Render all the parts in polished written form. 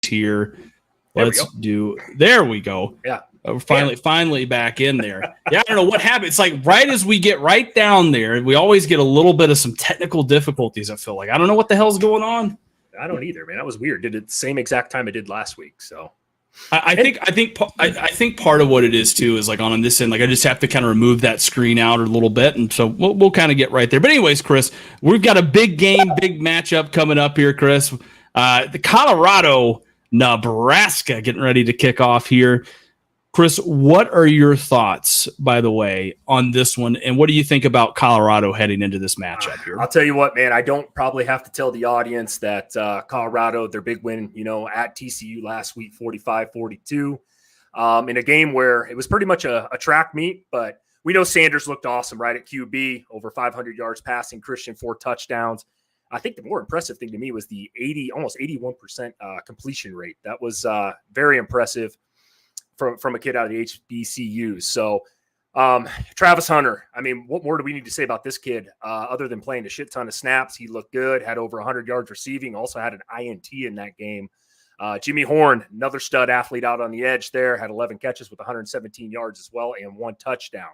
Here, there we go. Yeah, we're finally back in there. Yeah, I don't know what happened. It's like right as we get right down there, we always get a little bit of some technical difficulties. I feel like I don't know what the hell's going on. I don't either, man. That was weird. Did it the same exact time it did last week. So I think part of what it is too is like on this end, like I just have to kind of remove that screen out a little bit, and so we'll kind of get right there. But anyways, Chris, we've got a big game, big matchup coming up here, Chris. The Colorado Nebraska getting ready to kick off here. Chris, what are your thoughts, by the way, on this one? And what do you think about Colorado heading into this matchup here? I'll tell you what, man, I don't probably have to tell the audience that Colorado, their big win, at TCU last week, 45-42, in a game where it was pretty much a track meet, but we know Sanders looked awesome, right, at QB, over 500 yards passing, Christian 4 touchdowns. I think the more impressive thing to me was the almost 81% completion rate. That was very impressive from a kid out of the HBCUs. So Travis Hunter, I mean, what more do we need to say about this kid other than playing a shit ton of snaps? He looked good, had over 100 yards receiving, also had an INT in that game. Jimmy Horn, another stud athlete out on the edge there, had 11 catches with 117 yards as well and 1 touchdown.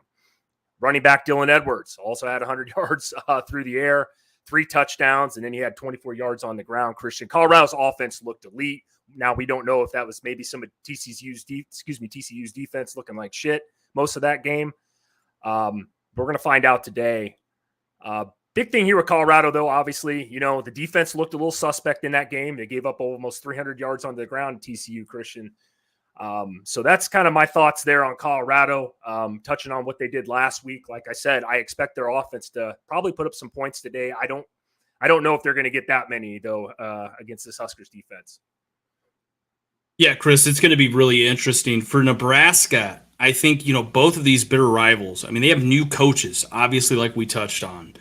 Running back Dylan Edwards also had 100 yards through the air. 3 touchdowns, and then he had 24 yards on the ground. Christian, Colorado's offense looked elite. Now we don't know if that was maybe some of TCU's defense looking like shit most of that game. We're going to find out today. Big thing here with Colorado, though, obviously, the defense looked a little suspect in that game. They gave up almost 300 yards on the ground, TCU, Christian. So that's kind of my thoughts there on Colorado, touching on what they did last week. Like I said, I expect their offense to probably put up some points today. I don't know if they're going to get that many, though, against this Huskers defense. Yeah, Chris, it's going to be really interesting for Nebraska. I think, both of these bitter rivals, I mean, they have new coaches, obviously, like we touched on,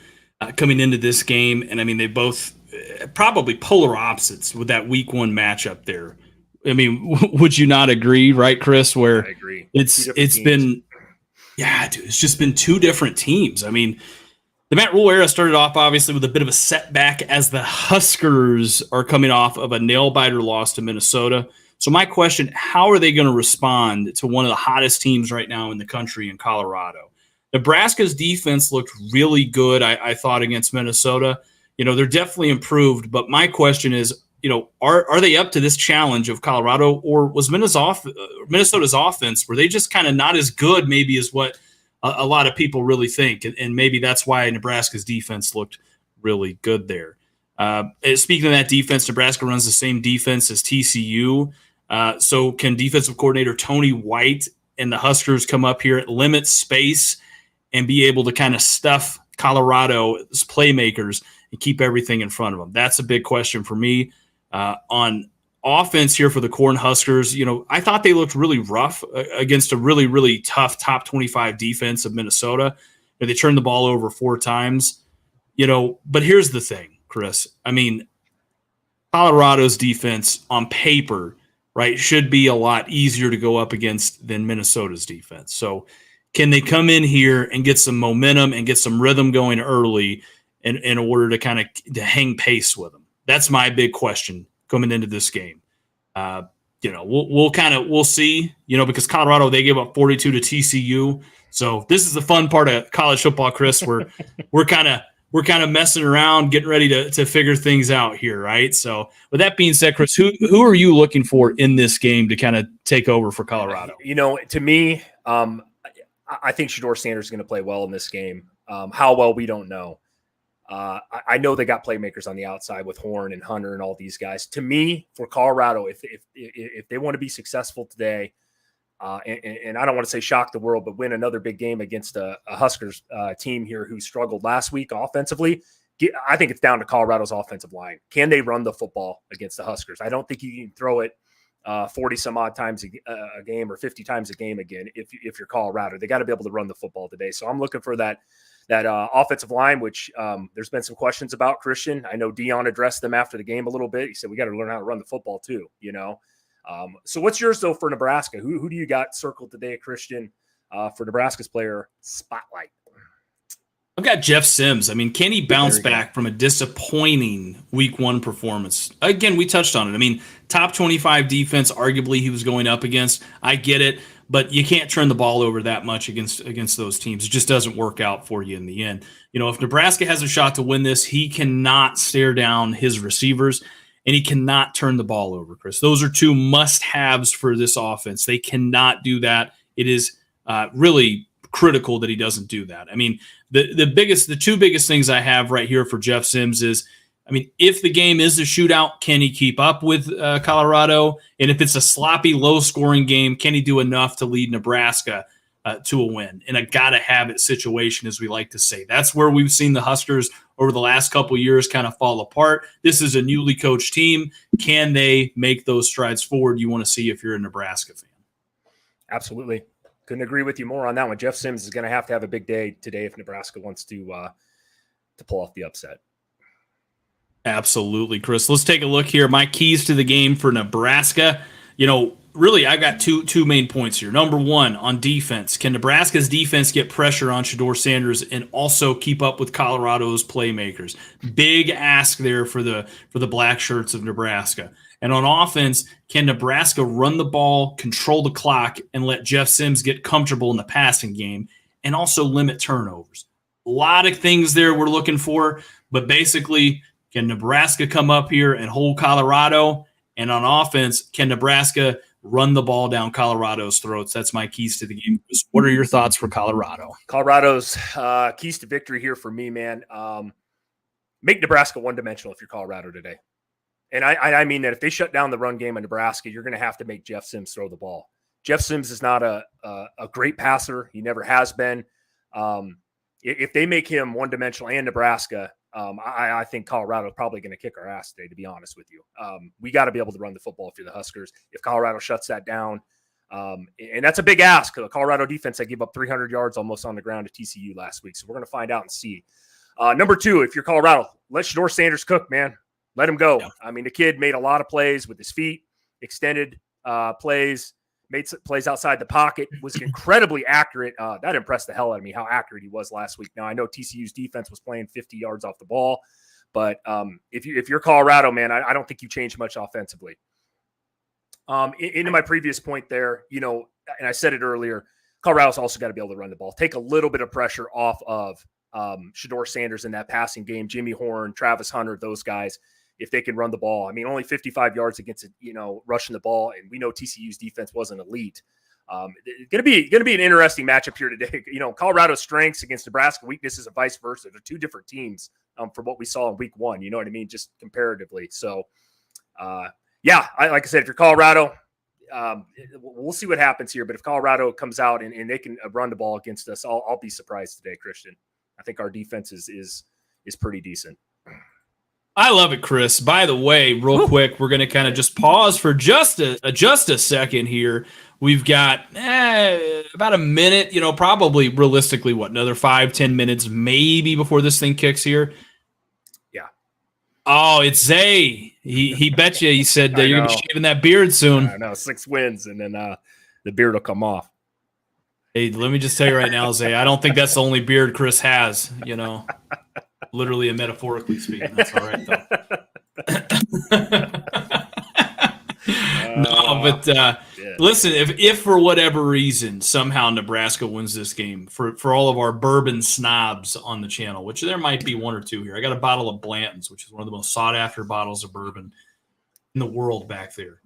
coming into this game. And I mean, they both probably polar opposites with that week 1 matchup there. I mean, would you not agree, right, Chris? Where I agree. It's been, yeah, dude, it's just been 2 different teams. I mean, the Matt Rule era started off obviously with a bit of a setback as the Huskers are coming off of a nail-biter loss to Minnesota. So my question, how are they going to respond to one of the hottest teams right now in the country in Colorado? Nebraska's defense looked really good, I thought, against Minnesota. They're definitely improved, but my question is, are they up to this challenge of Colorado, or was Minnesota's offense, were they just kind of not as good maybe as what a lot of people really think, and maybe that's why Nebraska's defense looked really good there. Speaking of that defense, Nebraska runs the same defense as TCU. So can defensive coordinator Tony White and the Huskers come up here, limit space, and be able to kind of stuff Colorado's playmakers and keep everything in front of them? That's a big question for me. On offense here for the Cornhuskers, I thought they looked really rough against a really, really tough top 25 defense of Minnesota. They turned the ball over 4 times, but here's the thing, Chris. I mean, Colorado's defense on paper, right, should be a lot easier to go up against than Minnesota's defense. So can they come in here and get some momentum and get some rhythm going early in order to kind of to hang pace with them? That's my big question coming into this game. We'll see, because Colorado, they gave up 42 to TCU. So this is the fun part of college football, Chris, where we're kind of messing around, getting ready to figure things out here, right? So with that being said, Chris, who are you looking for in this game to kind of take over for Colorado? To me, I think Shedeur Sanders is going to play well in this game. How well, we don't know. I know they got playmakers on the outside with Horn and Hunter and all these guys. To me, for Colorado, if they want to be successful today, and I don't want to say shock the world, but win another big game against a Huskers team here who struggled last week offensively, I think it's down to Colorado's offensive line. Can they run the football against the Huskers? I don't think you can throw it 40 some odd times a game or 50 times a game again if you're Colorado. They got to be able to run the football today. So I'm looking for that offensive line, which there's been some questions about, Christian. I know Dion addressed them after the game a little bit. He said, we got to learn how to run the football too, So what's yours, though, for Nebraska? Who do you got circled today, Christian, for Nebraska's player spotlight? I've got Jeff Sims. I mean, can he bounce back from a disappointing week 1 performance? Again, we touched on it. I mean, top 25 defense, arguably he was going up against. I get it, but you can't turn the ball over that much against those teams. It just doesn't work out for you in the end. If Nebraska has a shot to win this, he cannot stare down his receivers, and he cannot turn the ball over, Chris. Those are 2 must-haves for this offense. They cannot do that. It is really critical that he doesn't do that. I mean, the 2 biggest things I have right here for Jeff Sims is, I mean, if the game is a shootout, can he keep up with Colorado? And if it's a sloppy, low-scoring game, can he do enough to lead Nebraska to a win in a gotta-have-it situation, as we like to say? That's where we've seen the Huskers over the last couple of years kind of fall apart. This is a newly coached team. Can they make those strides forward you want to see if you're a Nebraska fan? Absolutely. Couldn't agree with you more on that one. Jeff Sims is going to have a big day today if Nebraska wants to pull off the upset. Absolutely, Chris. Let's take a look here. My keys to the game for Nebraska. Really, I've got two main points here. Number 1, on defense. Can Nebraska's defense get pressure on Shedeur Sanders and also keep up with Colorado's playmakers? Big ask there for the black shirts of Nebraska. And on offense, can Nebraska run the ball, control the clock, and let Jeff Sims get comfortable in the passing game, and also limit turnovers? A lot of things there we're looking for, but basically, can Nebraska come up here and hold Colorado? And on offense, can Nebraska run the ball down Colorado's throats? That's my keys to the game. What are your thoughts for Colorado? Colorado's keys to victory here for me, man. Make Nebraska one-dimensional if you're Colorado today. And I mean that if they shut down the run game in Nebraska, you're going to have to make Jeff Sims throw the ball. Jeff Sims is not a great passer. He never has been. If they make him one-dimensional and Nebraska, I think Colorado is probably going to kick our ass today, to be honest with you. We got to be able to run the football if you're the Huskers. If Colorado shuts that down, and that's a big ask. The Colorado defense, they gave up 300 yards almost on the ground to TCU last week. So we're going to find out and see. Number 2, if you're Colorado, let Shedeur Sanders cook, man. Let him go. Yeah. I mean, the kid made a lot of plays with his feet, extended plays, made plays outside the pocket, was incredibly accurate. That impressed the hell out of me, how accurate he was last week. Now, I know TCU's defense was playing 50 yards off the ball, but if you're Colorado, man, I don't think you change much offensively. Into my previous point there, and I said it earlier, Colorado's also got to be able to run the ball, take a little bit of pressure off of Shedeur Sanders in that passing game, Jimmy Horn, Travis Hunter, those guys, if they can run the ball. I mean, only 55 yards against rushing the ball, and we know TCU's defense wasn't elite. It's going to be an interesting matchup here today. Colorado's strengths against Nebraska weaknesses and vice versa. They're two different teams from what we saw in week one. You know what I mean? Just comparatively. So, like I said, if you're Colorado, we'll see what happens here. But if Colorado comes out and they can run the ball against us, I'll be surprised today, Christian. I think our defense is pretty decent. I love it, Chris. By the way, real quick, we're going to kind of just pause for just a second here. We've got about a minute, probably realistically, another 5-10 minutes maybe before this thing kicks here. Yeah. Oh, it's Zay. He bet you. He said you're going to be shaving that beard soon. I know, 6 wins, and then the beard will come off. Hey, let me just tell you right now, Zay, I don't think that's the only beard Chris has, literally and metaphorically speaking. That's all right, though. Listen, if for whatever reason somehow Nebraska wins this game, for all of our bourbon snobs on the channel, which there might be one or two here, I got a bottle of Blanton's, which is one of the most sought-after bottles of bourbon in the world back there.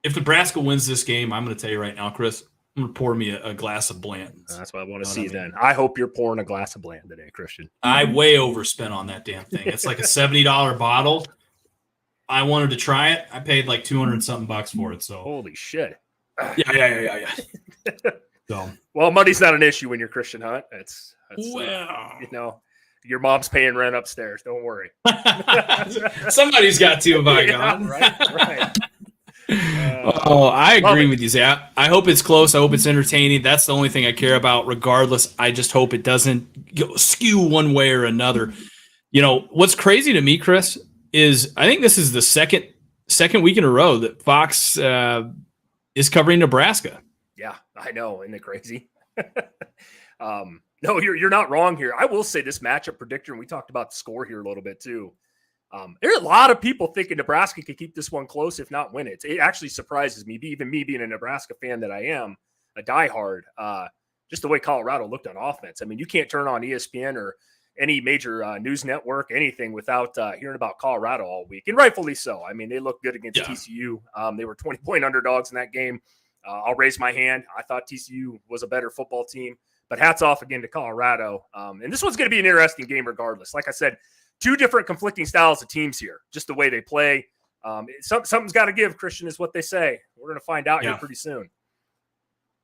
If Nebraska wins this game, I'm going to tell you right now, Chris, I'm going to pour me a glass of Blanton's. That's what I want to see then. I hope you're pouring a glass of Blanton today, Christian. I way overspent on that damn thing. It's like a $70 bottle. I wanted to try it. I paid like 200 something bucks for it. So holy shit. Yeah. So well, money's not an issue when you're Christian Hunt. That's your mom's paying rent upstairs. Don't worry. Somebody's got to, by God. Right. I agree with you, Zay. I hope it's close. I hope it's entertaining. That's the only thing I care about. Regardless, I just hope it doesn't skew one way or another. What's crazy to me, Chris, is I think this is the second week in a row that Fox is covering Nebraska. Yeah, I know. Isn't it crazy? No, you're not wrong here. I will say this matchup predictor, and we talked about the score here a little bit too. There are a lot of people thinking Nebraska could keep this one close, if not win it. It actually surprises me, even me being a Nebraska fan that I am, a diehard, just the way Colorado looked on offense. I mean, you can't turn on ESPN or any major news network, anything, without hearing about Colorado all week, and rightfully so. I mean, they looked good against TCU. They were 20-point underdogs in that game. I'll raise my hand. I thought TCU was a better football team, but hats off again to Colorado. And this one's going to be an interesting game regardless. Like I said, two different conflicting styles of teams here, just the way they play. Something's got to give, Christian, is what they say. We're going to find out here pretty soon.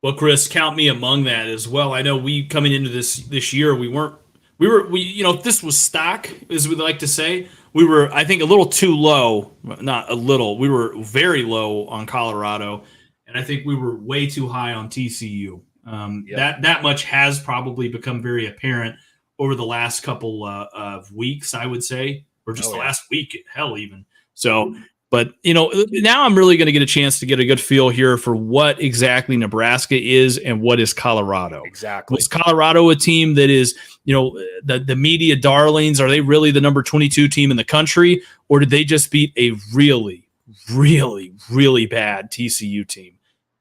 Well, Chris, count me among that as well. I know we coming into this year, we were if this was stock, as we like to say, we were, I think, a little too low. Not a little. We were very low on Colorado, and I think we were way too high on TCU. That much has probably become very apparent over the last couple of weeks, I would say, or just the last week, hell, even. So, but, now I'm really going to get a chance to get a good feel here for what exactly Nebraska is and what is Colorado. Exactly. Was Colorado a team that is, the media darlings? Are they really the number 22 team in the country? Or did they just beat a really, really, really bad TCU team?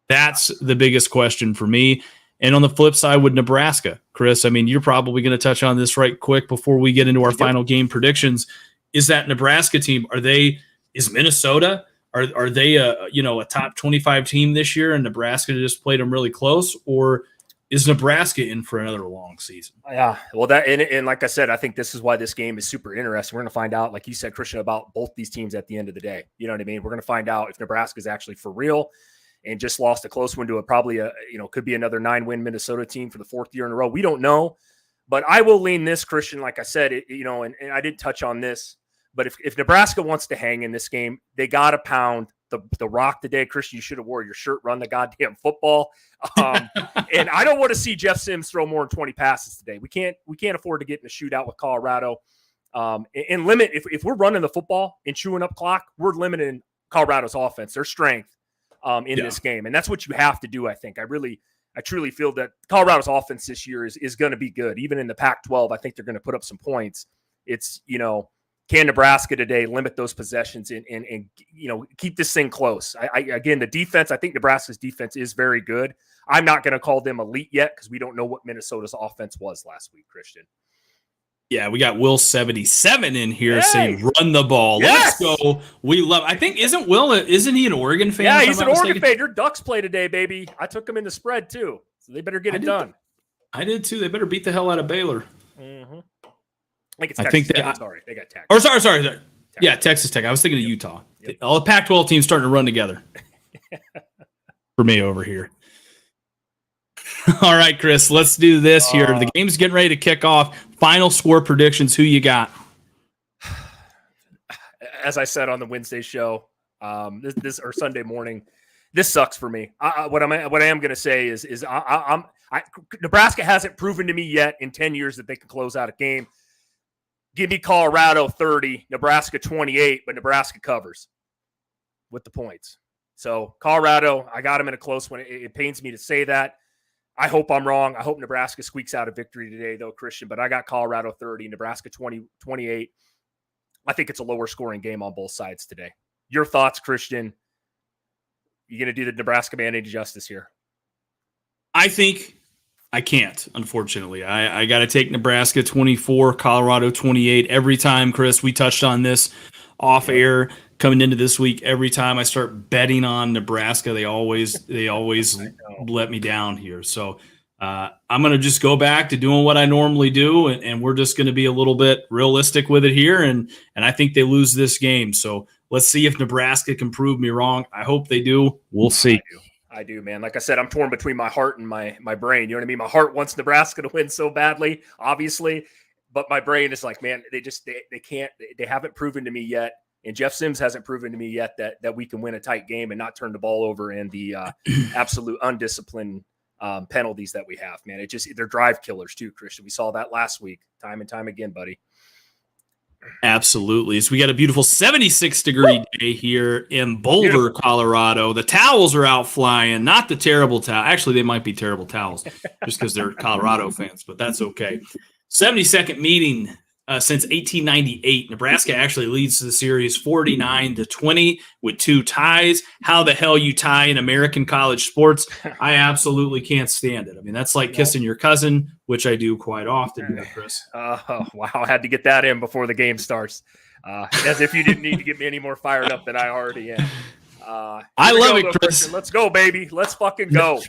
That's the biggest question for me. And on the flip side with Nebraska, Chris, I mean, you're probably going to touch on this right quick before we get into our final game predictions. Is that Nebraska team, is Minnesota, are they a top 25 team this year and Nebraska just played them really close? Or is Nebraska in for another long season? Yeah, well, and like I said, I think this is why this game is super interesting. We're going to find out, like you said, Christian, about both these teams at the end of the day. You know what I mean? We're going to find out if Nebraska is actually for real and just lost a close one to could be another 9-win Minnesota team for the 4th year in a row. We don't know, but I will lean this, Christian, like I said, and I didn't touch on this, but if Nebraska wants to hang in this game, they got to pound the rock today. Christian, you should have wore your shirt, run the goddamn football. And I don't want to see Jeff Sims throw more than 20 passes today. We can't afford to get in a shootout with Colorado. and limit, if we're running the football and chewing up clock, we're limiting Colorado's offense, their strength in this game. And that's what you have to do, I think. I truly feel that Colorado's offense this year is going to be good. Even in the Pac-12, I think they're going to put up some points. It's, can Nebraska today limit those possessions and keep this thing close? Again, the defense, I think Nebraska's defense is very good. I'm not going to call them elite yet because we don't know what Minnesota's offense was last week, Christian. Yeah, we got Will 77 in here saying run the ball. Yes! Let's go. We love. I think isn't he an Oregon fan? Yeah, he's an Oregon fan. Your Ducks play today, baby. I took him in the spread too, so they better get it done. I did too. They better beat the hell out of Baylor. Mm-hmm. I think Tech. Sorry, they got Tech. Or sorry. Tech. Yeah, Texas Tech. I was thinking of Utah. Yep. All the Pac-12 teams starting to run together. For me over here. All right, Chris, let's do this here. The game's getting ready to kick off. Final score predictions. Who you got? As I said on the Wednesday show, this or Sunday morning, this sucks for me. What I am going to say is Nebraska hasn't proven to me yet in 10 years that they can close out a game. Give me Colorado 30, Nebraska 28, but Nebraska covers with the points. So Colorado, I got them in a close one. It pains me to say that. I hope I'm wrong. I hope Nebraska squeaks out a victory today, though, Christian. But I got Colorado 30, Nebraska 28. I think it's a lower scoring game on both sides today. Your thoughts, Christian? You going to do the Nebraska man any justice here? I think I can't, unfortunately. I got to take Nebraska 24, Colorado 28. Every time, Chris, we touched on this off air coming into this week. Every time I start betting on Nebraska, they always let me down here. So I'm going to just go back to doing what I normally do, and we're just going to be a little bit realistic with it here. And I think they lose this game. So let's see if Nebraska can prove me wrong. I hope they do. We'll see. I do, man. Like I said, I'm torn between my heart and my brain. You know what I mean? My heart wants Nebraska to win so badly, obviously, but my brain is like, man, they can't. They haven't proven to me yet. And Jeff Sims hasn't proven to me yet that we can win a tight game and not turn the ball over and the absolute undisciplined penalties that we have, man. They're drive killers too, Christian. We saw that last week, time and time again, buddy. Absolutely. So we got a beautiful 76-degree day here in Boulder, Colorado. The towels are out flying, not the terrible towel. Actually, they might be terrible towels just because they're Colorado fans, but that's okay. 72nd meeting since 1898. Nebraska actually leads the series 49-20 with 2 ties. How the hell you tie in American college sports? I absolutely can't stand it. I mean, that's like kissing your cousin, which I do quite often, Chris. Wow. I had to get that in before the game starts. As if you didn't need to get me any more fired up than I already am. I love it, Chris. Christian. Let's go, baby. Let's fucking go.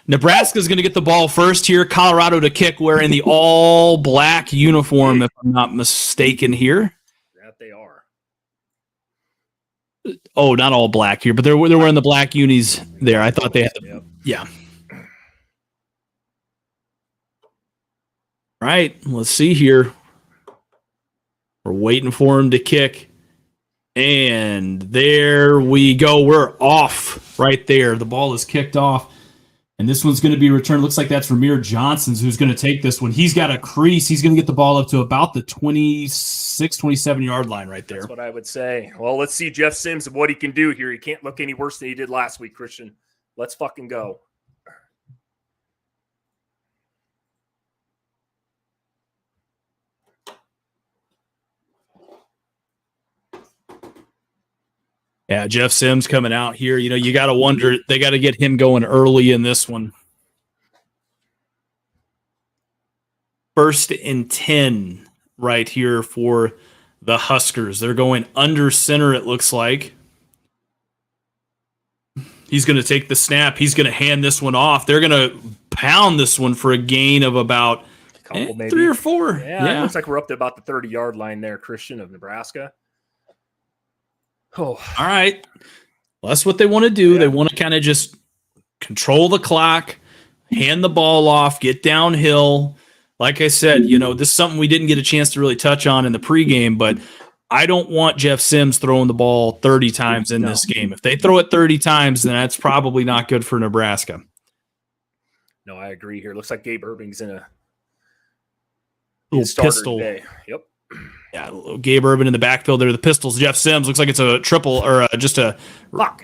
Nebraska's going to get the ball first here. Colorado to kick, wearing the all-black uniform, if I'm not mistaken here. That they are. Oh, not all black here, but they're wearing the black unis there. I thought they had yeah. All right, let's see here. We're waiting for him to kick. And there we go. We're off right there. The ball is kicked off. And this one's going to be returned. Looks like that's Ramir Johnson's who's going to take this one. He's got a crease. He's going to get the ball up to about the 26, 27-yard line right there. That's what I would say. Well, let's see Jeff Sims and what he can do here. He can't look any worse than he did last week, Christian. Let's fucking go. Yeah, Jeff Sims coming out here. You know, you got to wonder, they got to get him going early in this one. 1st and 10 right here for the Huskers. They're going under center, it looks like. He's going to take the snap. He's going to hand this one off. They're going to pound this one for a gain of about 3 or 4. Yeah, it looks like we're up to about the 30-yard line there, Christian, of Nebraska. Oh, all right. Well, that's what they want to do. Yeah. They want to kind of just control the clock, hand the ball off, get downhill. Like I said, you know, this is something we didn't get a chance to really touch on in the pregame, but I don't want Jeff Sims throwing the ball 30 times in this game. If they throw it 30 times, then that's probably not good for Nebraska. No, I agree here. Looks like Gabe Irving's in a little pistol. Day. Yep. Yeah, Gabe Urban in the backfield there. The Pistols, Jeff Sims, looks like it's a triple or just a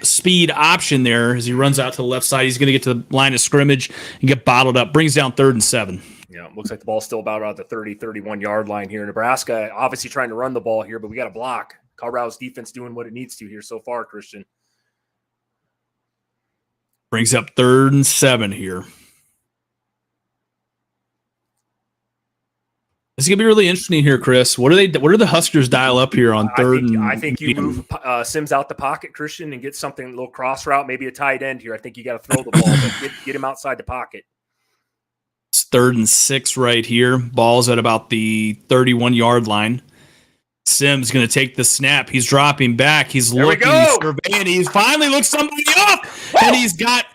speed option there as he runs out to the left side. He's going to get to the line of scrimmage and get bottled up. Brings down 3rd and 7. Yeah, looks like the ball's still about the 30, 31-yard line here. Nebraska obviously trying to run the ball here, but we got a block. Colorado's defense doing what it needs to here so far, Christian. Brings up 3rd and 7 here. It's gonna be really interesting here, Chris. What do the Huskers dial up here on 3rd? I think you move Sims out the pocket, Christian, and get something a little cross route, maybe a tight end here. I think you got to throw the ball, but get him outside the pocket. It's 3rd and 6 right here. Ball's at about the 31-yard line. Sims going to take the snap. He's dropping back. He's looking. He's surveying. He's finally looked somebody up, and he's got.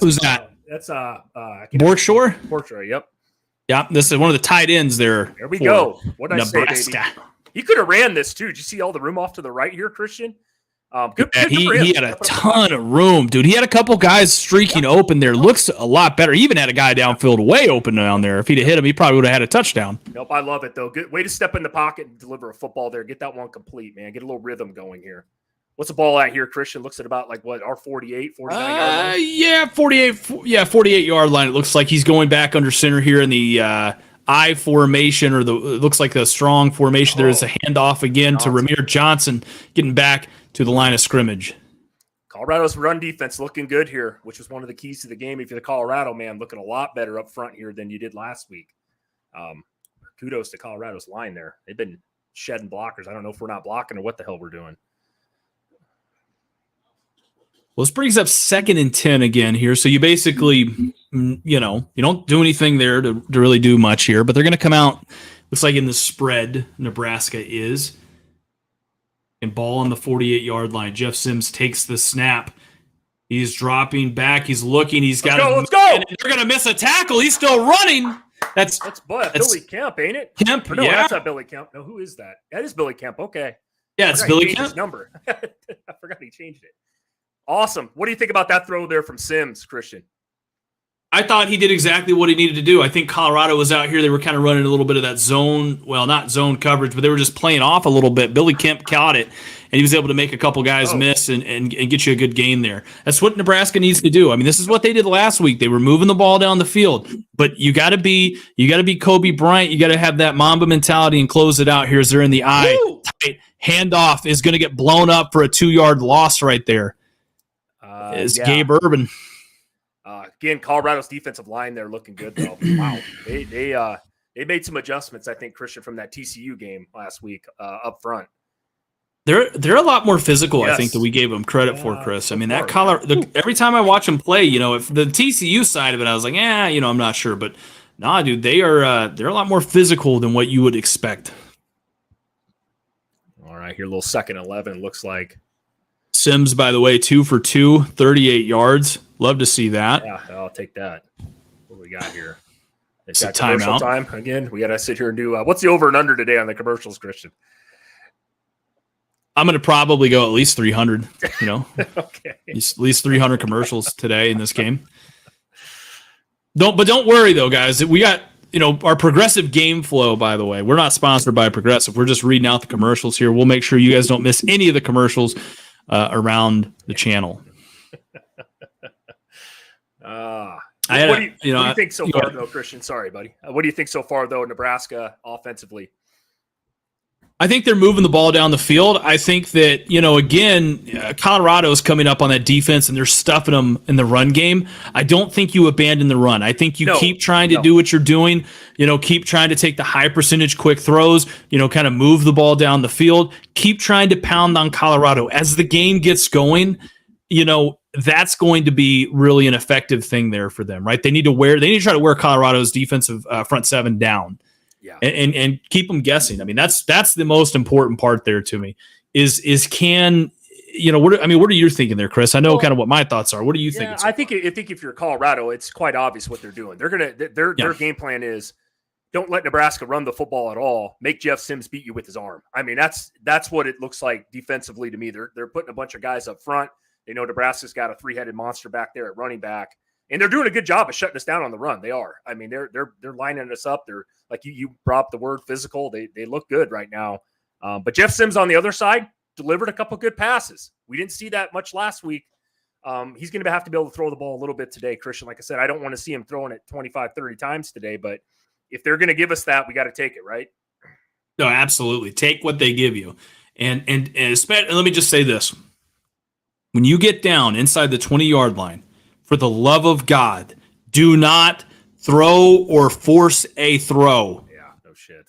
Who's that? That's Borkshire. Borkshire. Yep. Yeah, this is one of the tight ends there. There we go. What did I say, Nebraska. baby? He could have ran this too. Did you see all the room off to the right here, Christian? Good he had a ton of room, dude. He had a couple guys streaking open there. Looks a lot better. He even had a guy downfield way open down there. If he'd have hit him, he probably would have had a touchdown. Nope, I love it, though. Good way to step in the pocket and deliver a football there. Get that one complete, man. Get a little rhythm going here. What's the ball at here, Christian? Looks at about like what, our 48, 49 yard line? Yeah, 48-yard line. It looks like he's going back under center here in the I formation, or it looks like the strong formation. There is a handoff again to Ramir Johnson, getting back to the line of scrimmage. Colorado's run defense looking good here, which was one of the keys to the game. If you're the Colorado man, looking a lot better up front here than you did last week. Kudos to Colorado's line there. They've been shedding blockers. I don't know if we're not blocking or what the hell we're doing. Well, this brings up 2nd and 10 again here. So you basically, you don't do anything there to really do much here, but they're going to come out. Looks like in the spread, Nebraska is. And ball on the 48-yard line. Jeff Sims takes the snap. He's dropping back. He's looking. Let's go. And they're going to miss a tackle. He's still running. That's Billy Kemp, ain't it? Kemp, no, that's not Billy Kemp. No, who is that? That is Billy Kemp. Okay. Yeah, it's Billy Kemp. His number. I forgot he changed it. Awesome. What do you think about that throw there from Sims, Christian? I thought he did exactly what he needed to do. I think Colorado was out here. They were kind of running a little bit of that zone, well, not zone coverage, but they were just playing off a little bit. Billy Kemp caught it, and he was able to make a couple guys miss and get you a good gain there. That's what Nebraska needs to do. I mean, this is what they did last week. They were moving the ball down the field, but you got to be Kobe Bryant. You got to have that Mamba mentality and close it out here as they're in the eye. Tight handoff is going to get blown up for a 2-yard loss right there. Gabe Urban. Again, Colorado's defensive line there looking good though. Wow, they made some adjustments. I think, Christian, from that TCU game last week up front. They're a lot more physical, yes. I think, that we gave them credit for, Chris. I mean, that every time I watch them play, if the TCU side of it, I was like, I'm not sure, but nah, dude, they're a lot more physical than what you would expect. All right, here, a little 2nd and 11 looks like. Sims, by the way, 2 for 2, 38 yards. Love to see that. Yeah, I'll take that. What do we got here? It's a timeout. Time again. We got to sit here and do what's the over and under today on the commercials, Christian? I'm going to probably go at least 300. Okay. At least 300 commercials today in this game. Don't worry though, guys. We got our Progressive game flow. By the way, we're not sponsored by Progressive. We're just reading out the commercials here. We'll make sure you guys don't miss any of the commercials around the channel. What do you think so far, though, Christian? Sorry, buddy. What do you think so far, though, Nebraska offensively? I think they're moving the ball down the field. I think that, again, Colorado is coming up on that defense and they're stuffing them in the run game. I don't think you abandon the run. I think you keep trying to do what you're doing, keep trying to take the high percentage quick throws, kind of move the ball down the field, keep trying to pound on Colorado. As the game gets going, that's going to be really an effective thing there for them, right? They need to try to wear Colorado's defensive front seven down. Yeah. And keep them guessing. I mean, that's the most important part there to me is what are you thinking there, Chris? I know kind of what my thoughts are. What do you think? I think if you're Colorado, it's quite obvious what they're doing. Their game plan is don't let Nebraska run the football at all. Make Jeff Sims beat you with his arm. I mean, that's what it looks like defensively to me. They're putting a bunch of guys up front. They know Nebraska's got a 3-headed monster back there at running back. And they're doing a good job of shutting us down on the run. They are. I mean, they're lining us up. They're like you brought up the word physical. They look good right now. But Jeff Sims on the other side delivered a couple good passes. We didn't see that much last week. He's going to have to be able to throw the ball a little bit today, Christian. Like I said, I don't want to see him throwing it 25, 30 times today, but if they're going to give us that, we got to take it, right? No, absolutely. Take what they give you. And let me just say this. When you get down inside the 20-yard line, for the love of God, do not throw or force a throw. Yeah, no shit.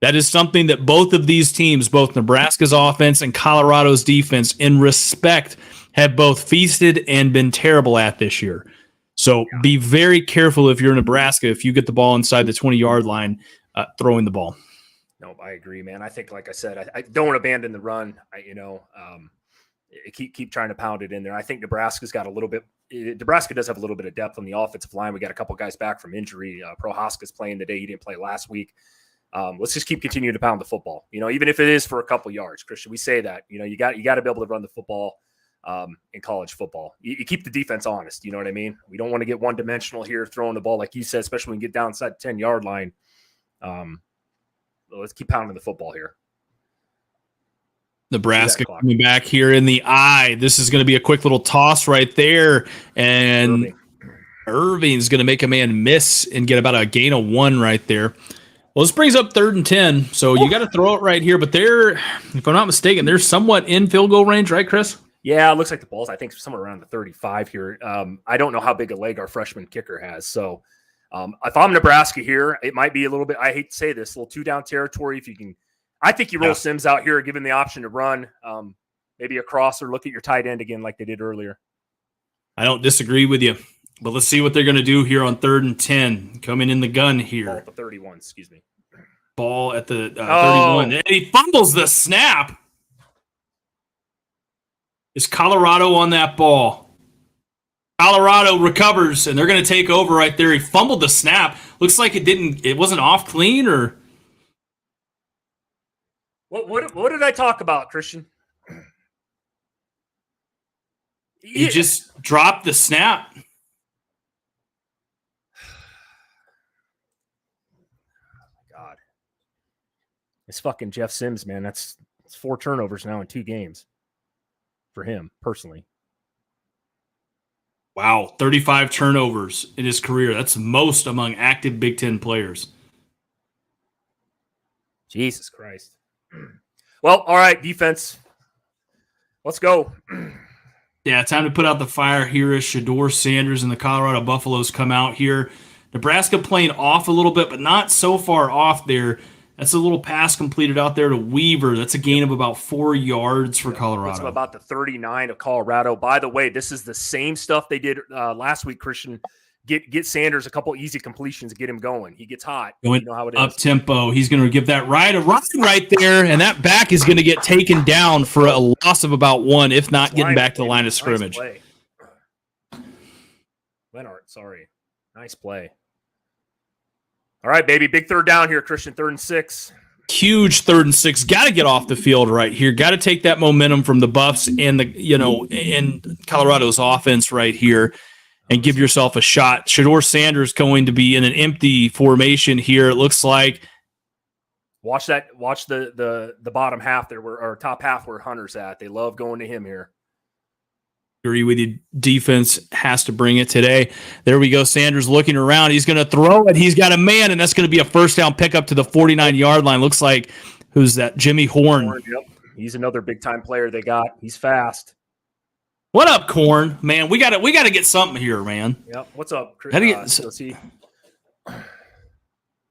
That is something that both of these teams, both Nebraska's offense and Colorado's defense, in respect, have both feasted and been terrible at this year. So be very careful if you're Nebraska, if you get the ball inside the 20-yard line, throwing the ball. No, I agree, man. I think, like I said, I don't abandon the run. Keep trying to pound it in there. I think Nebraska does have a little bit of depth on the offensive line. We got a couple guys back from injury. Prohaska's playing the day he didn't play last week. Let's just keep continuing to pound the football. Even if it is for a couple yards, Christian, we say that, you got to be able to run the football in college football. You keep the defense honest. You know what I mean? We don't want to get one dimensional here, throwing the ball, like you said, especially when you get down inside the 10-yard line. Let's keep pounding the football here. Nebraska coming back here in the eye. This is going to be a quick little toss right there. And Irving's going to make a man miss and get about a gain of 1 right there. Well, this brings up 3rd and 10. So you got to throw it right here. But they're, if I'm not mistaken, they're somewhat in field goal range, right, Chris? Yeah, it looks like the ball's, I think, somewhere around the 35 here. I don't know how big a leg our freshman kicker has. So if I'm Nebraska here, it might be a little bit, I hate to say this, a little 2-down territory. If you can, I think you roll Sims out here, given the option to run, maybe across or look at your tight end again like they did earlier. I don't disagree with you, but let's see what they're going to do here on 3rd and 10. Coming in the gun here. Ball at the 31, excuse me. Ball at the 31. And he fumbles the snap. Is Colorado on that ball? Colorado recovers, and they're going to take over right there. He fumbled the snap. Looks like it wasn't off clean, or what did I talk about, Christian? He just dropped the snap. God. It's fucking Jeff Sims, man. It's 4 turnovers now in 2 games for him personally. Wow, 35 turnovers in his career. That's most among active Big Ten players. Jesus Christ. Well, all right, defense. Let's go. Yeah, time to put out the fire here as Shedeur Sanders and the Colorado Buffaloes come out here. Nebraska playing off a little bit, but not so far off there. That's a little pass completed out there to Weaver. That's a gain of about 4 yards for Colorado. That's about the 39 of Colorado. By the way, this is the same stuff they did last week, Christian. Get Sanders a couple easy completions and get him going. He gets hot. Going you know how it is. Up tempo. He's going to give that right a run right there, and that back is going to get taken down for a loss of about 1, if not getting back to the line of scrimmage. Nice play. Leonard, sorry. Nice play. All right, baby. Big 3rd down here, Christian. 3rd and 6. Huge 3rd and 6. Got to get off the field right here. Got to take that momentum from the Buffs and and Colorado's offense right here and give yourself a shot. Shedeur Sanders going to be in an empty formation here. It looks like. Watch that. Watch the bottom half there, or top half where Hunter's at. They love going to him here. Agree with you. Defense has to bring it today. There we go. Sanders looking around. He's going to throw it. He's got a man, and that's going to be a 1st down pickup to the 49-yard line. Looks like, who's that? Jimmy Horn. Yep. He's another big-time player they got. He's fast. What up, Corn? Man, we got to get something here, man. Yep. What's up, Chris? How do you COC?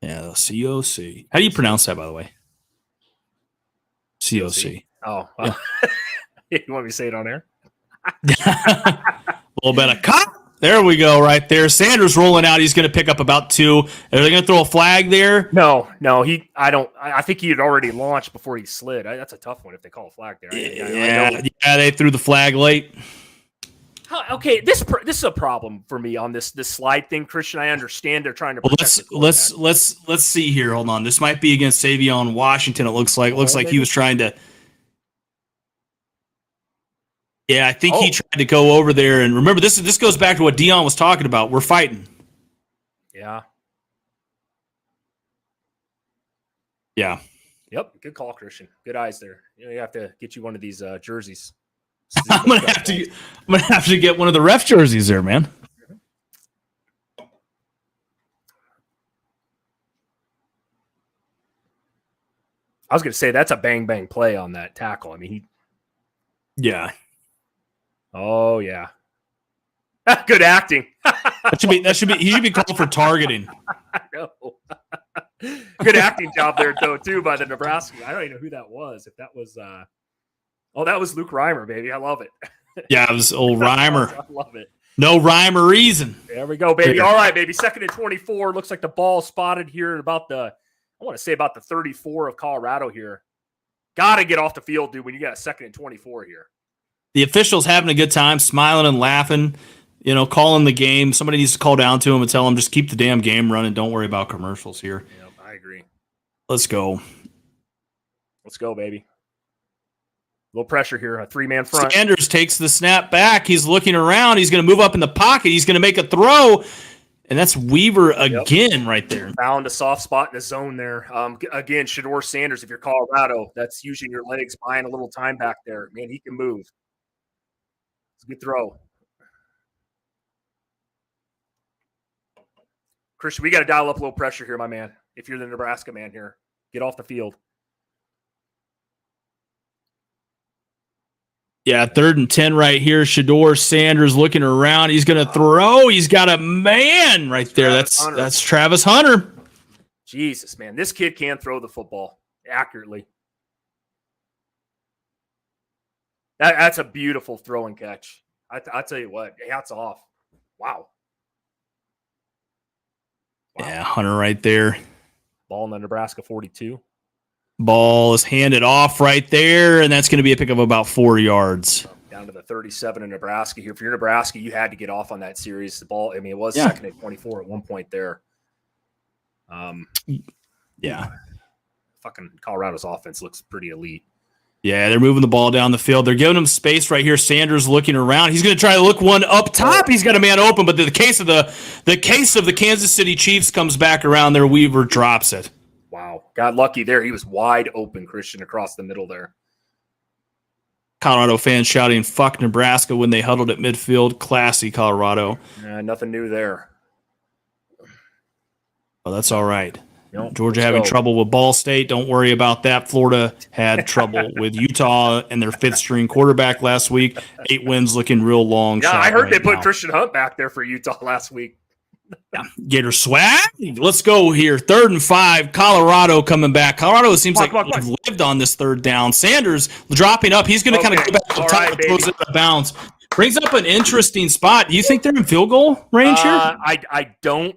Yeah, COC. How do you pronounce that, by the way? COC. Oh, well. You want me to say it on air? A little bit of cut. There we go, right there. Sanders rolling out. He's going to pick up about 2. Are they going to throw a flag there? No. I think he had already launched before he slid. That's a tough one if they call a flag there. Yeah, they threw the flag late. Okay, this is a problem for me on this slide thing, Christian. I understand they're trying to. Let's see here. Hold on. This might be against Savion Washington. It looks like he was trying to. Yeah, I think he tried to go over there. And remember, this goes back to what Dion was talking about. We're fighting. Yeah. Yeah. Yep. Good call, Christian. Good eyes there. You have to get you one of these jerseys. I'm gonna have to get one of the ref jerseys there, man. I was gonna say that's a bang bang play on that tackle. I mean, yeah. Oh yeah. Good acting. That should be he should be called for targeting. I know. Good acting job there though too by the Nebraska. I don't even know who that was. If that was that was Luke Reimer, baby. I love it. Yeah, it was old Reimer. I love it. No rhyme or reason. There we go, baby. All right, baby. 2nd and 24. Looks like the ball spotted here at about the 34 of Colorado here. Gotta get off the field, dude, when you got a 2nd and 24 here. The official's having a good time, smiling and laughing, calling the game. Somebody needs to call down to him and tell him just keep the damn game running. Don't worry about commercials here. Yep, I agree. Let's go. Let's go, baby. A little pressure here, a 3-man front. Sanders takes the snap back. He's looking around. He's going to move up in the pocket. He's going to make a throw. And that's Weaver again right there. Found a soft spot in the zone there. Again, Shedeur Sanders, if you're Colorado, that's using your legs, buying a little time back there. Man, he can move. It's a good throw. Christian, we got to dial up a little pressure here, my man. If you're the Nebraska man here, get off the field. Yeah, 3rd and 10 right here. Shedeur Sanders looking around. He's going to throw. He's got a man right there. That's Travis Hunter. Jesus, man. This kid can throw the football accurately. That's a beautiful throw and catch. I tell you what, hats off. Wow. Yeah, Hunter right there. Ball in the Nebraska 42. Ball is handed off right there, and that's going to be a pick of about 4 yards. Down to the 37 in Nebraska here. If you're Nebraska, you had to get off on that series. The ball, I mean, it was 2nd and 24 at one point there. Yeah. Fucking Colorado's offense looks pretty elite. Yeah, they're moving the ball down the field. They're giving him space right here. Sanders looking around. He's going to try to look one up top. He's got a man open, but the case of the Kansas City Chiefs comes back around there. Weaver drops it. Wow. Got lucky there. He was wide open, Christian, across the middle there. Colorado fans shouting, fuck Nebraska when they huddled at midfield. Classy, Colorado. Nothing new there. Well, that's all right. Nope. Georgia having trouble with Ball State. Don't worry about that. Florida had trouble with Utah and their 5th-string quarterback last week. 8 wins looking real long. Yeah, I heard they put Christian Hunt back there for Utah last week. Gator swag. Let's go here. 3rd and 5. Colorado coming back. Colorado seems like they've lived on this 3rd down. Sanders dropping up. He's going to kind of go back to the top and throws it out of bounds. Brings up an interesting spot. Do you think they're in field goal range here? I don't.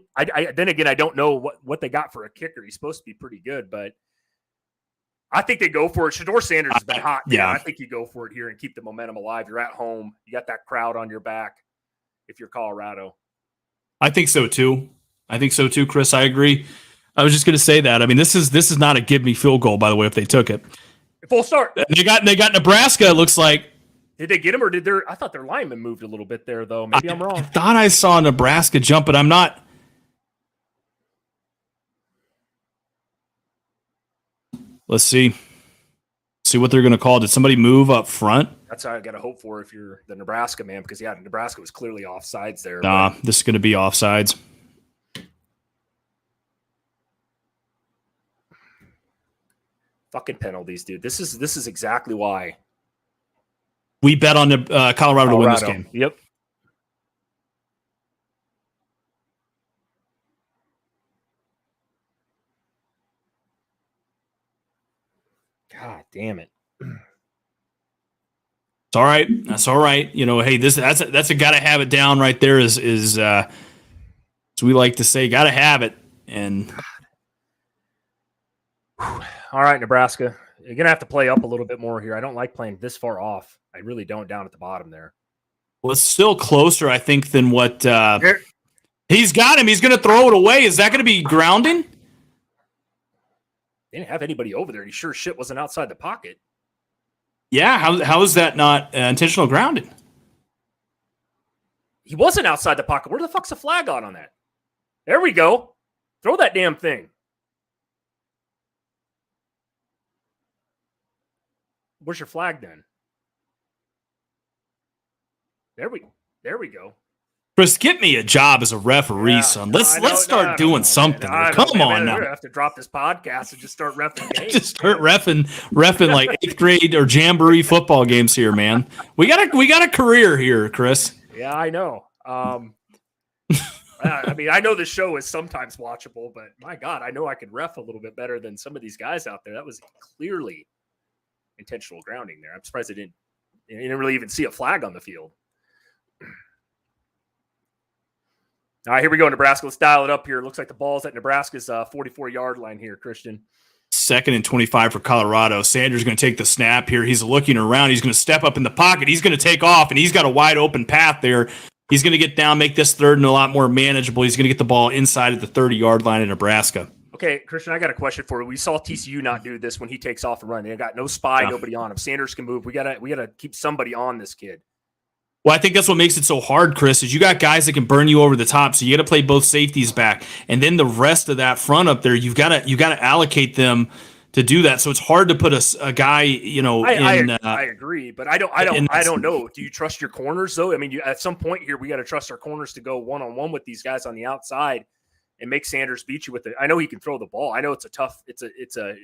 Then again, I don't know what they got for a kicker. He's supposed to be pretty good, but I think they go for it. Shedeur Sanders has been hot. Yeah, I think you go for it here and keep the momentum alive. You're at home. You got that crowd on your back if you're Colorado. I think so too. Chris. I agree. I was just going to say that. I mean, this is not a give me field goal, by the way, if they took it. Full start. They got Nebraska, it looks like. Did they get him, or I thought their lineman moved a little bit there, though. Maybe I'm wrong. I thought I saw Nebraska jump, but I'm not. Let's see. See what they're going to call. Did somebody move up front? That's how I got to hope for if you're the Nebraska man, because, Nebraska was clearly offsides there. Nah, this is going to be offsides. Fucking penalties, dude. This is exactly why. We bet on Colorado to win this game. Yep. God damn it. It's all right. That's all right. Hey, that's a gotta have it down right there is as we like to say, gotta have it. And all right, Nebraska. You're gonna have to play up a little bit more here. I don't like playing this far off. I really don't, down at the bottom there. Well, it's still closer, I think, than what he's got him. He's going to throw it away. Is that going to be grounding? They didn't have anybody over there. He sure shit wasn't outside the pocket. Yeah, how is that not intentional grounding? He wasn't outside the pocket. Where the fuck's the flag on that? There we go. Throw that damn thing. Where's your flag then? There we go. Chris, get me a job as a referee, son. Let's start doing something. Come on now. We're gonna have to drop this podcast and just start reffing games. Just start reffing like 8th grade or jamboree football games here, man. We got a career here, Chris. Yeah, I know. I mean, I know the show is sometimes watchable, but my God, I know I could ref a little bit better than some of these guys out there. That was clearly intentional grounding there. I'm surprised you didn't really even see a flag on the field. All right, here we go, Nebraska. Let's dial it up here. It looks like the ball's at Nebraska's 44-yard line here, Christian. 2nd and 25 for Colorado. Sanders going to take the snap here. He's looking around. He's going to step up in the pocket. He's going to take off, and he's got a wide open path there. He's going to get down, make this 3rd and a lot more manageable. He's going to get the ball inside at the 30-yard line in Nebraska. Okay, Christian, I got a question for you. We saw TCU not do this when he takes off and run. They got no spy, nobody on him. Sanders can move. We gotta keep somebody on this kid. Well, I think that's what makes it so hard, Chris, is you got guys that can burn you over the top, so you got to play both safeties back, and then the rest of that front up there, you got to allocate them to do that. So it's hard to put a guy, I agree, but I don't know. Do you trust your corners though? I mean, at some point here, we got to trust our corners to go one-on-one with these guys on the outside and make Sanders beat you with it. I know he can throw the ball. I know it's a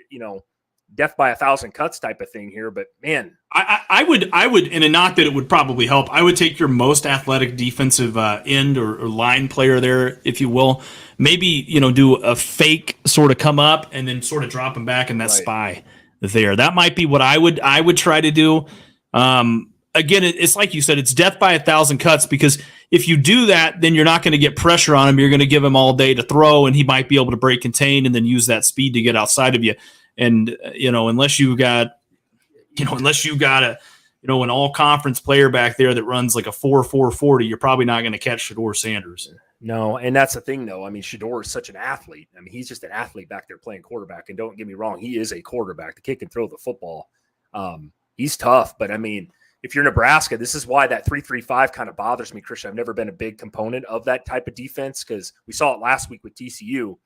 death by 1,000 cuts type of thing here, but man, I would, and not that it would probably help. I would take your most athletic defensive end or line player there, if you will. Maybe do a fake sort of come up and then sort of drop him back in that spy there. That might be what I would try to do. Again, it's like you said, it's death by 1,000 cuts, because if you do that, then you're not going to get pressure on him. You're going to give him all day to throw, and he might be able to break contain and then use that speed to get outside of you. And, unless you got an all conference player back there that runs like a 4.40, you're probably not going to catch Shedeur Sanders. No. And that's the thing though. I mean, Shedeur is such an athlete. I mean, he's just an athlete back there playing quarterback, and don't get me wrong. He is a quarterback. The kid can throw the football. He's tough, but I mean, if you're Nebraska, this is why that 3-3-5 kind of bothers me, Christian. I've never been a big component of that type of defense, because we saw it last week with TCU.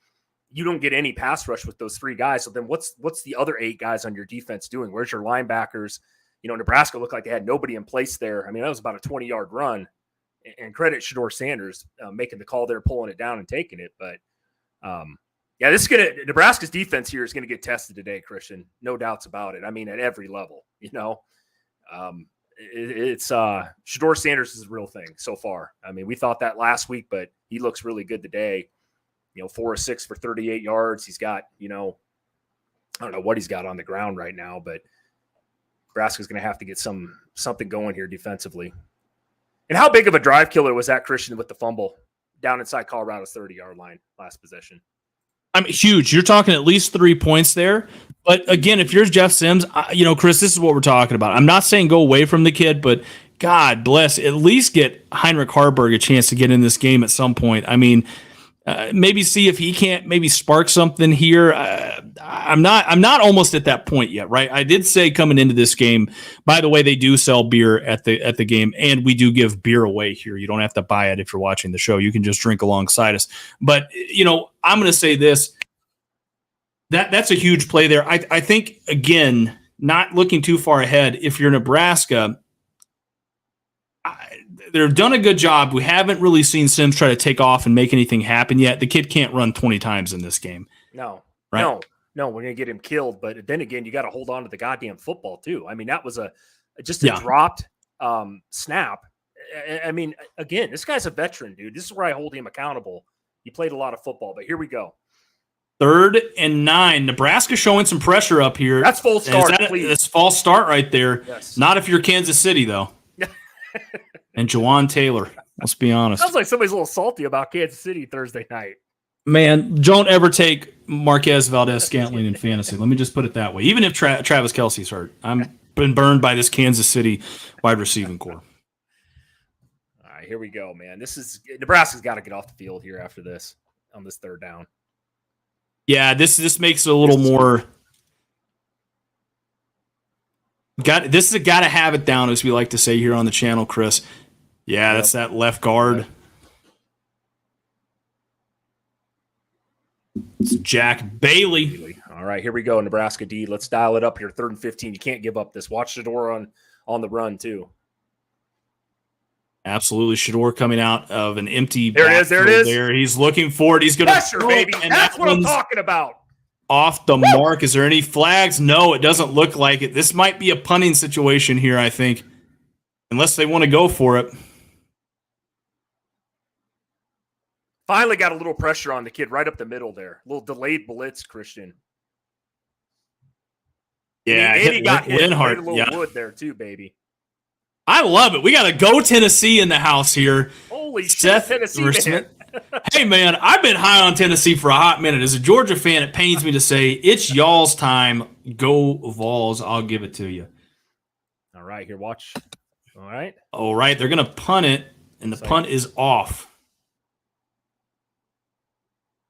You don't get any pass rush with those 3 guys. So then what's the other 8 guys on your defense doing? Where's your linebackers? Nebraska looked like they had nobody in place there. I mean, that was about a 20-yard run, and credit Shedeur Sanders making the call there, pulling it down and taking it. But Nebraska's defense here is going to get tested today, Christian. No doubts about it. I mean, at every level, it's Shedeur Sanders is the real thing so far. I mean, we thought that last week, but he looks really good today. 4 of 6 for 38 yards. He's got, I don't know what he's got on the ground right now, but Nebraska's going to have to get something going here defensively. And how big of a drive killer was that, Christian, with the fumble down inside Colorado's 30-yard line last possession? I mean, huge. You're talking at least 3 points there. But again, if you're Jeff Sims, Chris, this is what we're talking about. I'm not saying go away from the kid, but God bless, at least get Heinrich Harburg a chance to get in this game at some point. I mean, maybe see if he can't maybe spark something here. I'm not almost at that point yet, right? I did say coming into this game, by the way, they do sell beer at the game, and we do give beer away here. You don't have to buy it if you're watching the show. You can just drink alongside us. But, I'm going to say this. That's a huge play there. I think, again, not looking too far ahead, if you're Nebraska, they've done a good job. We haven't really seen Sims try to take off and make anything happen yet. The kid can't run 20 times in this game. No, right? No, we're going to get him killed. But then again, you got to hold on to the goddamn football too. I mean, that was a dropped snap. I mean, again, this guy's a veteran, dude. This is where I hold him accountable. He played a lot of football, but here we go. 3rd and 9. Nebraska showing some pressure up here. That's full start, please. That's false start right there. Yes. Not if you're Kansas City, though. And Jawan Taylor, let's be honest. Sounds like somebody's a little salty about Kansas City Thursday night. Man, don't ever take Marquez Valdez-Scantling in fantasy. Let me just put it that way. Even if Travis Kelce's hurt. I'm been burned by this Kansas City wide receiving core. All right, here we go, man. Nebraska's got to get off the field here after this on this 3rd down. Yeah, this makes it a little more. This is a got to have it down, as we like to say here on the channel, Chris. Yeah, that's that left guard. Yep. It's Jack Bailey. All right, here we go, Nebraska D. Let's dial it up here. 3rd and 15. You can't give up this. Watch Shador on the run, too. Absolutely. Shador coming out of an empty There it is. There it is. There. He's looking for it. He's going to pressure, baby. That's what I'm talking about. Off the mark. Is there any flags? No, it doesn't look like it. This might be a punting situation here, I think, unless they want to go for it. Finally got a little pressure on the kid right up the middle there. A little delayed blitz, Christian. Yeah, and he got hit Linhart. a little wood there too, baby. I love it. We got to go Tennessee in the house here. Holy shit, Tennessee, man. Hey, man, I've been high on Tennessee for a hot minute. As a Georgia fan, it pains me to say it's y'all's time. Go Vols. I'll give it to you. All right, here, watch. All right. All right, they're going to punt it, and the punt is off.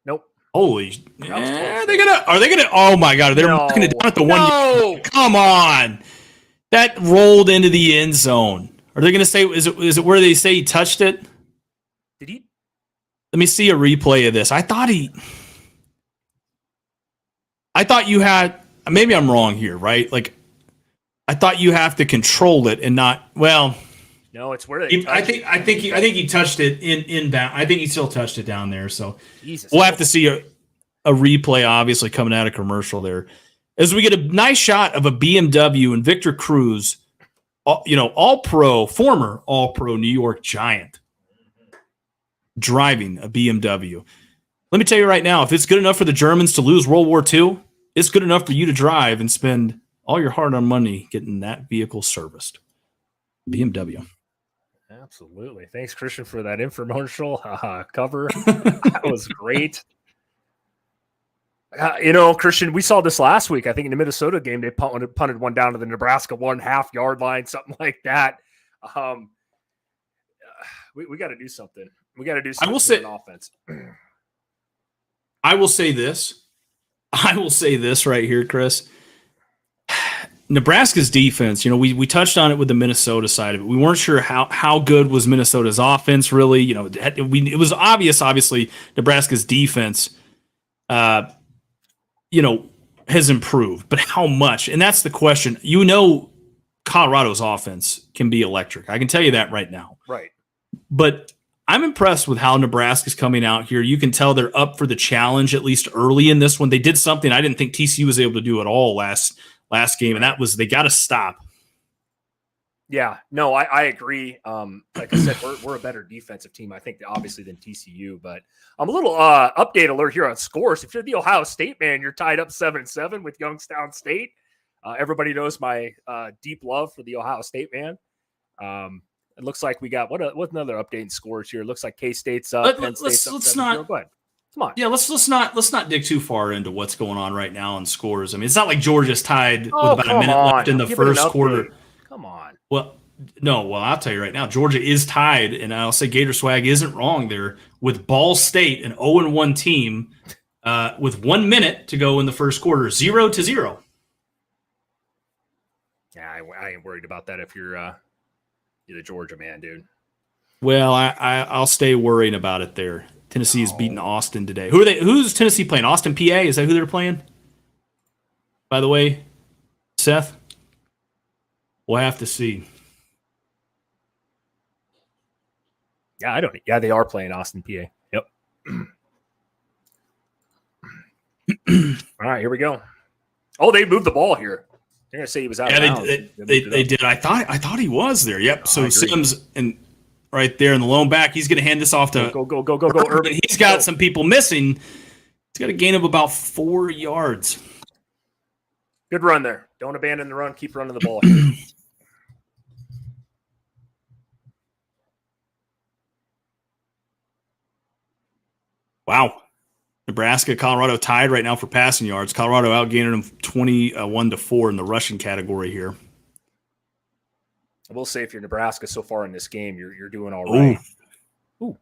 Nope. Holy. Are they gonna? Oh my God! They're marking it down at the 1 yard. Come on. That rolled into the end zone. Are they gonna say? Is it where they say he touched it? Did he? Let me see a replay of this. I thought you had. Maybe I'm wrong here, right? Like, I thought you have to control it and not. Well. No, it's where they. I think he touched it inbound. I think he still touched it down there. So Jesus, we'll have to see a replay, obviously coming out of commercial there, as we get a nice shot of a BMW and Victor Cruz, former All Pro New York Giant, driving a BMW. Let me tell you right now, if it's good enough for the Germans to lose World War II, it's good enough for you to drive and spend all your hard-earned money getting that vehicle serviced. BMW. Absolutely. Thanks, Christian, for that infomercial cover. That was great. Christian, we saw this last week. I think in the Minnesota game, they punted one down to the Nebraska 1.5 yard line, something like that. We got to do something. We got to do something on offense. I will say this. Right here, Chris. Nebraska's defense, we touched on it with the Minnesota side of it. We weren't sure how good was Minnesota's offense really. It was obviously Nebraska's defense, has improved, but how much? And that's the question. Colorado's offense can be electric. I can tell you that right now. Right. But I'm impressed with how Nebraska's coming out here. You can tell they're up for the challenge, at least early in this one. They did something I didn't think TCU was able to do at all last game, and that was they got to stop. Yeah, no, I agree. Like I said, we're a better defensive team, I think, obviously, than TCU. But I'm a little update alert here on scores. If you're the Ohio State man, you're tied up 7-7 with Youngstown State. Everybody knows my deep love for the Ohio State man. It looks like we got what's another update in scores here. It looks like K-State's up. Let's not. Go ahead. Come on. Yeah, let's not dig too far into what's going on right now in scores. I mean, it's not like Georgia's tied with about a minute left in the first quarter. Come on. Well, I'll tell you right now, Georgia is tied, and I'll say Gator Swag isn't wrong there with Ball State, an 0-1 team, with 1 minute to go in the first quarter, 0-0. Yeah, I ain't worried about that if you're the Georgia man, dude. Well, I'll stay worrying about it there. Tennessee is beating Austin today. Who's Tennessee playing? Austin, PA? Is that who they're playing? By the way, Seth? We'll have to see. Yeah, I don't. Yeah, they are playing Austin, PA. Yep. All right, here we go. Oh, they moved the ball here. They're gonna say he was out. Yeah, they did. I thought he was there. Yep. So Sims and right there in the lone back, he's gonna hand this off to go, Urban. He's got some people missing. He's got a gain of about 4 yards. Good run there. Don't abandon the run. Keep running the ball here. Wow. Nebraska, Colorado tied right now for passing yards. Colorado outgaining them 21-4 in the rushing category here. I will say, if you're Nebraska so far in this game, you're doing all right. Ooh.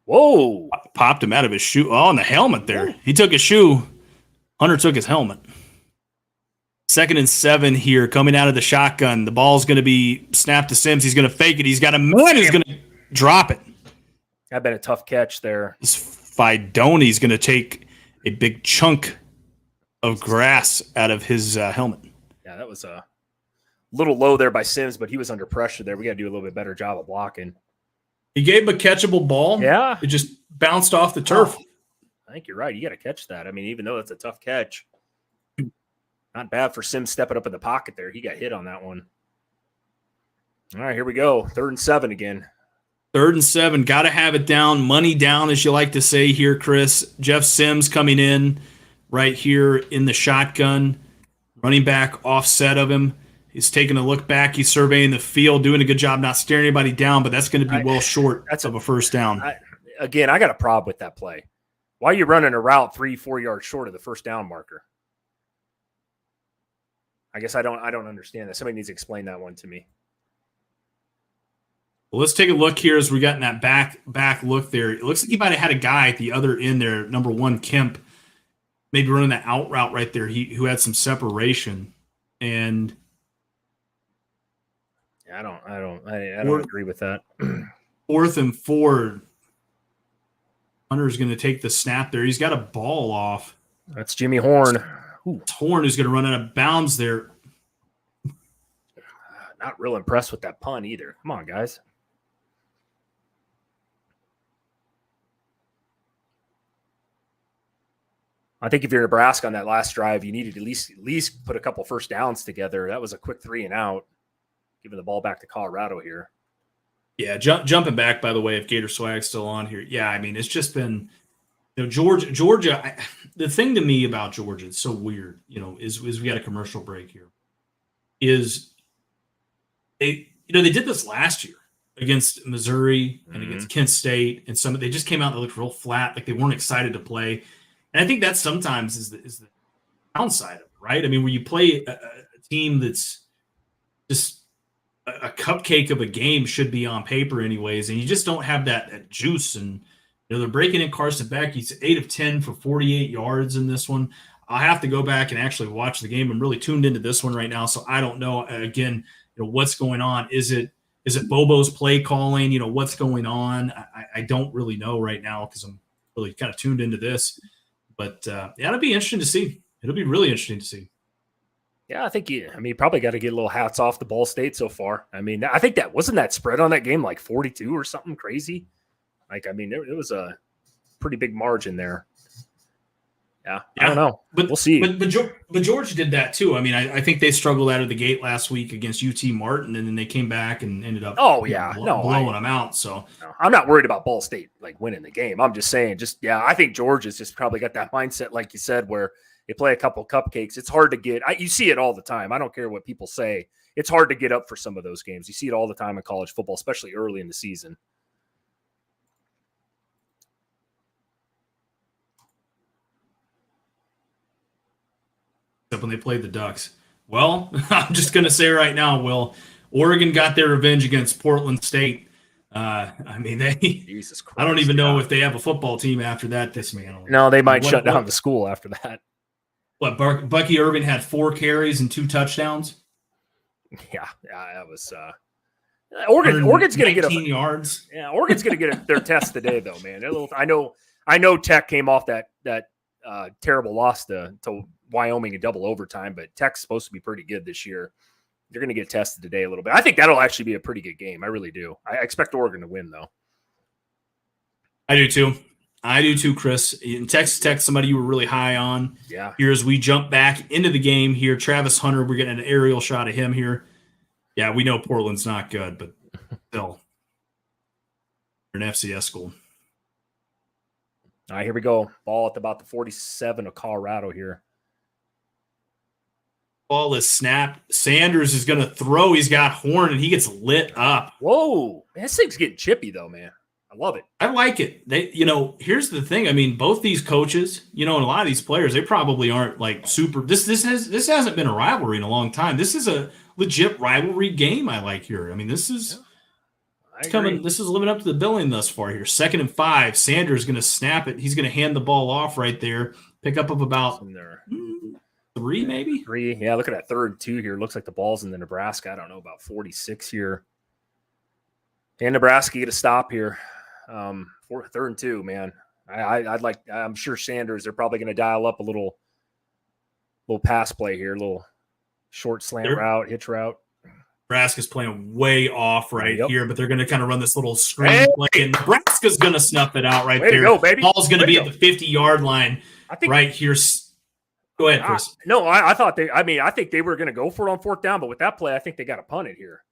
Whoa. Popped him out of his shoe. Oh, and the helmet there. He took his shoe. Hunter took his helmet. 2nd and 7 here coming out of the shotgun. The ball's going to be snapped to Sims. He's going to fake it. He's got a man who's going to drop it. That'd been a tough catch there. Fidoni's going to take a big chunk of grass out of his helmet. Yeah, that was a little low there by Sims, but he was under pressure there. We got to do a little bit better job of blocking. He gave him a catchable ball. Yeah. It just bounced off the turf. Oh, I think you're right. You got to catch that. I mean, even though that's a tough catch, not bad for Sims stepping up in the pocket there. He got hit on that one. All right, here we go. 3rd and 7 again. 3rd and 7. Got to have it down. Money down, as you like to say here, Chris. Jeff Sims coming in right here in the shotgun. Running back offset of him. He's taking a look back. He's surveying the field, doing a good job not staring anybody down, but that's going to be well short of a first down. I got a problem with that play. Why are you running a route 3-4 yards short of the first down marker? I guess I don't understand that. Somebody needs to explain that one to me. Well, let's take a look here as we got in that back look there. It looks like he might have had a guy at the other end there, number 1, Kemp, maybe running that out route right there. Who had some separation. And I don't agree with that. 4th and 4. Hunter's going to take the snap there. He's got a ball off. That's Jimmy Horn. Horn is going to run out of bounds there. Not real impressed with that punt either. Come on, guys. I think if you're Nebraska on that last drive, you needed to at least put a couple first downs together. That was a quick 3 and out, giving the ball back to Colorado here. Yeah, jumping back, by the way, if Gator Swag's still on here. Yeah, I mean, it's just been, Georgia. The thing to me about Georgia, it's so weird, is we got a commercial break here, is they did this last year against Missouri and against Kent State, and they just came out and they looked real flat, like they weren't excited to play. And I think that sometimes is the downside of it, right? I mean, where you play a team that's just a cupcake of a game should be on paper anyways, and you just don't have that juice. And they're breaking in Carson Beck. He's 8 of 10 for 48 yards in this one. I'll have to go back and actually watch the game. I'm really tuned into this one right now, so I don't know again, what's going on. Is it Bobo's play calling? What's going on? I don't really know right now because I'm really kind of tuned into this. But it'll be interesting to see. It'll be really interesting to see. Yeah, I think you probably got to get a little hats off to Ball State so far. I mean, I think that spread on that game like 42 or something crazy. Like, I mean, it was a pretty big margin there. Yeah, I don't know. But we'll see. But Georgia did that too. I mean, I think they struggled out of the gate last week against UT Martin, and then they came back and ended up blowing them out. So I'm not worried about Ball State like winning the game. I'm just saying, I think Georgia's just probably got that mindset, like you said, where they play a couple cupcakes. It's hard to get. You see it all the time. I don't care what people say. It's hard to get up for some of those games. You see it all the time in college football, especially early in the season. Except when they played the Ducks. Well, I'm just going to say right now, Will, Oregon got their revenge against Portland State. I mean, Jesus Christ, I don't even know if they have a football team after that dismantle. No, they might shut down the school after that. What, Bucky Irving had 4 carries and 2 touchdowns? Yeah, that was Oregon's going to get 18 yards. Yeah, Oregon's going to get their test today, though, man. I know Tech came off that terrible loss to Wyoming in double overtime, but Tech's supposed to be pretty good this year. They're going to get tested today a little bit. I think that'll actually be a pretty good game. I really do. I expect Oregon to win, though. I do too, Chris. In Texas Tech, somebody you were really high on. Yeah. Here as we jump back into the game here, Travis Hunter, we're getting an aerial shot of him here. Yeah, we know Portland's not good, but still, they're an FCS school. All right, here we go. Ball at about the 47 of Colorado here. Ball is snapped. Sanders is going to throw. He's got Horn, and he gets lit up. Whoa. Man, this thing's getting chippy, though, man. I love it. I like it. Here's the thing. I mean, both these coaches, and a lot of these players, they probably aren't like super. This hasn't been a rivalry in a long time. This is a legit rivalry game. I like here. I mean, this is coming. This is living up to the billing thus far here. 2nd and 5. Sanders going to snap it. He's going to hand the ball off right there. Pick up of about 3 maybe. 3. Yeah, look at that 3rd and 2 here. Looks like the ball's in the Nebraska. I don't know, about 46 here. And Nebraska get a stop here. For 3rd and 2, man. I'm sure Sanders, they're probably going to dial up a little pass play here, a little short slant route, hitch route. Nebraska's playing way off here, but they're going to kind of run this little screen play, and Nebraska's going to snuff it out right there. Go, baby. Ball's going to be at the 50-yard line right here. Go ahead, Chris. I think they were going to go for it on 4th down, but with that play, I think they got to punt it here.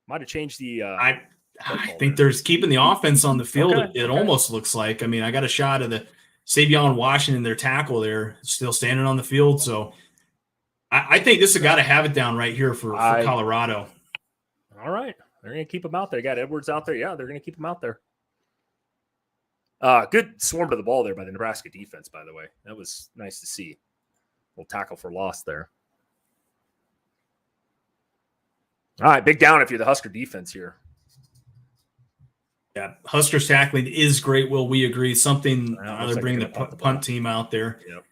Might have changed the I think there's keeping the offense on the field. It almost looks like. I mean, I got a shot of the Savion Washington, their tackle there, still standing on the field. So I think this has got to have it down right here for Colorado. All right. They're going to keep him out there. Got Edwards out there. Yeah, they're going to keep him out there. Good swarm to the ball there by the Nebraska defense, by the way. That was nice to see. Little tackle for loss there. All right, big down if you're the Husker defense here. Yeah, Huskers tackling is great. Will we agree? Something they're bringing the punt team out there. Yep.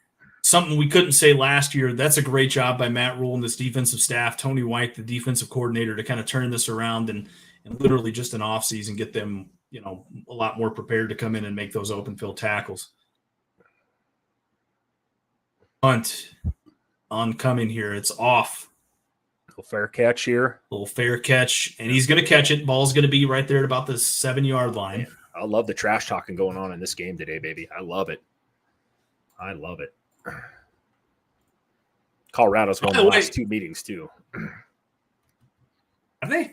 Something we couldn't say last year. That's a great job by Matt Rule and this defensive staff, Tony White, the defensive coordinator, to kind of turn this around and literally just an offseason get them, a lot more prepared to come in and make those open field tackles. Punt oncoming here. It's off. Little fair catch here. Little fair catch, and he's going to catch it. Ball's going to be right there at about the 7-yard line. Man, I love the trash talking going on in this game today, baby. I love it. Colorado's won the last 2 meetings, too. Have they?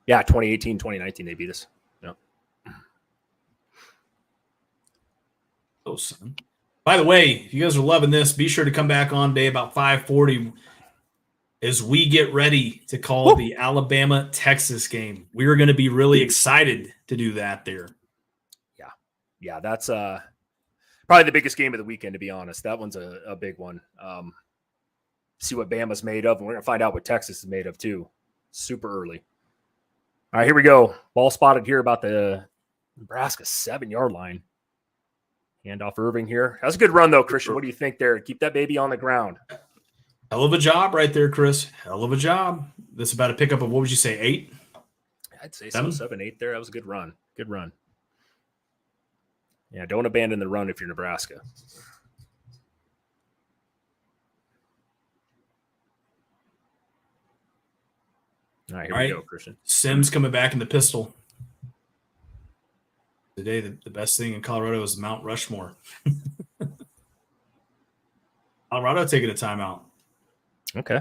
Yeah, 2018, 2019, they beat us. Yep. Oh, son. By the way, if you guys are loving this, be sure to come back on day about 5:40 as we get ready to call the Alabama-Texas game. We are going to be really excited to do that there. Yeah, that's probably the biggest game of the weekend, to be honest. That one's a big one. See what Bama's made of, and we're going to find out what Texas is made of, too. Super early. All right, here we go. Ball spotted here about the Nebraska 7-yard line. Handoff Irving here. That's a good run, though, Christian. What do you think there? Keep that baby on the ground. Hell of a job right there, Chris. Hell of a job. This is about a pickup of, what would you say, 8? I'd say 7, 8 there. That was a good run. Good run. Yeah, don't abandon the run if you're Nebraska. All right, here we go, Christian. Sims coming back in the pistol. Today, the best thing in Colorado is Mount Rushmore. Colorado taking a timeout. Okay.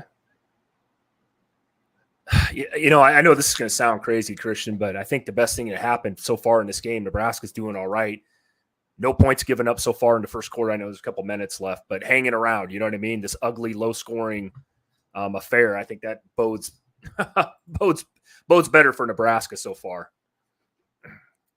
I know this is going to sound crazy, Christian, but I think the best thing that happened so far in this game, Nebraska's doing all right. No points given up so far in the first quarter. I know there's a couple minutes left, but hanging around, you know what I mean? This ugly, low-scoring affair, I think that bodes better for Nebraska so far.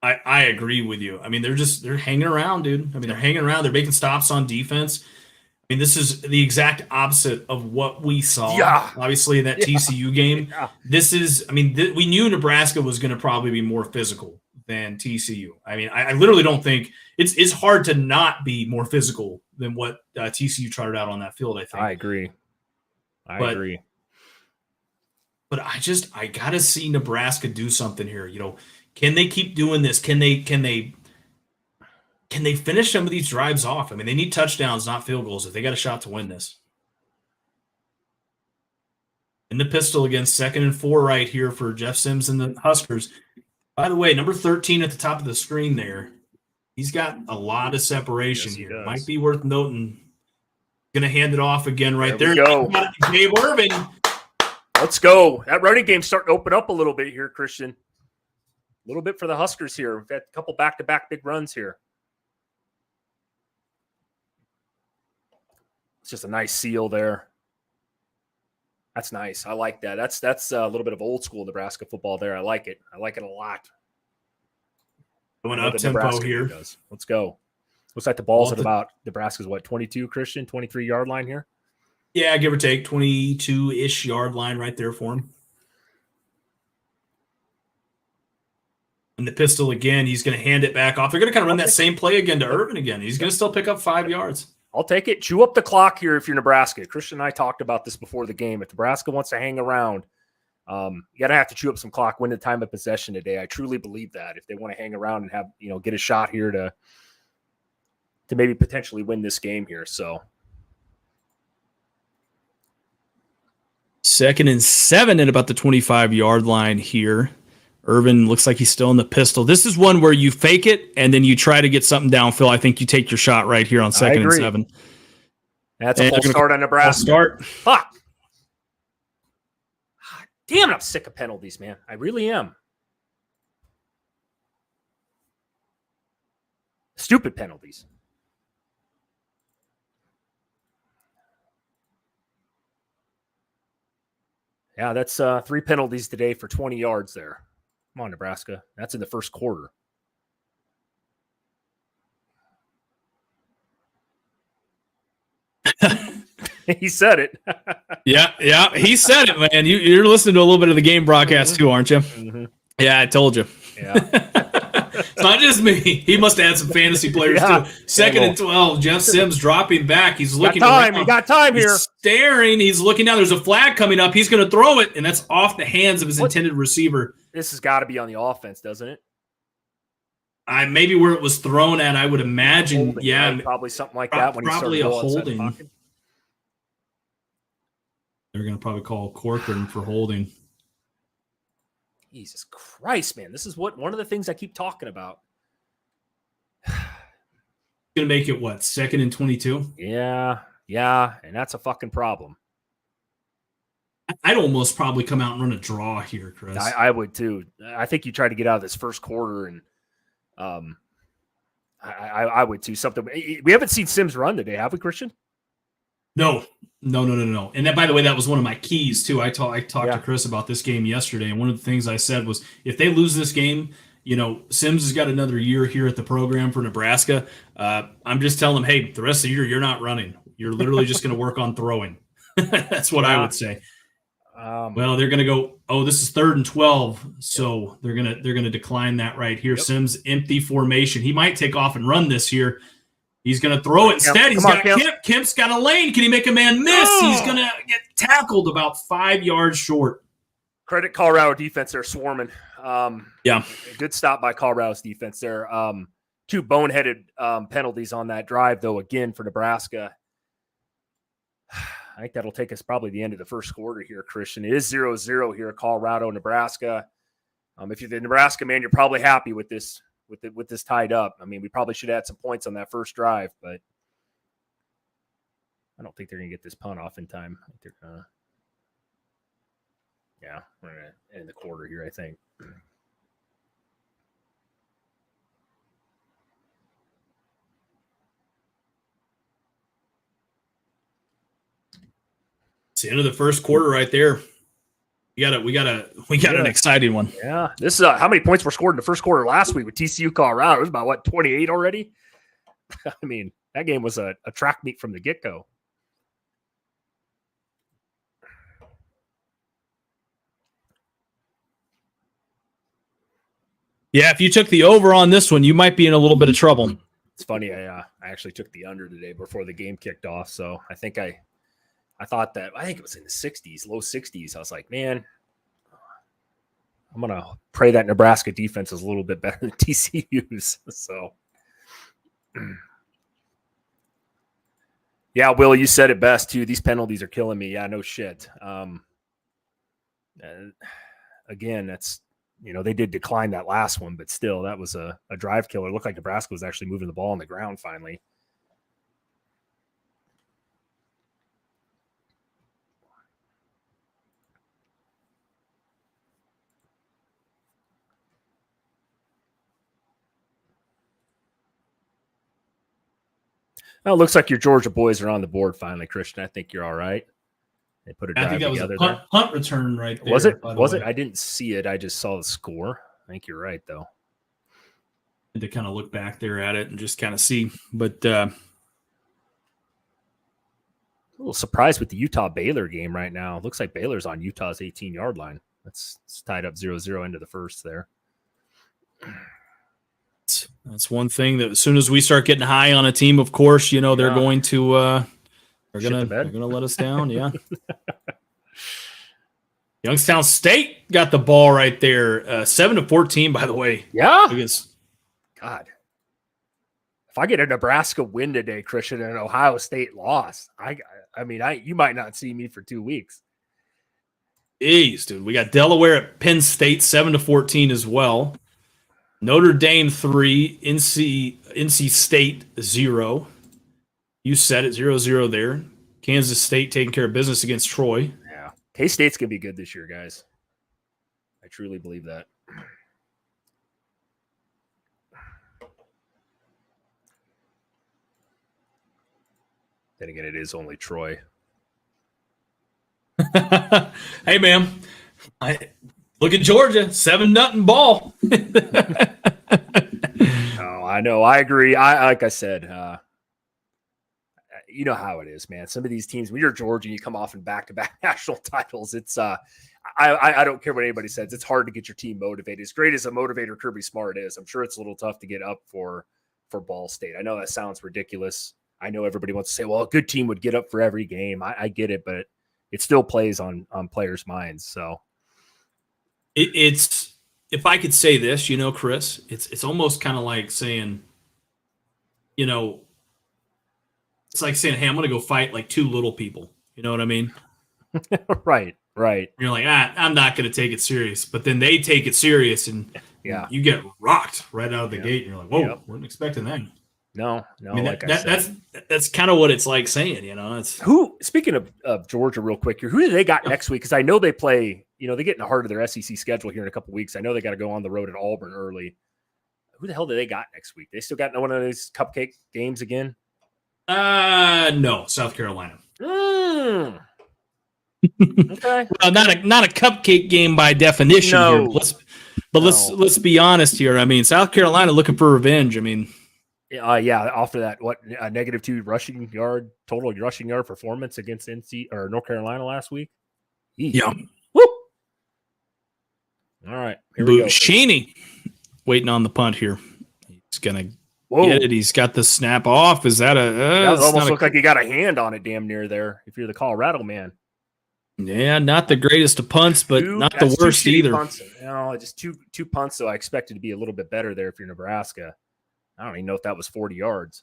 I agree with you. I mean, they're hanging around, dude. I mean, they're hanging around. They're making stops on defense. I mean, this is the exact opposite of what we saw, obviously, in that TCU game. Yeah. This is, I mean, we knew Nebraska was going to probably be more physical than TCU. I mean, I literally don't think it's hard to not be more physical than what TCU trotted out on that field, I think. I agree. I agree. But I got to see Nebraska do something here. Can they keep doing this? Can they finish some of these drives off? I mean, they need touchdowns, not field goals, if they got a shot to win this. In the pistol against 2nd and 4 right here for Jeff Sims and the Huskers. By the way, number 13 at the top of the screen there, he's got a lot of separation here. Does. Might be worth noting. Going to hand it off again right there. Go. Dave Irving. Let's go. That running game's starting to open up a little bit here, Christian. A little bit for the Huskers here. We've had a couple back-to-back big runs here. It's just a nice seal there. That's nice. I like that. That's a little bit of old school Nebraska football there. I like it. I like it a lot. Going up tempo here. Let's go. Looks like the ball's at about Nebraska's 22, Christian, 23-yard line here. Yeah, give or take 22-ish yard line right there for him. And the pistol again, he's going to hand it back off. They're going to kind of run that same play again to Irvin again. He's going to still pick up 5 yards. I'll take it. Chew up the clock here if you're Nebraska. Christian and I talked about this before the game. If Nebraska wants to hang around, you got to have to chew up some clock, win the time of possession today. I truly believe that if they want to hang around and have, get a shot here to maybe potentially win this game here. So 2nd and 7 at about the 25-yard line here. Irvin looks like he's still in the pistol. This is one where you fake it and then you try to get something downfield. I think you take your shot right here on 2nd and 7. That's a full start on Nebraska. Start. Fuck. Damn it, I'm sick of penalties, man. I really am. Stupid penalties. Yeah, that's 3 penalties today for 20 yards there. Come on, Nebraska. That's in the first quarter. He said it. Yeah. He said it, man. You're listening to a little bit of the game broadcast too, aren't you? Mm-hmm. Yeah, I told you. Yeah. It's not just me. He must have had some fantasy players too. 2nd and 12. Jeff Sims dropping back. He's looking around. He got time here. He's staring. He's looking down. There's a flag coming up. He's going to throw it, and that's off the hands of his intended receiver. This has got to be on the offense, doesn't it? Maybe where it was thrown at, I would imagine. Holding, yeah, right? Probably something like that. When probably he a holding. They're going to probably call Corcoran for holding. Jesus Christ, man. This is one of the things I keep talking about. Going to make it, what, 2nd and 22? Yeah, and that's a fucking problem. I'd almost probably come out and run a draw here, Chris. I would too. I think you try to get out of this first quarter, and I would too. Something we haven't seen Sims run today, have we, Christian? No. And that, by the way, that was one of my keys too. I talked to Chris about this game yesterday, and one of the things I said was, if they lose this game, Sims has got another year here at the program for Nebraska. I'm just telling him, hey, the rest of the year you're not running. You're literally just going to work on throwing. That's what I would say. Well, they're going to go, oh, this is 3rd and 12, so they're gonna decline that right here. Yep. Sims empty formation. He might take off and run this here. He's going to throw it instead. He's got Kemp. Kemp's got a lane. Can he make a man miss? He's going to get tackled about 5 yards short. Credit Colorado defense. They're swarming. Yeah. Good stop by Colorado's defense there. 2 boneheaded penalties on that drive, though, again, for Nebraska. I think that'll take us probably the end of the first quarter here, Christian. It is 0-0 here, Colorado, Nebraska. If you're the Nebraska man, you're probably happy with this. With this tied up. I mean, we probably should add some points on that first drive, but I don't think they're going to get this punt off in time. I think they're going to, we're going to end the quarter here, I think. It's the end of the first quarter right there. We got an exciting one. Yeah. This is how many points were scored in the first quarter last week with TCU Colorado. It was about 28 already. I mean, that game was a track meet from the get-go. Yeah, if you took the over on this one, you might be in a little bit of trouble. It's funny. I actually took the under today before the game kicked off. So I think I thought that, I think it was in the 60s, low 60s. I was like, man, I'm going to pray that Nebraska defense is a little bit better than TCU's. So, yeah, Will, you said it best too. These penalties are killing me. Yeah, no shit. Again, that's, they did decline that last one, but still, that was a drive killer. It looked like Nebraska was actually moving the ball on the ground finally. Well, it looks like your Georgia boys are on the board finally, Christian. I think you're all right. They put a drive together. I think that was a punt return right there. Was it? Was it? I didn't see it. I just saw the score. I think you're right, though. To kind of look back there at it and just kind of see. But a little surprised with the Utah-Baylor game right now. It looks like Baylor's on Utah's 18-yard line. It's tied up 0-0 into the first there. That's one thing that as soon as we start getting high on a team, of course, they're going to they're gonna let us down. Yeah. Youngstown State got the ball right there. 7-14, by the way. Yeah. Against God. If I get a Nebraska win today, Christian, and an Ohio State loss, you might not see me for 2 weeks. Jeez, dude. We got Delaware at Penn State, 7-14 as well. Notre Dame 3, NC State 0. You said it, 0-0 there. Kansas State taking care of business against Troy. Yeah. K-State's going to be good this year, guys. I truly believe that. Then again, it is only Troy. Hey, man. Look at Georgia, 7-0 ball. Oh, I know. I agree. Like I said, you know how it is, man. Some of these teams, when you're Georgia and you come off in back-to-back national titles, it's I don't care what anybody says. It's hard to get your team motivated. As great as a motivator Kirby Smart is, I'm sure it's a little tough to get up for Ball State. I know that sounds ridiculous. I know everybody wants to say, well, a good team would get up for every game. I get it, but it still plays on players' minds. So it's if I could say this, Chris, it's almost kind of like saying, it's like saying, hey, I'm going to go fight like 2 little people. You know what I mean? Right. You're like, I'm not going to take it serious. But then they take it serious, and you get rocked right out of the gate. And you're like, whoa, wasn't expecting that. No. I mean, that's kind of what it's like saying, It's Speaking of Georgia, real quick here, who do they got next week? Because I know they play. They get in the heart of their SEC schedule here in a couple weeks. I know they got to go on the road at Auburn early. Who the hell do they got next week? They still got one of those cupcake games again? No, South Carolina. Okay. Well, not a cupcake game by definition here. Let's be honest here. I mean, South Carolina looking for revenge. I mean. After that, -2 rushing yard total rushing yard performance against North Carolina last week. Yeah. Woo! All right, here we go. Bushini waiting on the punt here. He's gonna get it. He's got the snap off. Is that that almost looked like he got a hand on it, damn near there. If you're the Colorado man. Yeah, not the greatest of punts, but not the worst either. Punts. Just two punts. So I expected to be a little bit better there if you're Nebraska. I don't even know if that was 40 yards.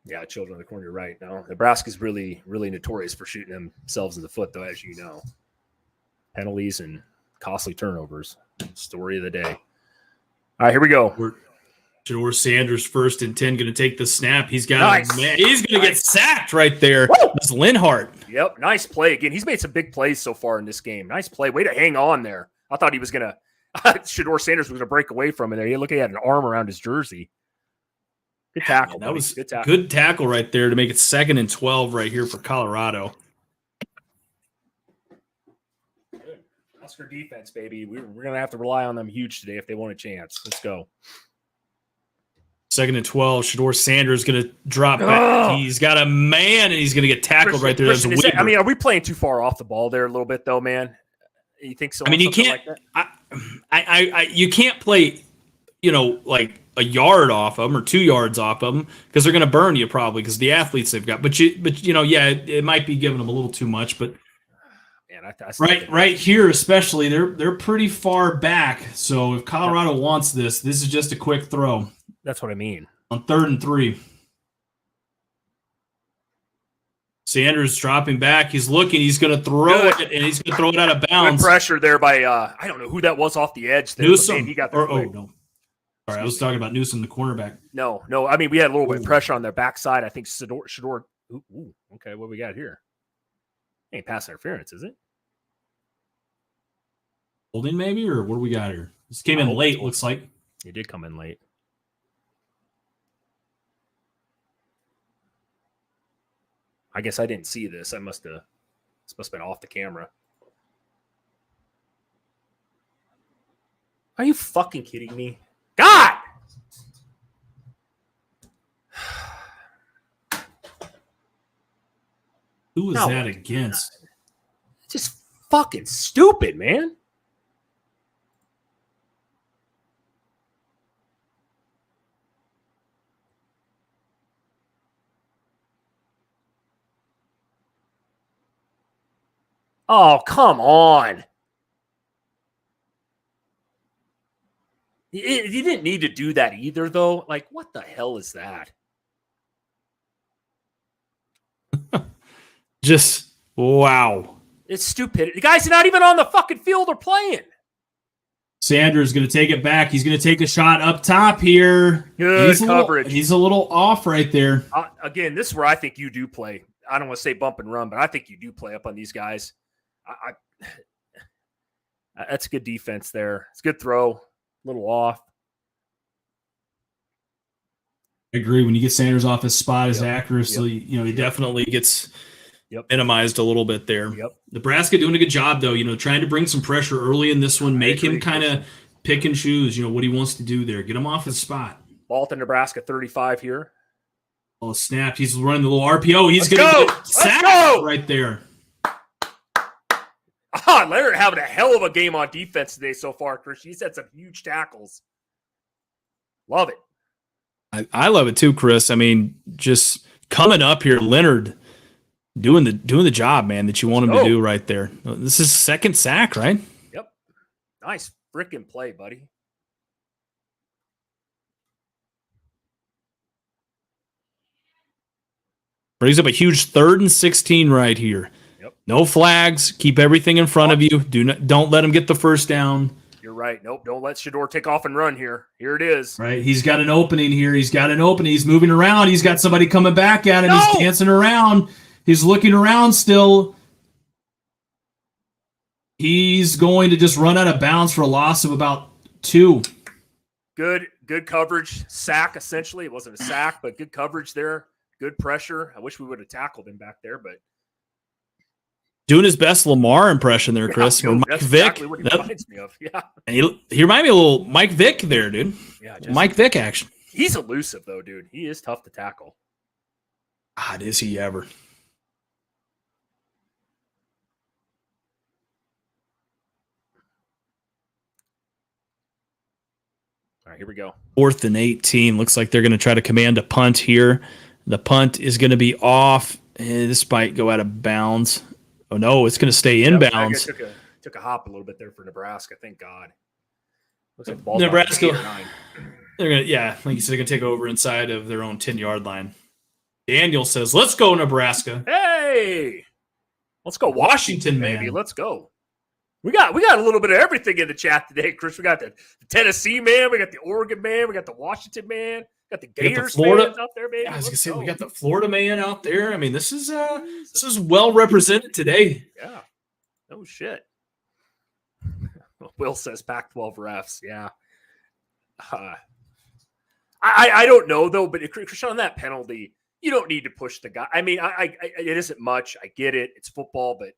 Yeah, children in the corner, you're right. No, Nebraska's really, really notorious for shooting themselves in the foot, though, as you know. Penalties and costly turnovers. Story of the day. All right, here we go. Shedeur Sanders, 1st and 10, going to take the snap. He's got he's going to get sacked right there. That's Linhart. Yep, nice play again. He's made some big plays so far in this game. Nice play. Way to hang on there. I thought he was going to Shedeur Sanders was going to break away from him there. He looked like he had an arm around his jersey. Good tackle. That was good tackle right there to make it 2nd and 12 right here for Colorado. Oscar defense, baby. We're going to have to rely on them huge today if they want a chance. Let's go. 2nd and 12. Shedeur Sanders going to drop back. He's got a man, and he's going to get tackled right there. Are we playing too far off the ball there a little bit, though, man? You think so? I mean, you can't. Like you can't play, like a yard off of them or 2 yards off of them because they're going to burn you probably because the athletes they've got. But it might be giving them a little too much, but. Right here, especially, they're pretty far back. So if Colorado wants this is just a quick throw. That's what I mean. On 3rd and 3. Sanders dropping back. He's looking. He's going to throw it, and he's going to throw it out of bounds. Good pressure there by I don't know who that was off the edge. There, Newsom. Man, he got there quick. No. Sorry, I was talking about Newsom, the cornerback. No. I mean, we had a little bit of pressure on their backside. I think Shedeur. Ooh, okay, what we got here? Ain't pass interference, is it? Holding maybe, or what do we got here? This came in late, looks like. It did come in late. I guess I didn't see this. This must have been off the camera. Are you fucking kidding me? God! Who was that against? Just fucking stupid, man. Oh, come on. You didn't need to do that either, though. Like, what the hell is that? Just wow. It's stupid. The guy's not even on the fucking field or playing. Sanders going to take it back. He's going to take a shot up top here. Good coverage. He's a little off right there. Again, this is where I think you do play. I don't want to say bump and run, but I think you do play up on these guys. That's good defense there. It's a good throw. A little off. I agree. When you get Sanders off his spot, his accuracy, he definitely gets minimized a little bit there. Nebraska doing a good job, though, trying to bring some pressure early in this one, make him kind of pick and choose, what he wants to do there. Get him off his spot. Ball to Nebraska 35 here. Oh, snapped. He's running the little RPO. He's going to get sacked right there. Leonard having a hell of a game on defense today so far, Chris. He's had some huge tackles. Love it. I love it too, Chris. I mean, just coming up here, Leonard doing the job, man, that you want him to do right there. This is second sack, right? Yep. Nice freaking play, buddy. Brings up a huge 3rd and 16 right here. Yep. No flags. Keep everything in front of you. Don't let him get the first down. You're right. Nope. Don't let Shedeur take off and run here. Here it is. Right. He's got an opening here. He's moving around. He's got somebody coming back at him. No! He's dancing around. He's looking around still. He's going to just run out of bounds for a loss of about 2. Good coverage. Sack, essentially. It wasn't a sack, but good coverage there. Good pressure. I wish we would have tackled him back there, but doing his best Lamar impression there, Chris. Or Mike Vick. Exactly what he reminds me of. Yeah. And he reminded me a little Mike Vick there, dude. Yeah, Mike Vick action. He's elusive though, dude. He is tough to tackle. God, is he ever? All right, here we go. 4th and 18. Looks like they're going to try to command a punt here. The punt is going to be off. This might go out of bounds. Oh, no, it's going to stay inbounds. Took a hop a little bit there for Nebraska. Thank God. Looks like the ball's Nebraska, they're going to, like you said, they're going to take over inside of their own 10-yard line. Daniel says, let's go, Nebraska. Hey, let's go Washington, man. Let's go. We got a little bit of everything in the chat today, Chris. We got the Tennessee man. We got the Oregon man. We got the Washington man. Got the Gators fans out there, baby. Yeah, I was gonna say we got the Florida man out there. I mean, this is well represented today. Yeah. Oh shit. Will says Pac-12 refs. Yeah. I don't know though, but Christian, on that penalty, you don't need to push the guy. I mean, it isn't much. I get it. It's football, but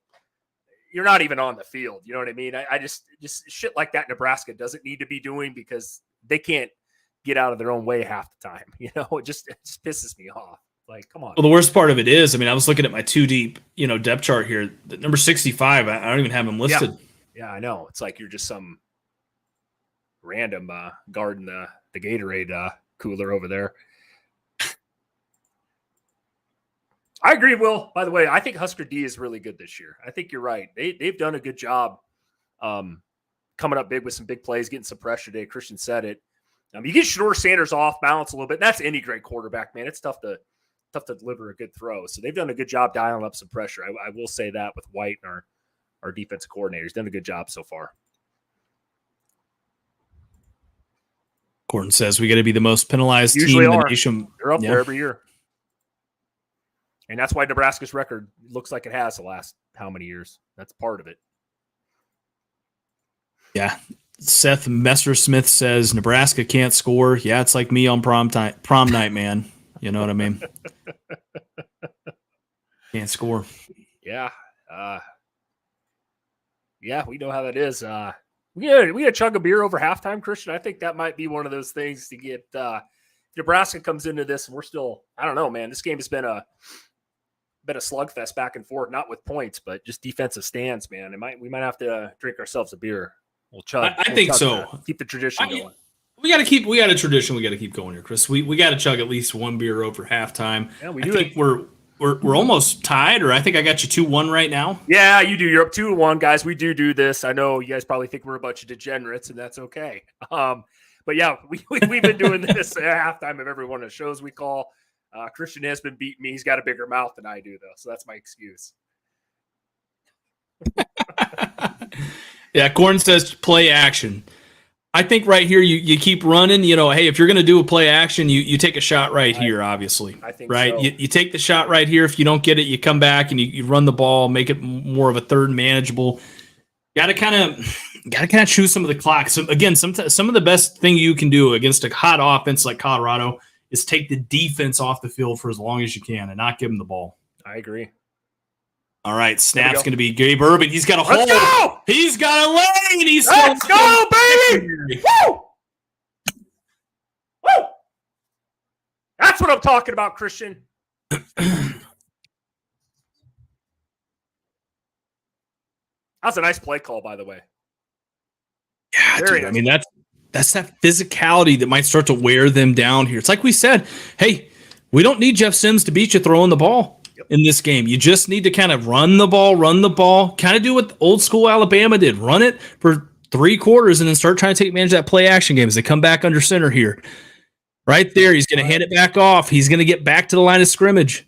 you're not even on the field. You know what I mean? I just shit like that Nebraska doesn't need to be doing because they can't get out of their own way half the time. It just pisses me off. Like, come on. Well, the worst part of it is, I mean, I was looking at my 2 deep, depth chart here. The number 65, I don't even have him listed. Yeah, I know. It's like you're just some random guarding the Gatorade cooler over there. I agree, Will. By the way, I think Husker D is really good this year. I think you're right. They've done a good job coming up big with some big plays, getting some pressure today. Christian said it. You get Shedeur Sanders off balance a little bit. That's any great quarterback, man. It's tough to deliver a good throw. So they've done a good job dialing up some pressure. I will say that with White and our defensive coordinators. Done a good job so far. Gordon says we got to be the most penalized Usually team in are. the nation. They're up there every year. And that's why Nebraska's record looks like it has the last how many years. That's part of it. Yeah. Seth Messersmith says Nebraska can't score. Yeah, it's like me on prom night, man. You know what I mean? Can't score. Yeah. Yeah, we know how that is. we had chug a beer over halftime, Christian. I think that might be one of those things to get Nebraska comes into this, and we're still, I don't know, man. This game has been a slugfest back and forth, not with points, but just defensive stands, man. We might have to drink ourselves a beer. We'll chug. I think so. Keep the tradition going. We got a tradition we got to keep going here, Chris. We got to chug at least one beer over halftime. Yeah, I think we're almost tied, or I think I got you 2-1 right now. Yeah, you do. You're up 2-1, guys. We do this. I know you guys probably think we're a bunch of degenerates, and that's okay. But yeah, we've been doing this at halftime of every one of the shows we call. Christian has been beating me. He's got a bigger mouth than I do, though, so that's my excuse. Yeah, Corn says play action. I think right here you keep running. Hey, if you're going to do a play action, you take a shot right here, obviously. I think right. So. You take the shot right here. If you don't get it, you come back and you run the ball, make it more of a third manageable. Got to kind of choose some of the clock. So again, some of the best thing you can do against a hot offense like Colorado is take the defense off the field for as long as you can and not give them the ball. I agree. All right, snap's going to be Gabe Urban. He's got a hold. Go! He's got a lane. Let's go, baby! Woo! Woo! That's what I'm talking about, Christian. That's a nice play call, by the way. Yeah, Very dude, nice. I mean, that's that physicality that might start to wear them down here. It's like we said, hey, we don't need Jeff Sims to beat you throwing the ball in this game. You just need to kind of run the ball, kind of do what old school Alabama did. Run it for 3 quarters and then start trying to take advantage of that play action game as they come back under center here. Right there, he's going to hand it back off. He's going to get back to the line of scrimmage.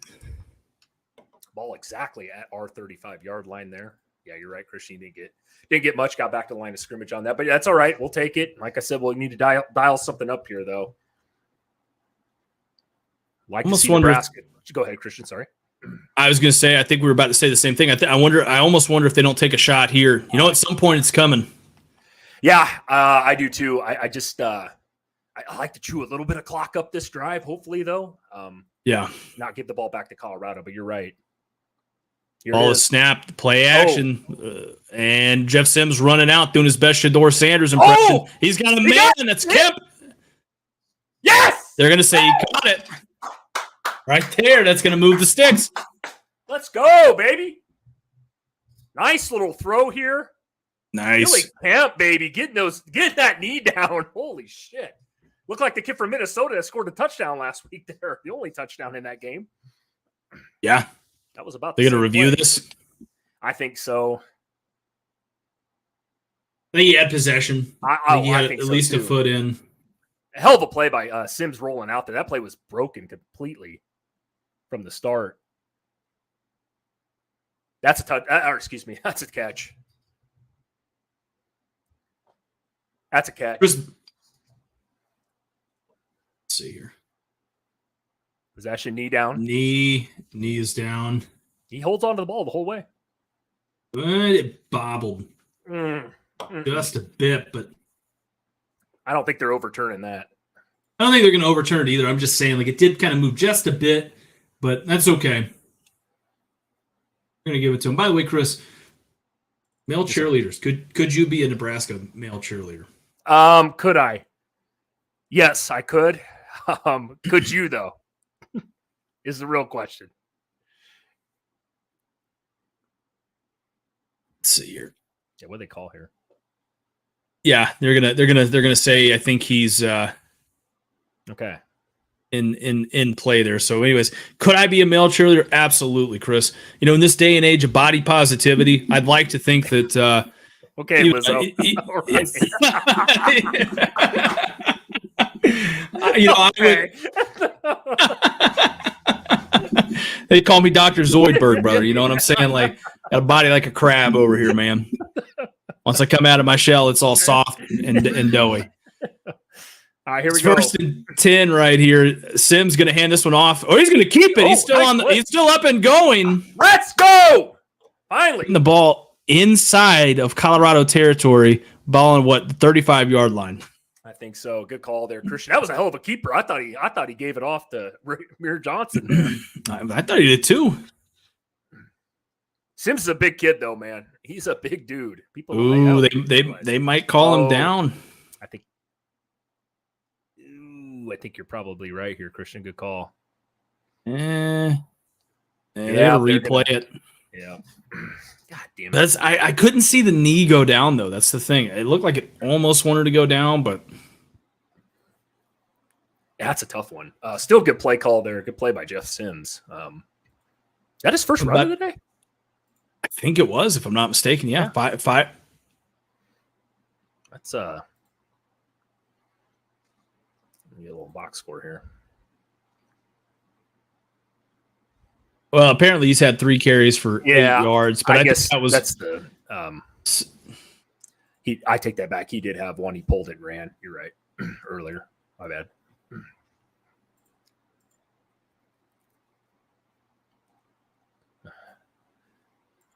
Ball exactly at our 35-yard line there. Yeah, you're right, Christian. Didn't get much. Got back to the line of scrimmage on that, but that's all right. We'll take it. Like I said, we'll need to dial something up here, though. Like to see Nebraska. Go ahead, Christian. Sorry. I was going to say, I think we were about to say the same thing. I almost wonder if they don't take a shot here. At some point it's coming. Yeah, I do too. I just I like to chew a little bit of clock up this drive. Hopefully, though, not give the ball back to Colorado. But you're right. Ball is snapped, play action, and Jeff Sims running out doing his best Shador Sanders impression. He's got a man. That's Kemp. Yes, they're going to say he caught it right there. That's going to move the sticks. Let's go, baby. Nice little throw here. Nice. Really Kemp, baby. Get that knee down. Holy shit. Looked like the kid from Minnesota that scored a touchdown last week there. The only touchdown in that game. Yeah. That was about They're going to review this? I think so. I think he had possession. I think at so least too. A foot in. A hell of a play by Sims rolling out there. That play was broken completely from the start. That's a touch. That's a catch. That's a catch. Let's see here. Possession, knee down. Knee is down. He holds on to the ball the whole way. But it bobbled just a bit, but I don't think they're overturning that. I don't think they're going to overturn it either. I'm just saying, it did kind of move just a bit, but that's okay. I'm going to give it to him. By the way, Chris, male cheerleaders. Could you be a Nebraska male cheerleader? Could I? Yes, I could. Could you though? Is the real question. Let's see here. Yeah, what do they call here? Yeah, they're gonna say I think he's okay in play there. So, anyways, could I be a male cheerleader? Absolutely, Chris. In this day and age of body positivity, I'd like to think that. Okay, Lizzo. They call me Dr. Zoidberg, brother. You know what I'm saying? Got a body like a crab over here, man. Once I come out of my shell, it's all soft and doughy. All right, here we go. 1st and 10 right here. Sims going to hand this one off. Oh, he's going to keep it. He's still he's still up and going. Let's go. Finally. And the ball inside of Colorado territory, ball on the 35-yard line. I think so. Good call there, Christian. That was a hell of a keeper. I thought he gave it off to Mir Johnson there. I thought he did too. Sims is a big kid, though, man. He's a big dude. People. Ooh, they might call him down. I think you're probably right here, Christian. Good call. They're gonna replay it. Yeah. God damn it. I couldn't see the knee go down though. That's the thing. It looked like it almost wanted to go down, but that's a tough one. Still good play call there. Good play by Jeff Sims. That his first run of the day? I think it was, if I'm not mistaken. Yeah. 5. That's let me get a little box score here. Well, apparently he's had 3 carries for 8 yards, but I guess that's the I take that back. He did have one. He pulled it and ran. You're right. Earlier. My bad.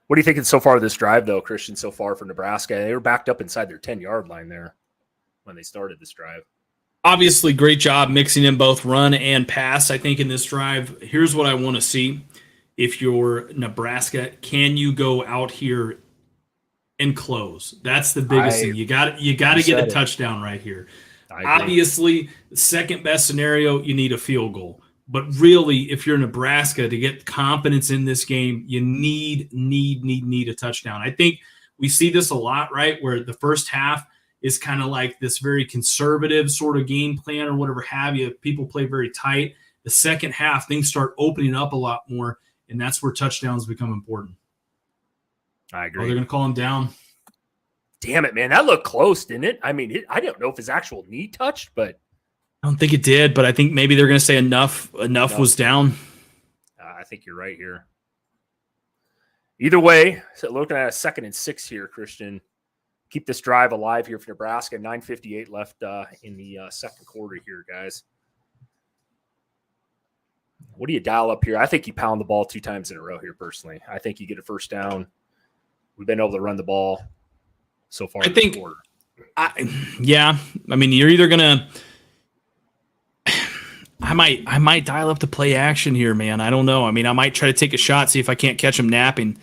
What are you thinking so far of this drive, though, Christian, so far for Nebraska? They were backed up inside their 10-yard line there when they started this drive. Obviously, great job mixing in both run and pass, I think, in this drive. Here's what I want to see. If you're Nebraska, can you go out here and close? That's the biggest thing. You got to get a touchdown right here. Obviously, the second best scenario, you need a field goal. But really, if you're Nebraska, to get confidence in this game, you need a touchdown. I think we see this a lot, right, where the first half is kind of like this very conservative sort of game plan or whatever have you. People play very tight. The second half, things start opening up a lot more, and that's where touchdowns become important. I agree. Oh, they're going to call him down. Damn it, man. That looked close, didn't it? I mean, I don't know if his actual knee touched, but I don't think it did, but I think maybe they're going to say enough was down. I think you're right here. Either way, so looking at a 2nd and 6 here, Christian. Keep this drive alive here for Nebraska. 9:58 left in the second quarter here, guys. What do you dial up here? I think you pound the ball 2 times in a row here, personally. I think you get a first down. We've been able to run the ball so far in the quarter. Yeah. I mean, you're either going to – I might dial up the play action here, man. I don't know. I mean, I might try to take a shot, see if I can't catch him napping.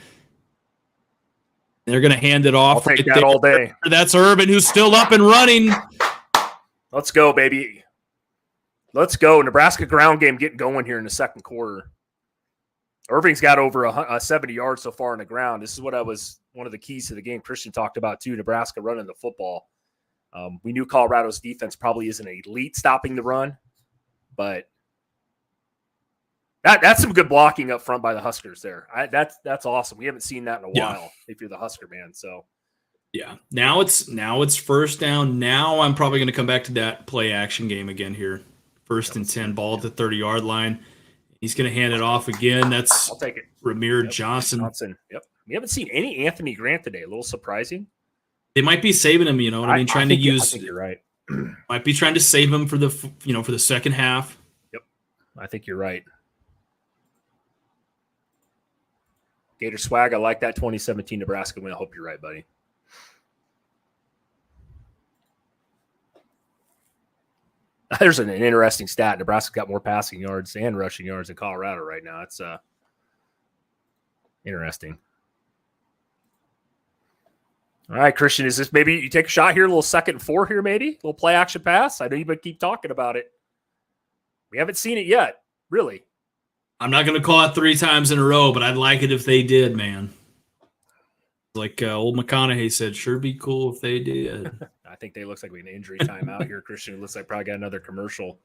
They're going to hand it off. I'll take that all day. That's Urban, who's still up and running. Let's go, baby. Let's go. Nebraska ground game getting going here in the second quarter. Irving's got over 70 yards so far on the ground. This is one of the keys to the game Christian talked about, too, Nebraska running the football. We knew Colorado's defense probably isn't elite stopping the run, but that's some good blocking up front by the Huskers there. That's awesome. We haven't seen that in a while if you're the Husker man. So yeah, now it's first down. Now I'm probably going to come back to that play action game again here. 1st and 10, ball at the 30-yard line. He's going to hand it off again. I'll take it. Ramir Johnson. Yep. We haven't seen any Anthony Grant today. A little surprising. They might be saving him. You know what I mean? I think you're right. Might be trying to save him for the second half. Yep. I think you're right. Gator swag. I like that 2017 Nebraska win. I hope you're right, buddy. There's an interesting stat. Nebraska's got more passing yards and rushing yards than Colorado right now. It's interesting. All right, Christian, is this maybe you take a shot here, a little 2nd and 4 here, maybe? A little play action pass? I know you've been keep talking about it. We haven't seen it yet, really. I'm not going to call it 3 times in a row, but I'd like it if they did, man. Like old McConaughey said, sure be cool if they did. I think they looks like we have an injury time out here, Christian. It looks like probably got another commercial.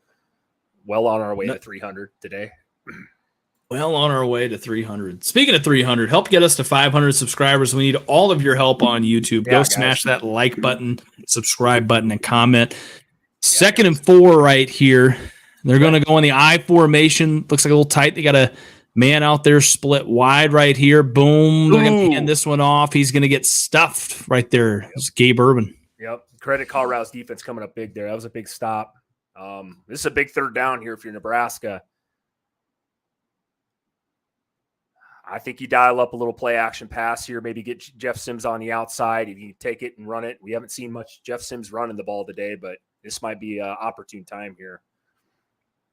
Well on our way to 300 today. Well on our way to 300. Speaking of 300, help get us to 500 subscribers. We need all of your help on YouTube. Go smash that like button, subscribe button, and comment. 2nd and 4 right here. They're going to go in the I formation. Looks like a little tight. They got a man out there split wide right here. Boom. They're going to hand this one off. He's going to get stuffed right there. It's Gabe Urban. Yep. Credit Colorado's defense coming up big there. That was a big stop. This is a big 3rd down here if you're Nebraska. I think you dial up a little play action pass here, maybe get Jeff Sims on the outside. If you take it and run it, we haven't seen much Jeff Sims running the ball today, but this might be an opportune time here.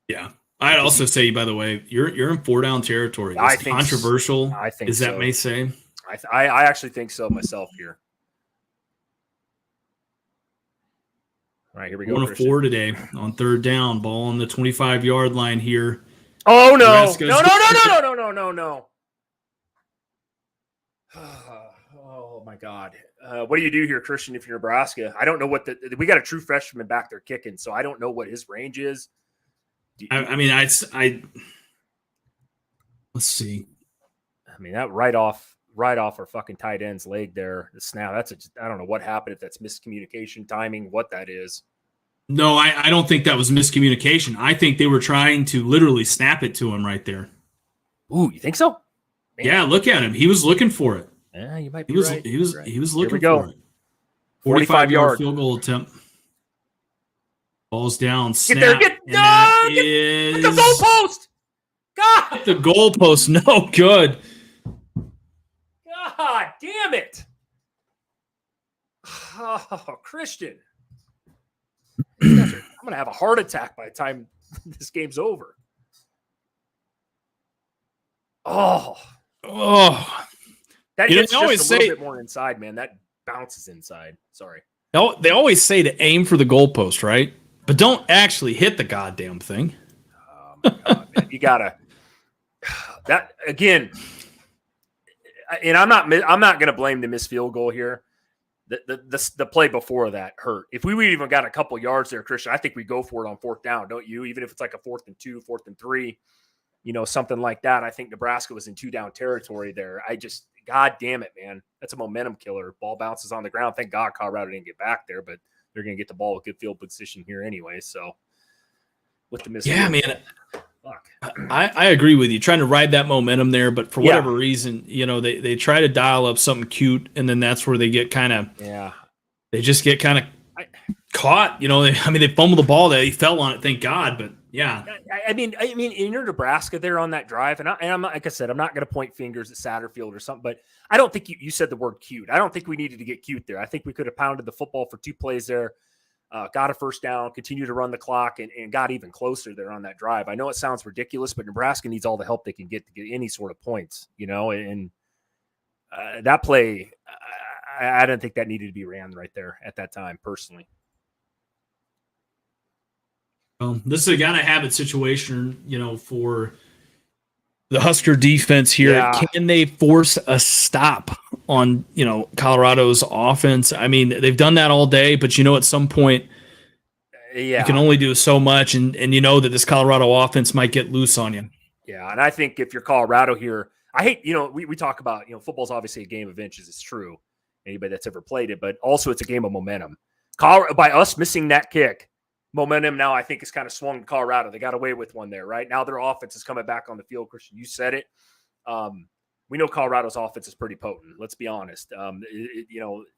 Yeah. I'd also say, by the way, you're in 4 down territory. It's controversial, I think that may say. I actually think so myself here. All right, here we go. 1 of 4 today on third down. Ball on the 25-yard line here. Oh, no. Nebraska's No. Oh, my God. What do you do here, Christian, if you're Nebraska? I don't know what we got a true freshman back there kicking, so I don't know what his range is. Let's see. I mean, that right off our fucking tight end's leg there. The snap. I don't know what happened, if that's miscommunication, timing, what that is. No, I don't think that was miscommunication. I think they were trying to literally snap it to him right there. Ooh, you think so? Man. Yeah, look at him. He was looking for it. Yeah, you might be right. He was looking for it. 45-yard field goal attempt. Ball's down. Snap, get there. Get the goalpost. God. The goalpost. No good. God damn it. Oh, Christian. I'm going to have a heart attack by the time this game's over. Oh. That hits just a little bit more inside, man. That bounces inside. Sorry. They always say to aim for the goalpost, right? But don't actually hit the goddamn thing. Oh, my God, man. You got to. That, again, and I'm not going to blame the missed field goal here. The play before that hurt. If we even got a couple yards there, Christian, I think we go for it on fourth down, don't you? Even if it's like a 4th and 2, 4th and 3, something like that. I think Nebraska was in 2-down territory there. God damn it, man. That's a momentum killer. Ball bounces on the ground. Thank God Colorado didn't get back there, but they're going to get the ball with good field position here anyway. So with the miss. Yeah, man. Fuck. I agree with you. Trying to ride that momentum there, but for whatever reason, they try to dial up something cute, and then that's where they get kind of they just get kind of caught. They fumbled the ball. They fell on it, thank God. But yeah, I mean, in Nebraska, they're on that drive, and I'm like I said, I'm not going to point fingers at Satterfield or something, but I don't think you said the word cute. I don't think we needed to get cute there. I think we could have pounded the football for 2 plays there. Got a first down, continued to run the clock, and got even closer there on that drive. I know it sounds ridiculous, but Nebraska needs all the help they can get to get any sort of points, and that play, I didn't think that needed to be ran right there at that time, personally. Well, this is a gotta-have-it situation, for the Husker defense here. Yeah. Can they force a stop on, Colorado's offense? I mean, they've done that all day, but at some point, you can only do so much, and that this Colorado offense might get loose on you. Yeah, and I think if you're Colorado here, I hate, we talk about, football's obviously a game of inches. It's true. Anybody that's ever played it, but also it's a game of momentum. By us missing that kick, momentum now I think is kind of swung to Colorado. They got away with one there, right? Now their offense is coming back on the field. Christian, you said it. We know Colorado's offense is pretty potent. Let's be honest.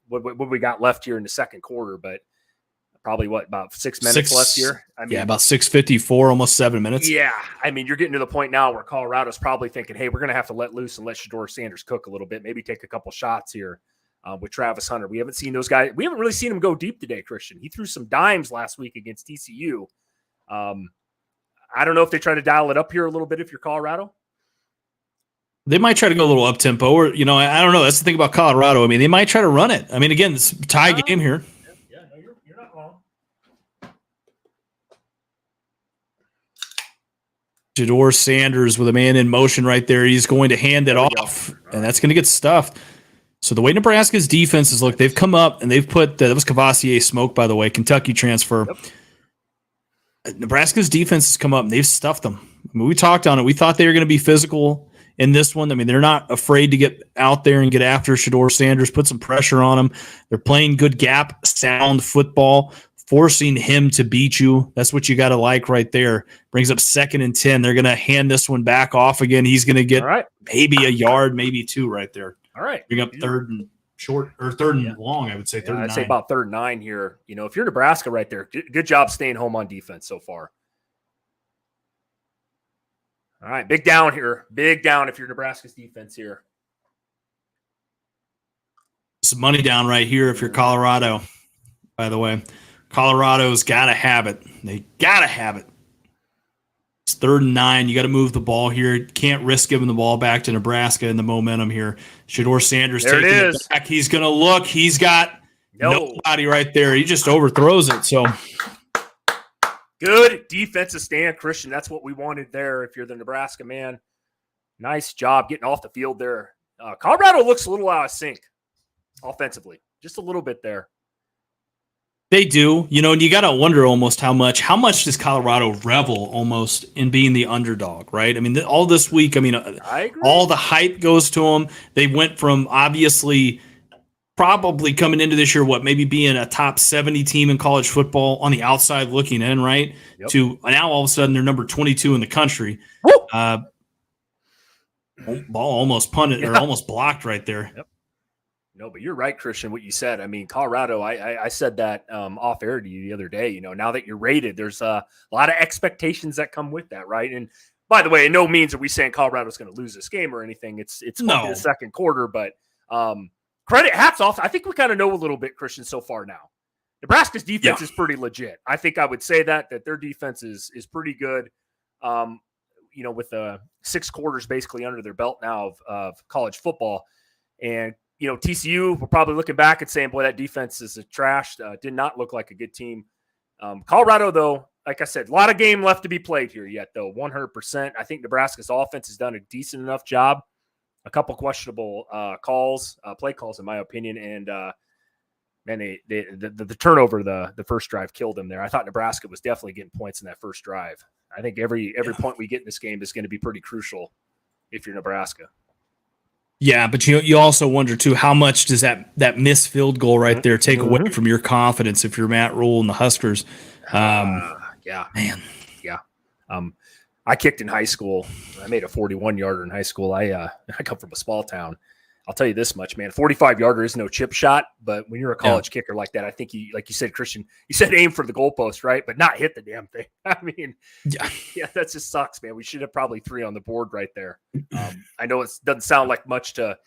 What we got left here in the second quarter, but probably about 6 minutes left here. I mean, about 6:54, almost 7 minutes. Yeah, I mean, you're getting to the point now where Colorado's probably thinking, "Hey, we're going to have to let loose and let Shedeur Sanders cook a little bit. Maybe take a couple shots here with Travis Hunter." We haven't seen those guys. We haven't really seen him go deep today, Christian. He threw some dimes last week against TCU. I don't know if they try to dial it up here a little bit if you're Colorado. They might try to go a little up-tempo, or, I don't know. That's the thing about Colorado. I mean, they might try to run it. I mean, again, it's a tie game here. Yeah, no, you're not wrong. Shedeur Sanders with a man in motion right there. He's going to hand it off, and that's going to get stuffed. So the way Nebraska's defense is look, they've come up and they've put that was Cavassier Smoke, by the way, Kentucky transfer. Yep. Nebraska's defense has come up and they've stuffed them. I mean, we talked on it. We thought they were going to be physical in this one. I mean, they're not afraid to get out there and get after Shedeur Sanders, put some pressure on him. They're playing good gap, sound football, forcing him to beat you. That's what you got to like right there. Brings up 2nd and 10. They're going to hand this one back off again. He's going to get maybe a yard, maybe 2 right there. All right. Bring up 3rd and short, or 3rd and long, I would say. 3rd and 9. I'd say about 3rd and 9 here. If you're Nebraska right there, good job staying home on defense so far. All right, big down here. Big down if you're Nebraska's defense here. Some money down right here if you're Colorado, by the way. Colorado's got to have it. They got to have it. It's 3rd and 9. You got to move the ball here. Can't risk giving the ball back to Nebraska in the momentum here. Shedeur Sanders There it taking is. it back. He's going to look. He's got No. nobody right there. He just overthrows it. So good defensive stand, Christian. That's what we wanted there if you're the Nebraska man. Nice job getting off the field there. Colorado looks a little out of sync offensively. Just a little bit there. they do, and you got to wonder almost how much does Colorado revel almost in being the underdog, right? I mean, all this week, I agree. all the hype goes to them. They went from obviously probably coming into this year, maybe being a top 70 team in college football on the outside looking in, right? Yep. To now all of a sudden they're number 22 in the country. Ball almost punted or almost blocked right there. Yep. No, but you're right, Christian, what you said. I mean, Colorado, I said that off air to you the other day. Now that you're rated, there's a lot of expectations that come with that, right? And by the way, in no means are we saying Colorado's going to lose this game or anything. It's No. the second quarter, but credit, hats off. I think we kind of know a little bit, Christian, so far now. Nebraska's defense is pretty legit. I think I would say that their defense is pretty good. With the 6 quarters basically under their belt now of college football. And, TCU, we're probably looking back and saying, boy, that defense is a trash. Did not look like a good team. Colorado, though, like I said, a lot of game left to be played here yet, though, 100%. I think Nebraska's offense has done a decent enough job. A couple questionable play calls, in my opinion. And, the turnover, the first drive killed them there. I thought Nebraska was definitely getting points in that first drive. I think every point we get in this game is going to be pretty crucial if you're Nebraska. Yeah, but you also wonder too, how much does that missed field goal right there take away from your confidence if you're Matt Rule and the Huskers? Yeah, man. Yeah. I kicked in high school. I made a 41-yarder in high school. I come from a small town. I'll tell you this much, man. 45-yarder is no chip shot, but when you're a college kicker like that, I think you, like you said, Christian, you said aim for the goalpost, right? But not hit the damn thing. I mean, yeah, that just sucks, man. We should have probably 3 on the board right there. I know it doesn't sound like much to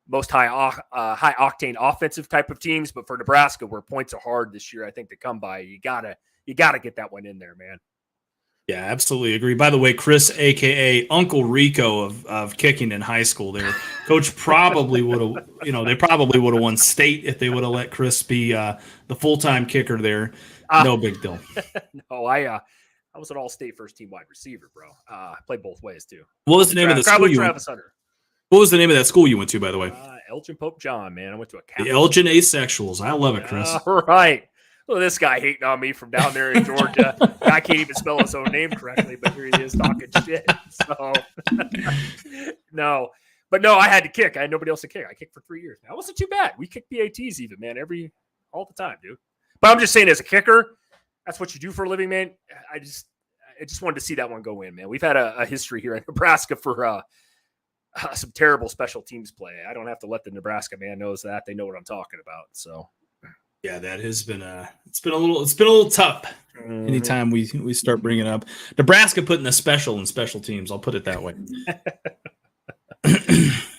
most high octane offensive type of teams, but for Nebraska, where points are hard this year, I think to come by, you gotta get that one in there, man. Yeah, absolutely agree. By the way, Chris, a.k.a. Uncle Rico of kicking in high school there, Coach probably would have, they probably would have won state if they would have let Chris be the full-time kicker there. No big deal. No, I was an all-state first-team wide receiver, bro. I played both ways, too. What was the name of the school you went to? What was the name of that school you went to, by the way? Elgin Pope John, man. I went to a Catholic. The Elgin Asexuals. I love it, Chris. All right. Well, this guy hating on me from down there in Georgia. I can't even spell his own name correctly, but here he is talking shit. So, no. But no, I had to kick. I had nobody else to kick. I kicked for 3 years. That wasn't too bad. We kicked PATs even, man, all the time, dude. But I'm just saying, as a kicker, that's what you do for a living, man. I just wanted to see that one go in, man. We've had a history here in Nebraska for some terrible special teams play. I don't have to let the Nebraska man knows that. They know what I'm talking about. So. Yeah, that has been it's been a little tough. Anytime we start bringing up Nebraska putting a special in special teams, I'll put it that way.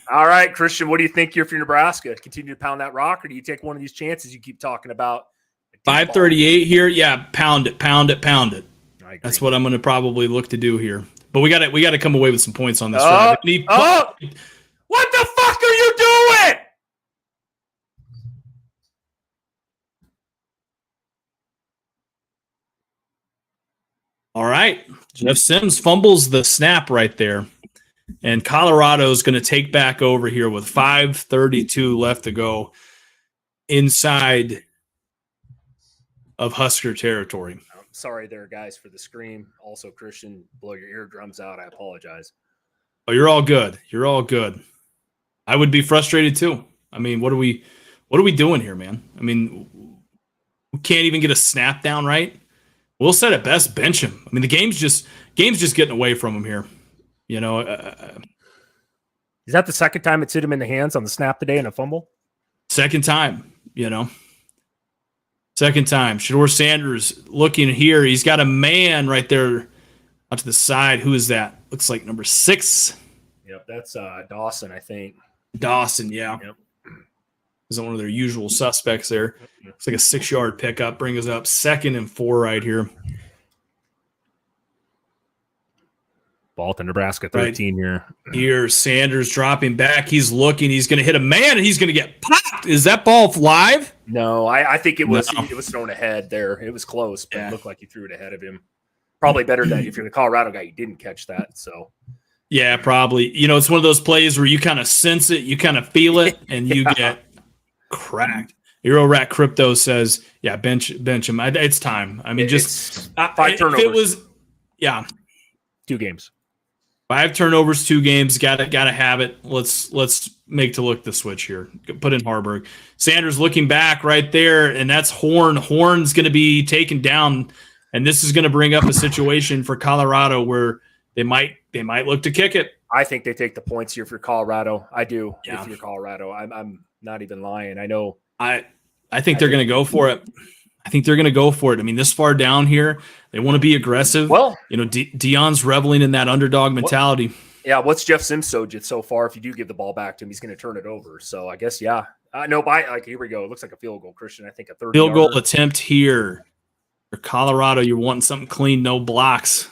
All right, Christian, what do you think if you're Nebraska? Continue to pound that rock, or do you take one of these chances you keep talking about? 5:38 here, yeah, pound it. That's what I'm going to probably look to do here. But we got to come away with some points on this drive. What the fuck are you doing? All right. Jeff Sims fumbles the snap right there. And Colorado's going to take back over here with 5:32 left to go inside of Husker territory. I'm sorry there, guys, for the scream. Also, Christian, blow your eardrums out. I apologize. Oh, you're all good. You're all good. I would be frustrated too. I mean, what are we doing here, man? I mean, we can't even get a snap down right. We'll set at best bench him. I mean, the game's just getting away from him here. Is that the second time it's hit him in the hands on the snap today in a fumble? Second time. Second time. Shedeur Sanders looking here. He's got a man right there out to the side. Who is that? Looks like number 6. Yep, that's Dawson, I think. Dawson, yeah. Yep. Isn't one of their usual suspects there. It's like a 6-yard pickup. Bring us up 2nd and 4 right here. ball to Nebraska 13 here. Here, Sanders dropping back. He's looking. He's going to hit a man, and he's going to get popped. Is that ball live? No, I think it was thrown ahead there. It was close, but it looked like he threw it ahead of him. Probably better that if you're the Colorado guy, you didn't catch that. So, yeah, probably. It's one of those plays where you kind of sense it, you kind of feel it, and you get cracked. Euro Rat Crypto says, "Yeah, bench him. It's time. I mean, just 5 turnovers. If it was, 2 games." 5 turnovers, 2 games. Gotta have it. Let's make to look the switch here. Put in Harburg. Sanders looking back right there, and that's Horn. Horn's going to be taken down, and this is going to bring up a situation for Colorado where they might look to kick it. I think they take the points here for Colorado. I do. Yeah. If you're Colorado, I'm not even lying. I know. I think they're going to go for it. I think they're going to go for it. I mean, this far down here, they want to be aggressive. Well, Deion's reveling in that underdog mentality. What's Jeff Sims so far? If you do give the ball back to him, he's going to turn it over. So I guess, here we go. It looks like a field goal, Christian. I think a 30 field goal attempt here for Colorado. You're wanting something clean, no blocks.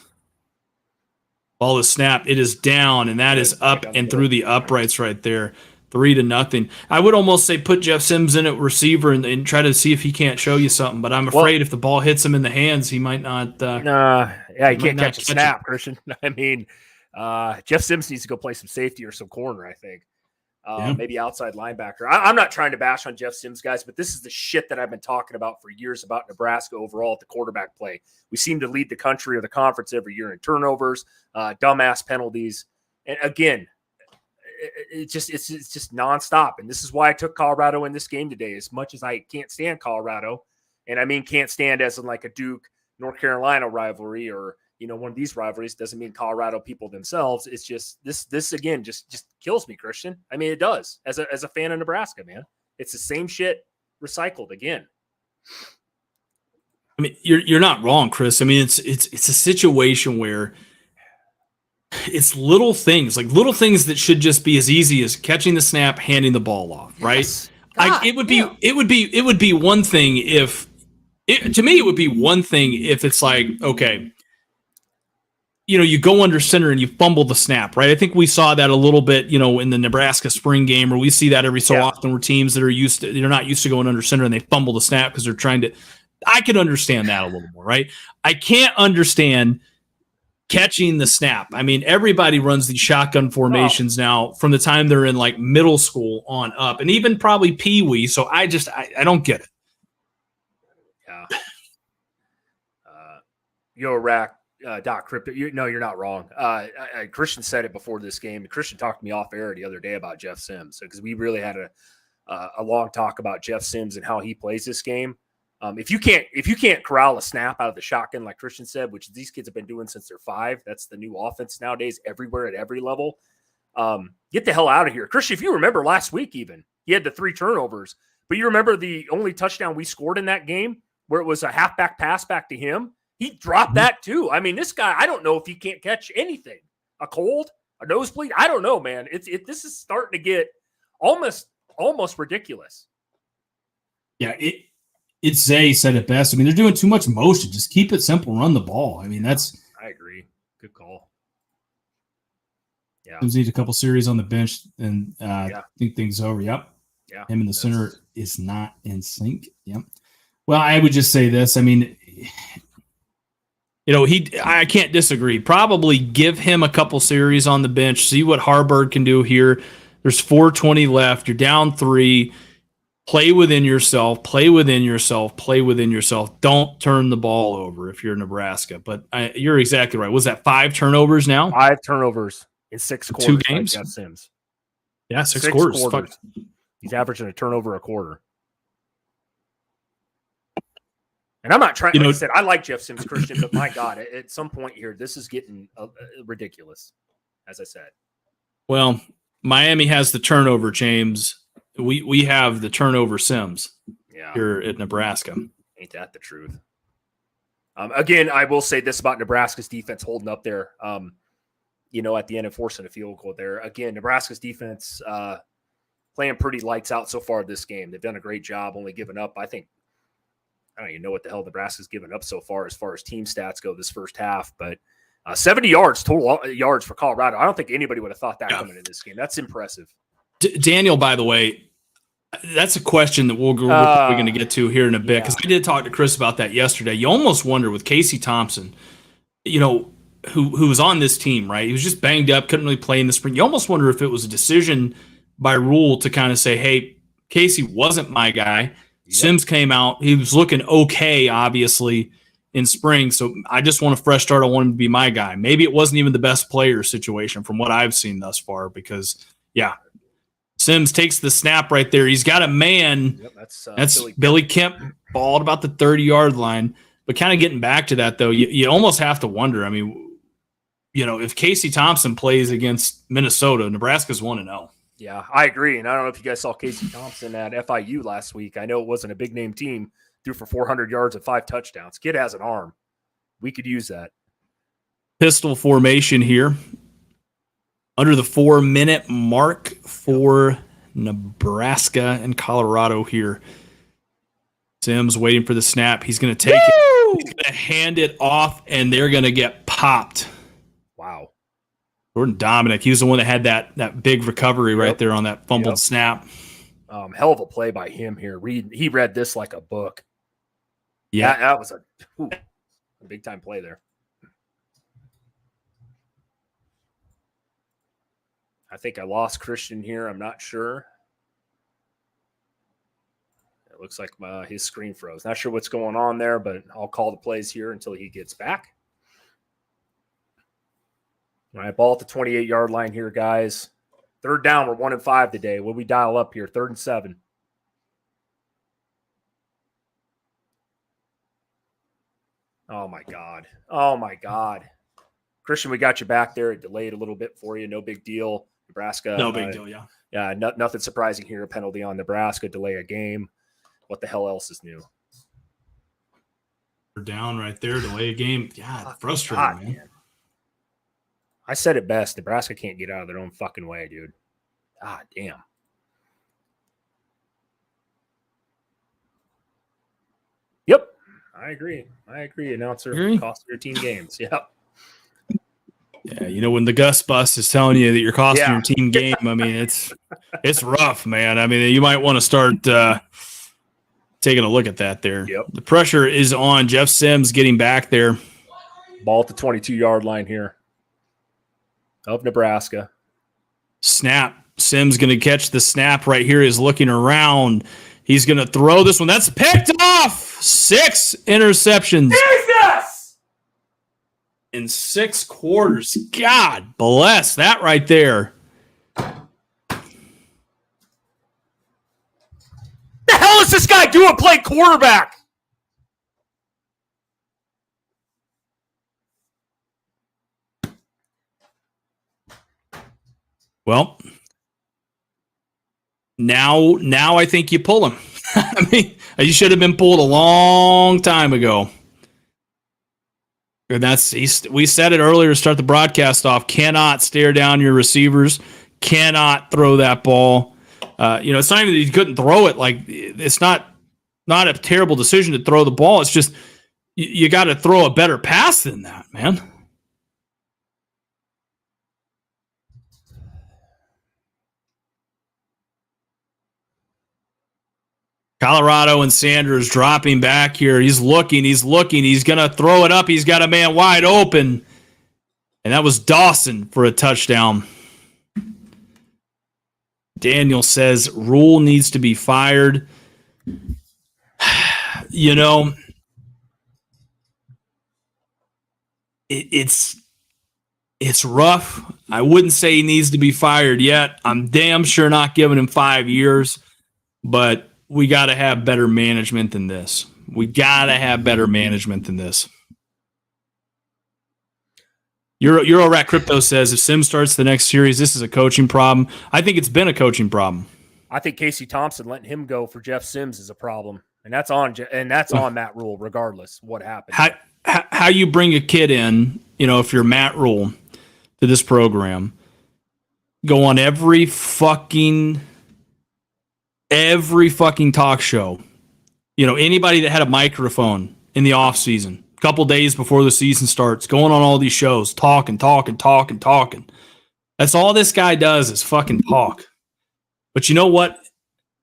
Ball is snapped. It is down, and that is up and through the uprights right there. 3-0. I would almost say put Jeff Sims in at receiver and try to see if he can't show you something. But I'm afraid if the ball hits him in the hands, he might not. He can't catch a snap, Christian. I mean, Jeff Sims needs to go play some safety or some corner, I think. Maybe outside linebacker. I'm not trying to bash on Jeff Sims, guys, but this is the shit that I've been talking about for years about Nebraska overall at the quarterback play. We seem to lead the country or the conference every year in turnovers, dumbass penalties. And again, it's just nonstop. And this is why I took Colorado in this game today, as much as I can't stand Colorado. And I mean, can't stand as in like a Duke, North Carolina rivalry or, one of these rivalries. Doesn't mean Colorado people themselves. It's just this again, just kills me, Christian. I mean, it does as a fan of Nebraska, man. It's the same shit recycled again. I mean, you're not wrong, Chris. I mean, it's a situation where it's little things that should just be as easy as catching the snap, handing the ball off, right? Yes. It would be one thing if it's like, okay, you go under center and you fumble the snap, right? I think we saw that a little bit, in the Nebraska spring game, where we see that every so often where teams that they're not used to going under center and they fumble the snap because they're trying to. I could understand that a little more, right? I can't understand catching the snap. I mean, everybody runs these shotgun formations now from the time they're in like middle school on up, and even probably Pee-wee. So I don't get it. Yeah. Rack. Doc Crypto, you're not wrong. Christian said it before this game. Christian talked to me off air the other day about Jeff Sims because we really had a long talk about Jeff Sims and how he plays this game. If you can't corral a snap out of the shotgun, like Christian said, which these kids have been doing since they're 5, that's the new offense nowadays, everywhere at every level. Get the hell out of here, Christian. If you remember last week, even he had the 3 turnovers, but you remember the only touchdown we scored in that game where it was a halfback pass back to him. He dropped that too. I mean, this guy, I don't know if he can't catch anything. A cold, a nosebleed. I don't know, man. This is starting to get almost ridiculous. Yeah, it's Zay said it best. I mean, they're doing too much motion. Just keep it simple, run the ball. I mean, I agree. Good call. Yeah. Need a couple series on the bench and think things over. Yep. Yeah. Him in the center is not in sync. Yep. Well, I would just say this. I mean, I can't disagree. Probably give him a couple series on the bench, see what Harburg can do here. There's 4:20 left. You're down 3. Play within yourself. Don't turn the ball over if you're Nebraska. But you're exactly right. Was that 5 turnovers now? 5 turnovers in 6 quarters. 2 games? Jeff Sims. Yeah, 6 quarters. He's averaging a turnover a quarter. And I'm not trying, like I said, I like Jeff Sims, Christian, but my God, at some point here, this is getting ridiculous, as I said. Well, Miami has the turnover, James. We have the turnover Sims here at Nebraska. Ain't that the truth? Again, I will say this about Nebraska's defense holding up there, at the end and forcing a field goal there. Again, Nebraska's defense playing pretty lights out so far this game. They've done a great job, only giving up, I don't even know what the hell Nebraska's given up so far as team stats go this first half, but 70 yards, total yards for Colorado. I don't think anybody would have thought that coming in this game. That's impressive. Daniel, by the way, that's a question that we're probably going to get to here in a bit, because I did talk to Chris about that yesterday. You almost wonder with Casey Thompson, who was on this team, right? He was just banged up, couldn't really play in the spring. You almost wonder if it was a decision by Rule to kind of say, hey, Casey wasn't my guy. Yep. Sims came out. He was looking okay, obviously, in spring. So I just want a fresh start. I want him to be my guy. Maybe it wasn't even the best player situation from what I've seen thus far, because, Sims takes the snap right there. He's got a man. Yep, that's Billy Kemp, balled about the 30-yard line. But kind of getting back to that, though, you almost have to wonder. I mean, if Casey Thompson plays against Minnesota, Nebraska's 1-0. Yeah, I agree. And I don't know if you guys saw Casey Thompson at FIU last week. I know it wasn't a big-name team. Threw for 400 yards and 5 touchdowns. Kid has an arm. We could use that. Pistol formation here. Under the 4-minute mark for Nebraska and Colorado here. Sims waiting for the snap. He's going to take it. He's going to hand it off, and they're going to get popped. Wow. Jordan Dominic, he was the one that had that big recovery right there on that fumbled snap. Hell of a play by him here. He read this like a book. Yeah. That was a big-time play there. I think I lost Christian here. I'm not sure. It looks like his screen froze. Not sure what's going on there, but I'll call the plays here until he gets back. All right, ball at the 28-yard line here, guys. Third down, we're 1-5 today. Will we dial up here? 3rd and 7. Oh, my God. Oh, my God. Christian, we got you back there. It delayed a little bit for you. No big deal. Nebraska. No big deal, yeah. Yeah, nothing surprising here. A penalty on Nebraska, delay a game. What the hell else is new? We're down right there, delay a game. Yeah, frustrating, man. I said it best. Nebraska can't get out of their own fucking way, dude. God damn. Yep. I agree. Announcer, cost your team games. Yep. Yeah, when the Gus bus is telling you that you're costing your team game, I mean, it's rough, man. I mean, you might want to start taking a look at that there. Yep. The pressure is on. Jeff Sims getting back there. Ball at the 22-yard line here of Nebraska. Snap. Sims going to catch the snap right here. He's looking around. He's going to throw this one. That's picked off. 6 interceptions. Jesus! In 6 quarters. God bless that right there. The hell is this guy doing playing quarterback? Well, now I think you pull him. I mean, you should have been pulled a long time ago. And we said it earlier to start the broadcast off. Cannot stare down your receivers. Cannot throw that ball. It's not even that he couldn't throw it. Like, it's not a terrible decision to throw the ball. It's just you got to throw a better pass than that, man. Colorado and Sanders dropping back here. He's looking. He's going to throw it up. He's got a man wide open. And that was Dawson for a touchdown. Daniel says Rule needs to be fired. It's rough. I wouldn't say he needs to be fired yet. I'm damn sure not giving him 5 years. But we got to have better management than this. Euro Rat Crypto says if Sims starts the next series, this is a coaching problem. I think it's been a coaching problem. I think Casey Thompson letting him go for Jeff Sims is a problem, and that's on Matt Rule regardless what happens. How you bring a kid in, if you're Matt Rule to this program, go on every fucking talk show. Anybody that had a microphone in the off season, a couple days before the season starts, going on all these shows, talking. That's all this guy does is fucking talk. But you know what?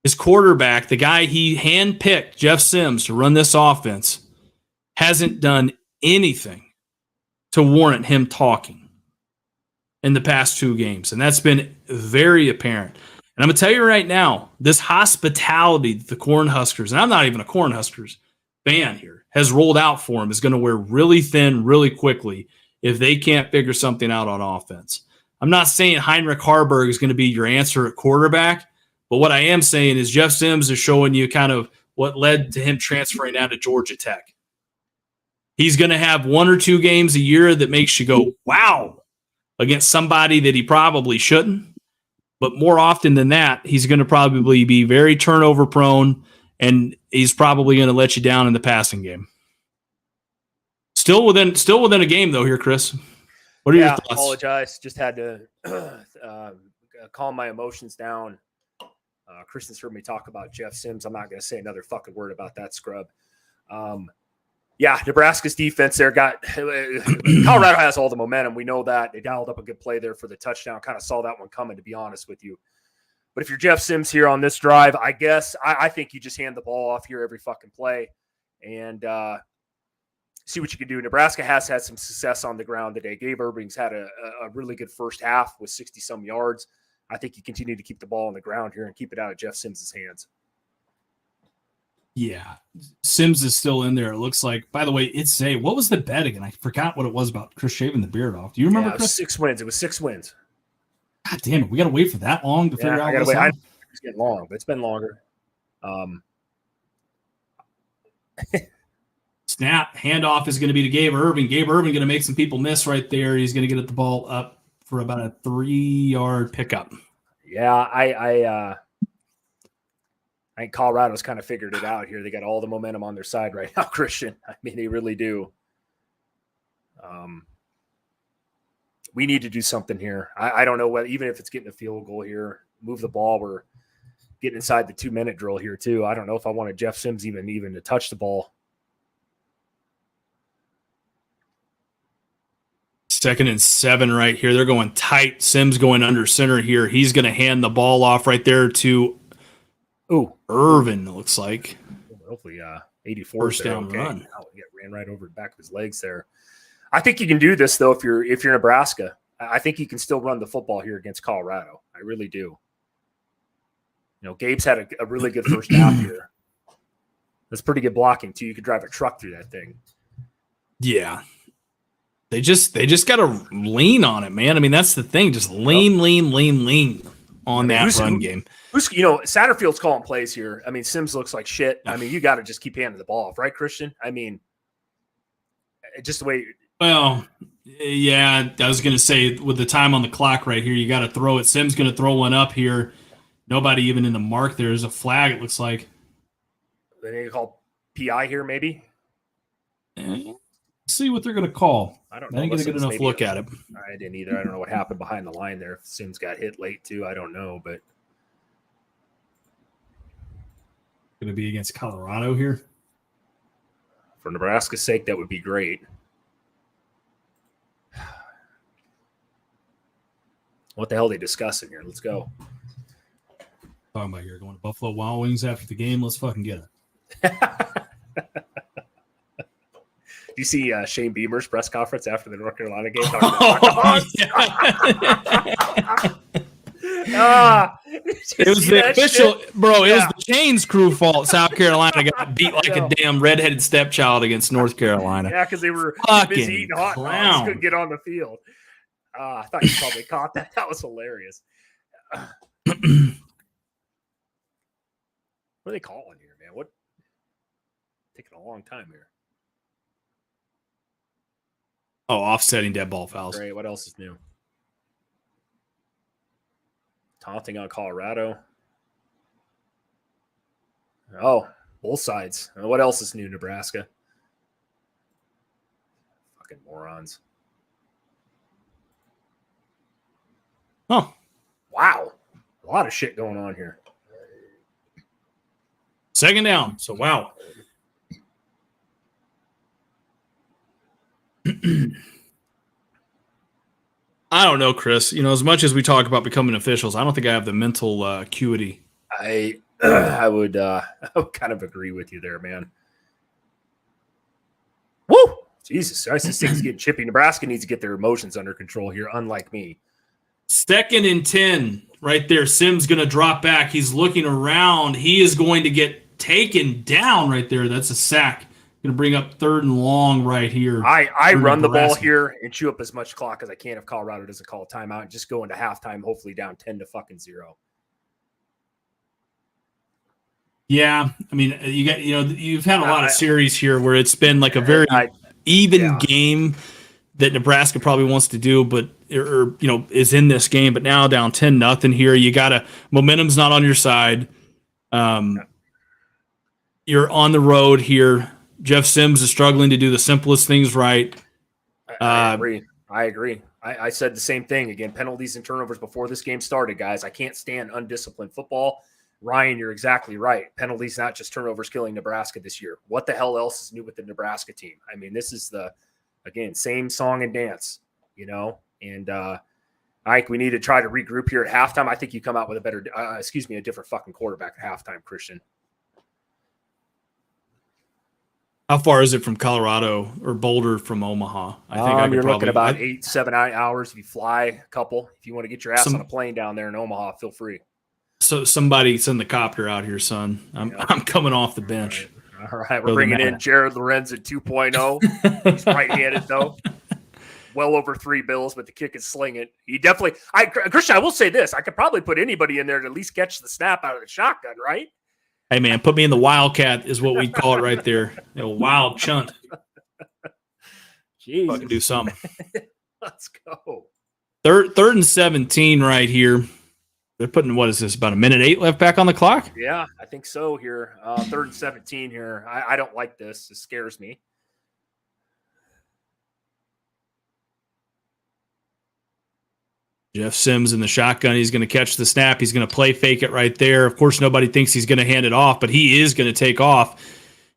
His quarterback, the guy he handpicked, Jeff Sims, to run this offense, hasn't done anything to warrant him talking in the past 2 games. And that's been very apparent. And I'm going to tell you right now, this hospitality that the Cornhuskers, and I'm not even a Cornhuskers fan here, has rolled out for him is going to wear really thin really quickly if they can't figure something out on offense. I'm not saying Heinrich Harburg is going to be your answer at quarterback, but what I am saying is Jeff Sims is showing you kind of what led to him transferring out of Georgia Tech. He's going to have 1 or 2 games a year that makes you go, wow, against somebody that he probably shouldn't. But more often than that, he's going to probably be very turnover prone, and he's probably going to let you down in the passing game. Still within a game, though, here, Chris. What are your thoughts? I apologize. Just had to calm my emotions down. Kristen's heard me talk about Jeff Sims. I'm not going to say another fucking word about that scrub. Nebraska's defense there Colorado has all the momentum. We know that. They dialed up a good play there for the touchdown. Kind of saw that one coming, to be honest with you. But if you're Jeff Sims here on this drive, I guess I think you just hand the ball off here every fucking play and see what you can do. Nebraska has had some success on the ground today. Gabe Irving's had a really good first half with 60-some yards. I think you continue to keep the ball on the ground here and keep it out of Jeff Sims' hands. Yeah, Sims is still in there. It looks like. By the way, what was the bet again? I forgot what it was about Chris shaving the beard off. Do you remember? It was 6 wins. It was 6 wins. God damn it! We got to wait for that long to figure out. It's getting long, but it's been longer. Snap handoff is going to be to Gabe Irving. Gabe Irving going to make some people miss right there. He's going to get the ball up for about a 3-yard pickup. Yeah, I think Colorado's kind of figured it out here. They got all the momentum on their side right now, Christian. I mean, they really do. We need to do something here. I don't know whether, even if it's getting a field goal here, move the ball. We're getting inside the 2-minute drill here too. I don't know if I wanted Jeff Sims even to touch the ball. 2nd and 7 right here. They're going tight. Sims going under center here. He's going to hand the ball off right there to Irvin, it looks like. Hopefully 84 first down run. Ran right over the back of his legs there. I think you can do this though if you're Nebraska. I think you can still run the football here against Colorado. I really do. You know, Gabe's had a really good first half here. That's pretty good blocking too. You could drive a truck through that thing. Yeah. They just got to lean on it, man. I mean, that's the thing. Just lean on that run game. Satterfield's calling plays here. I mean, Sims looks like shit. I mean, you got to just keep handing the ball off, right, Christian? I mean, just the way. Well, yeah, I was going to say with the time on the clock right here, you got to throw it. Sims going to throw one up here. Nobody even in the mark. There's a flag, it looks like. They need to call PI here, maybe. See what they're going to call. I don't know. I didn't get a good enough look at it. I didn't either. I don't know what happened behind the line there. If Sims got hit late too, I don't know. But going to be against Colorado here. For Nebraska's sake, that would be great. What the hell are they discussing here? Let's go. Talking about here going to Buffalo Wild Wings after the game. Let's fucking get it. Do you see Shane Beamer's press conference after the North Carolina game? It was the official, shit? Bro. It was the Chains crew fault. South Carolina got beat like a damn redheaded stepchild against North Carolina. Yeah, because they were busy eating hot dogs, couldn't get on the field. I thought you probably caught that. That was hilarious. What are they calling here, man? What? Taking a long time here. Oh, offsetting dead ball fouls. Great. What else is new? Taunting on Colorado. Oh, both sides. What else is new, Nebraska? Fucking morons. Oh. Wow. A lot of shit going on here. 2nd down. So, wow. I don't know, Chris. As much as we talk about becoming officials, I don't think I have the mental acuity. I would kind of agree with you there, man. Woo! Jesus Christ, this thing's getting chippy. Nebraska needs to get their emotions under control here, unlike me. 2nd and 10 right there. Sims going to drop back. He's looking around. He is going to get taken down right there. That's a sack. Going to bring up 3rd and long right here. I run the ball here and chew up as much clock as I can if Colorado doesn't call a timeout and just go into halftime, hopefully down 10-0. Yeah, I mean, you've had a lot of series here where it's been like a very even game that Nebraska probably wants to do, but is in this game. But now down 10-0 here, you momentum's not on your side. You're on the road here. Jeff Sims is struggling to do the simplest things right. I agree. I said the same thing. Again, penalties and turnovers before this game started, guys. I can't stand undisciplined football. Ryan, you're exactly right. Penalties, not just turnovers, killing Nebraska this year. What the hell else is new with the Nebraska team? I mean, this is same song and dance, and Ike, we need to try to regroup here at halftime. I think you come out with a different fucking quarterback at halftime, Christian. How far is it from Colorado or Boulder from Omaha? I think you're looking about 8-7 hours. If you fly a couple, if you want to get your ass on a plane down there in Omaha, feel free. So somebody send the copter out here, son. I'm coming off the bench. All right. We're bringing in Jared Lorenz at 2.0. He's right-handed, though. Well over 3 bills, but the kick is slinging. He definitely – Christian, I will say this. I could probably put anybody in there to at least catch the snap out of the shotgun, right? Hey, man, put me in the Wildcat is what we call it right there. Wild chunt. Jeez. Fucking do something. Let's go. Third and 17 right here. They're putting, what is this, about 1:08 left back on the clock? Yeah, I think so here. 3rd and 17 here. I don't like this. It scares me. Jeff Sims in the shotgun. He's going to catch the snap. He's going to play fake it right there. Of course, nobody thinks he's going to hand it off, but he is going to take off.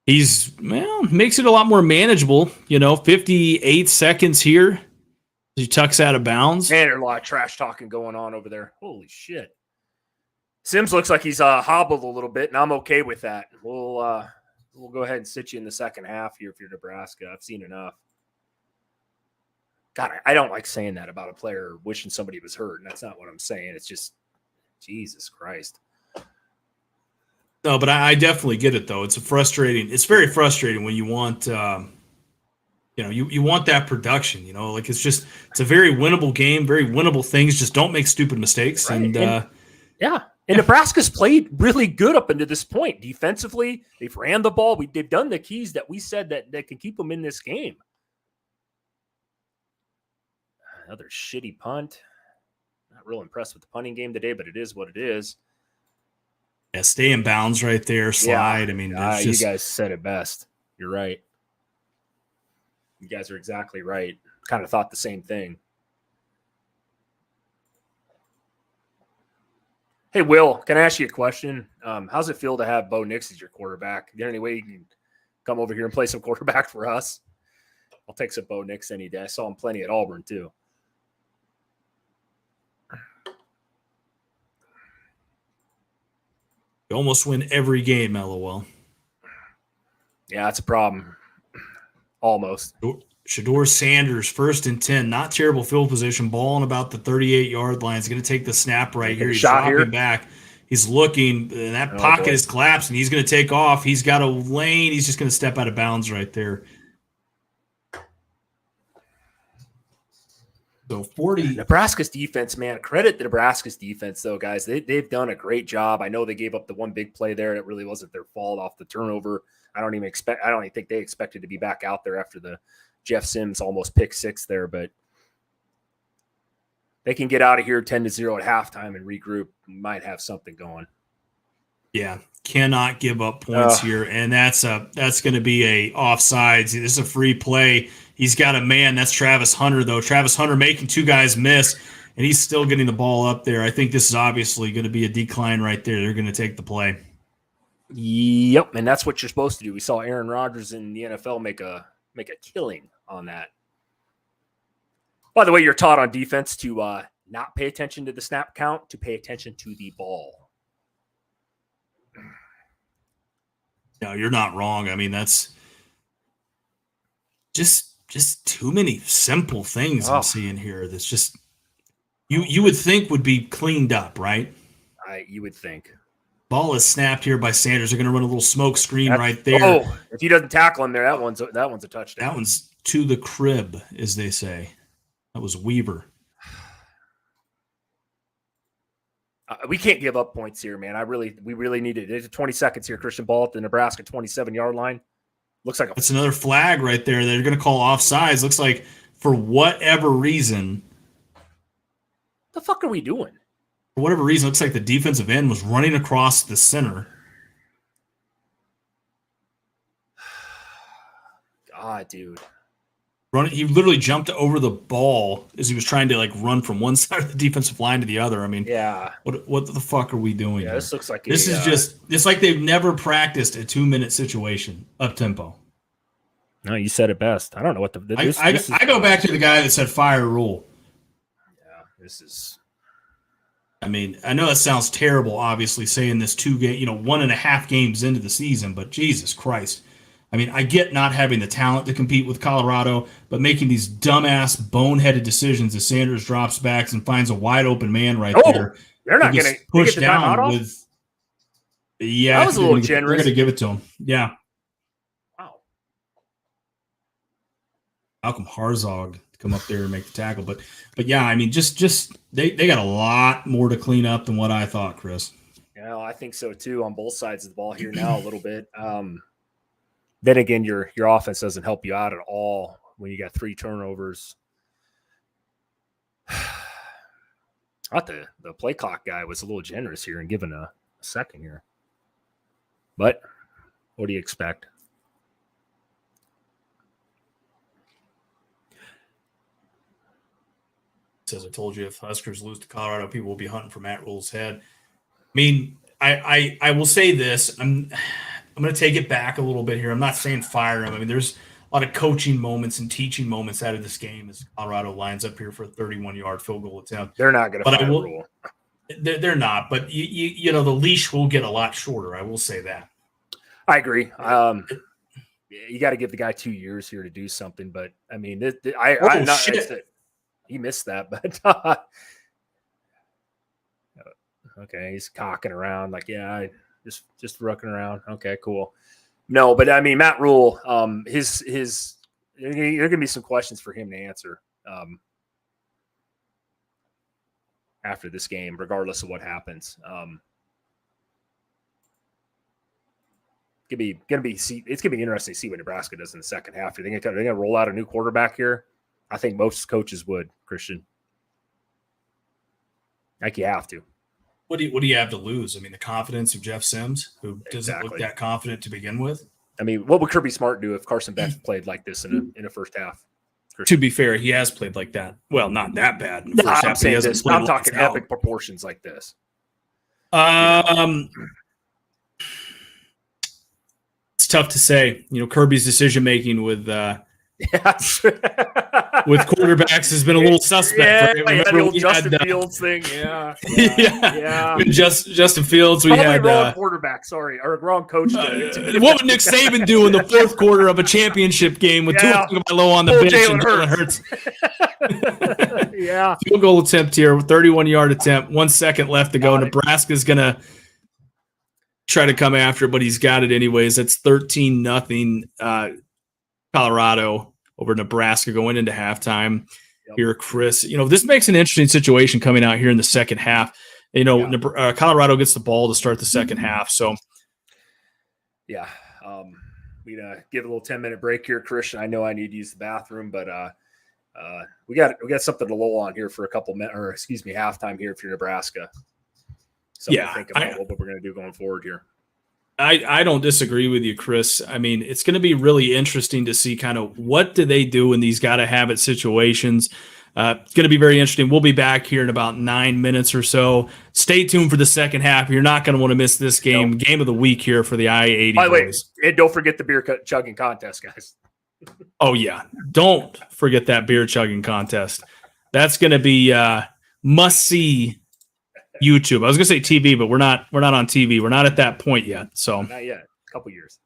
Makes it a lot more manageable. 58 seconds here. He tucks out of bounds. Man, there's a lot of trash talking going on over there. Holy shit. Sims looks like he's hobbled a little bit, and I'm okay with that. We'll go ahead and sit you in the second half here if you're Nebraska. I've seen enough. God, I don't like saying that about a player wishing somebody was hurt, and that's not what I'm saying. It's just, Jesus Christ. No, but I definitely get it, though. It's very frustrating when you want you want that production, it's a very winnable game, very winnable things. Just don't make stupid mistakes. Right. And Nebraska's played really good up until this point. Defensively, they've ran the ball. They've done the keys that we said that can keep them in this game. Another shitty punt. Not real impressed with the punting game today, but it is what it is. Yeah, stay in bounds right there. Slide. Yeah. I mean, you guys said it best. You're right. You guys are exactly right. Kind of thought the same thing. Hey, Will, can I ask you a question? How's it feel to have Bo Nix as your quarterback? Is there any way you can come over here and play some quarterback for us? I'll take some Bo Nix any day. I saw him plenty at Auburn, too. You almost win every game, LOL. Yeah, that's a problem. Almost. Shedeur Sanders, 1st and 10. Not terrible field position. Ball on about the 38-yard line. He's going to take the snap right here. He's dropping back. He's looking, and that pocket is collapsing. He's going to take off. He's got a lane. He's just going to step out of bounds right there. So 40. Nebraska's defense, man. Credit the Nebraska's defense, though, guys. They've done a great job. I know they gave up the one big play there. It really wasn't their fault off the turnover. I don't even think they expected to be back out there after the Jeff Sims almost pick 6 there, but they can get out of here 10-0 at halftime and regroup. Might have something going. Yeah, cannot give up points here, and that's going to be a offsides. This is a free play. He's got a man. That's Travis Hunter, though. Travis Hunter making 2 guys miss, and he's still getting the ball up there. I think this is obviously going to be a decline right there. They're going to take the play. Yep, and that's what you're supposed to do. We saw Aaron Rodgers in the NFL make a killing on that. By the way, you're taught on defense to not pay attention to the snap count, to pay attention to the ball. No, you're not wrong. I mean, that's just too many simple things I'm seeing here. That's just you would think would be cleaned up, right? You would think. Ball is snapped here by Sanders. They're going to run a little smoke screen right there. Oh, if he doesn't tackle him there, that one's a touchdown. That one's to the crib, as they say. That was Weaver. We can't give up points here, man. We really need it. It's 20 seconds here. Christian ball at the Nebraska 27-yard line. Looks like that's another flag right there. They're going to call offsides. Looks like for whatever reason. The fuck are we doing? For whatever reason, looks like the defensive end was running across the center. God, dude. He literally jumped over the ball as he was trying to run from one side of the defensive line to the other. I mean, yeah. What the fuck are we doing? Yeah, here? This looks like it's like they've never practiced a 2-minute situation up tempo. No, you said it best. I don't know what I go back to the guy that said fire rule. Yeah, this is. I mean, I know that sounds terrible, obviously, saying this 1.5 games into the season, but Jesus Christ. I mean, I get not having the talent to compete with Colorado, but making these dumbass, boneheaded decisions as Sanders drops back and finds a wide open man right there. They're not going to push down with. Yeah, that was a little generous. They're going to give it to him. Yeah. Wow. Malcolm Harzog to come up there and make the tackle, but yeah, I mean, just they got a lot more to clean up than what I thought, Chris. Yeah, I think so too on both sides of the ball here now a little bit. Then again, your offense doesn't help you out at all when you got 3 turnovers. I thought the play clock guy was a little generous here and giving a second here. But what do you expect? Says I told you if Huskers lose to Colorado, people will be hunting for Matt Rule's head. I mean, I will say this. I'm going to take it back a little bit here. I'm not saying fire him. I mean, there's a lot of coaching moments and teaching moments out of this game as Colorado lines up here for a 31-yard field goal attempt. They're not going to fire Rule. They're not, but you know the leash will get a lot shorter. I will say that. I agree. You got to give the guy 2 years here to do something. But I mean, he missed that. But okay, he's cocking around just rooking around. Okay, cool. No, but I mean, Matt Rule, there are going to be some questions for him to answer after this game, regardless of what happens. It's going to be interesting to see what Nebraska does in the second half. Are they going to roll out a new quarterback here? I think most coaches would, Christian. Like you have to. What do you have to lose? I mean, the confidence of Jeff Sims, who doesn't look that confident to begin with. I mean, what would Kirby Smart do if Carson Beck played like this in a first half? To be fair, he has played like that. Well, not that bad in the first half. I'm talking epic proportions like this. It's tough to say. You know, Kirby's decision making with with quarterbacks has been a little suspect. Yeah, right? The old Justin Fields thing. Yeah. Justin Fields. We had wrong quarterback. Sorry, or wrong coach. What would Nick Saban do in the fourth quarter of a championship game with Tua Tagovailoa on the bench and Jalen Hurts? Yeah. Field goal attempt here, 31-yard attempt. 1 second left to go. Nebraska's gonna try to come after it, but he's got it anyways. That's 13-0 Colorado over Nebraska going into halftime here, Chris. You know, this makes an interesting situation coming out here in the second half. You know, Colorado gets the ball to start the second half. So, yeah, we give a little 10-minute break here, Christian. I know I need to use the bathroom, but we got something to lull on here for a couple minutes, or halftime here if you're Nebraska. Something to think about what we're going to do going forward here. I don't disagree with you, Chris. I mean, it's going to be really interesting to see kind of what do they do in these got-to-have-it situations. It's going to be very interesting. We'll be back here in about 9 minutes or so. Stay tuned for the second half. You're not going to want to miss this game. Nope. Game of the week here for the I-80 By the way, and don't forget the beer chugging contest, guys. Oh, yeah. Don't forget that beer chugging contest. That's going to be must see YouTube. I was going to say TV, but we're not on TV. We're not at that point yet. So not yet. A couple years.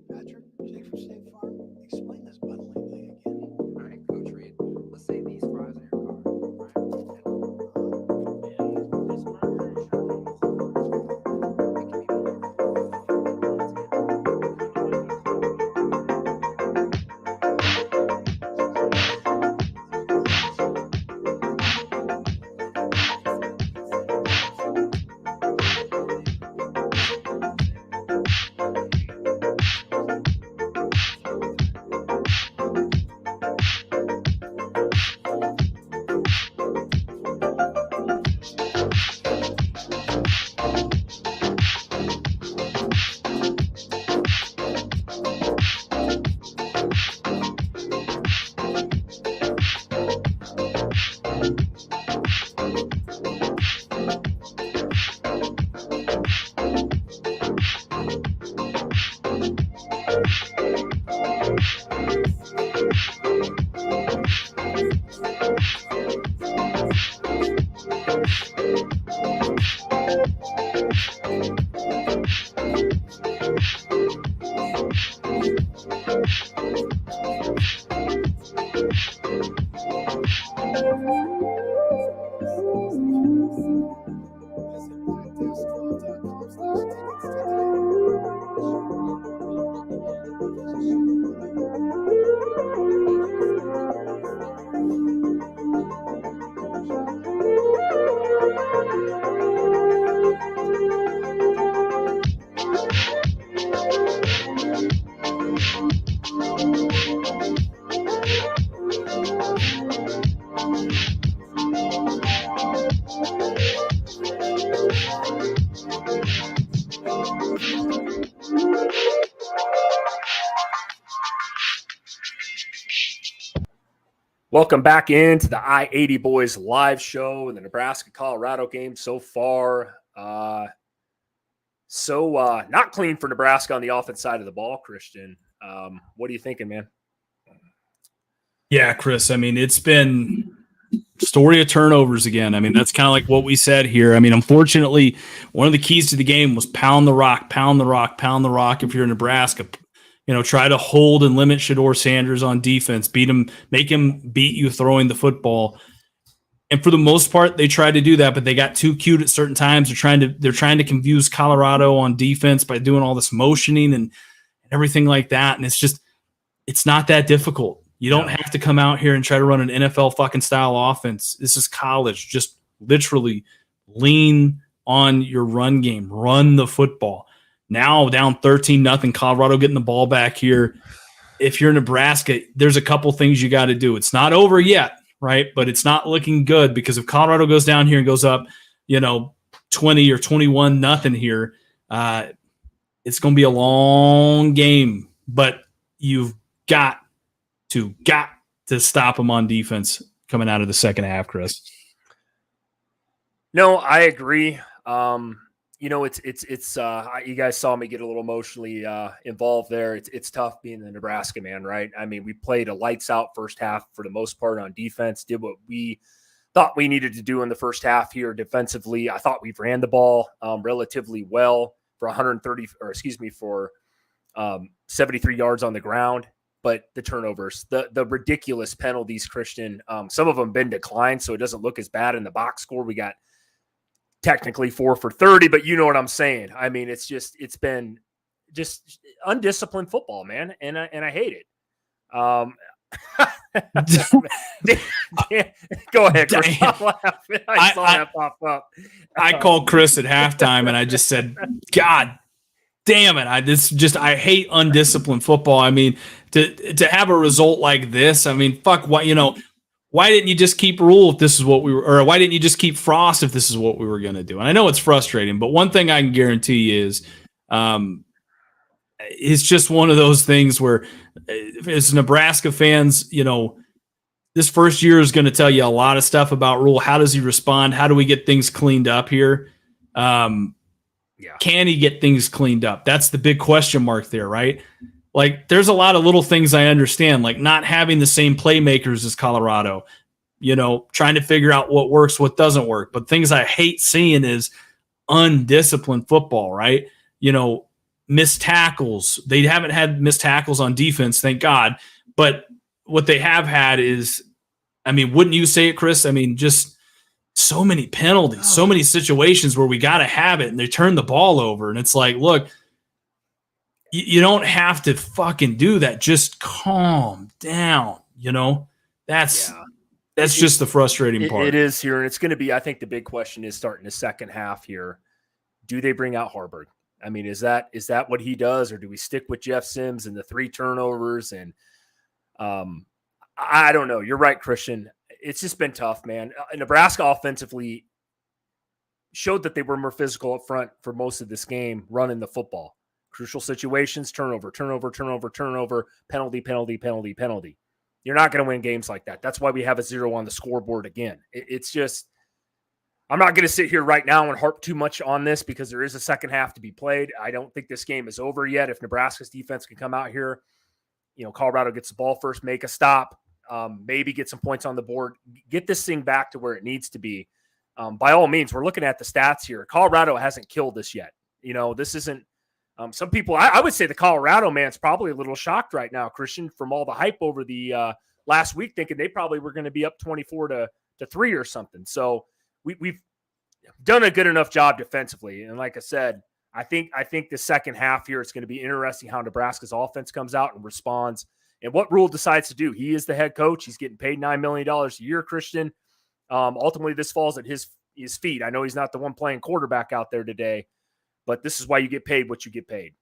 Patrick, Jake from State Farm, explain this bundling thing again. All right, Coach Reed. Let's say these fries are your car, right? And this burger is your home. It can be Welcome back into the I-80 Boys live show and the Nebraska-Colorado game so far. Not clean for Nebraska on the offense side of the ball, Christian. What are you thinking, man? Yeah, Chris. I mean, it's been story of turnovers again. I mean, that's kind of like what we said here. I mean, unfortunately, one of the keys to the game was pound the rock, pound the rock, pound the rock. If you're in Nebraska, try to hold and limit Shedeur Sanders on defense, beat him, make him beat you throwing the football. And for the most part, they tried to do that, but they got too cute at certain times. They're trying to confuse Colorado on defense by doing all this motioning and everything like that. And it's not that difficult. You don't have to come out here and try to run an NFL fucking style offense. This is college. Just literally lean on your run game. Run the football. Now down 13-0, Colorado getting the ball back here. If you're Nebraska, there's a couple things you got to do. It's not over yet, right? But it's not looking good, because if Colorado goes down here and goes up, 20 or 21-0 here, it's going to be a long game. But you've got to stop them on defense coming out of the second half, Chris. No, I agree. It's you guys saw me get a little emotionally involved there. It's tough being the Nebraska man, right? I mean, we played a lights out first half for the most part on defense, did what we thought we needed to do in the first half here defensively. I thought we ran the ball relatively well for 73 yards on the ground. But the turnovers, the ridiculous penalties, Christian, some of them been declined, so it doesn't look as bad in the box score. We got technically 4 for 30, but you know what I'm saying. I mean, it's been just undisciplined football, man, and I hate it. Go ahead, Chris. I saw that pop up. I called Chris at halftime, and I just said, God damn it. I hate undisciplined football. I mean, to have a result like this, I mean, fuck, what, why didn't you just keep Rule if this is what we were, or why didn't you just keep Frost if this is what we were going to do? And I know it's frustrating, but one thing I can guarantee is it's just one of those things where as Nebraska fans, this first year is going to tell you a lot of stuff about Rule. How does he respond? How do we get things cleaned up here? Can he get things cleaned up? That's the big question mark there, right? Like, there's a lot of little things I understand, like not having the same playmakers as Colorado, trying to figure out what works, what doesn't work. But things I hate seeing is undisciplined football, right? Missed tackles. They haven't had missed tackles on defense, thank God. But what they have had is, I mean, wouldn't you say it, Chris? I mean, just so many penalties, so many situations where we got to have it, and they turn the ball over. And it's like, look, you don't have to fucking do that. Just calm down. That's just the frustrating part. It is here. And it's going to be, I think the big question is starting the second half here. Do they bring out Harburg? I mean, is that what he does, or do we stick with Jeff Sims and the 3 turnovers? And I don't know. You're right, Christian. It's just been tough, man. Nebraska offensively showed that they were more physical up front for most of this game, running the football. Crucial situations, turnover, penalty. You're not going to win games like that. That's why we have a 0 on the scoreboard again. It's just, I'm not going to sit here right now and harp too much on this, because there is a second half to be played. I don't think this game is over yet. If Nebraska's defense can come out here, Colorado gets the ball first, make a stop, maybe get some points on the board, get this thing back to where it needs to be. By all means, we're looking at the stats here. Colorado hasn't killed this yet. This isn't some people. I would say the Colorado man's probably a little shocked right now, Christian, from all the hype over the last week, thinking they probably were going to be up 24-3 or something. So we've done a good enough job defensively. And like I said, I think the second half here, it's going to be interesting how Nebraska's offense comes out and responds, and what Rule decides to do. He is the head coach. He's getting paid $9 million a year, Christian. Ultimately, this falls at his feet. I know he's not the one playing quarterback out there today, but this is why you get paid what you get paid.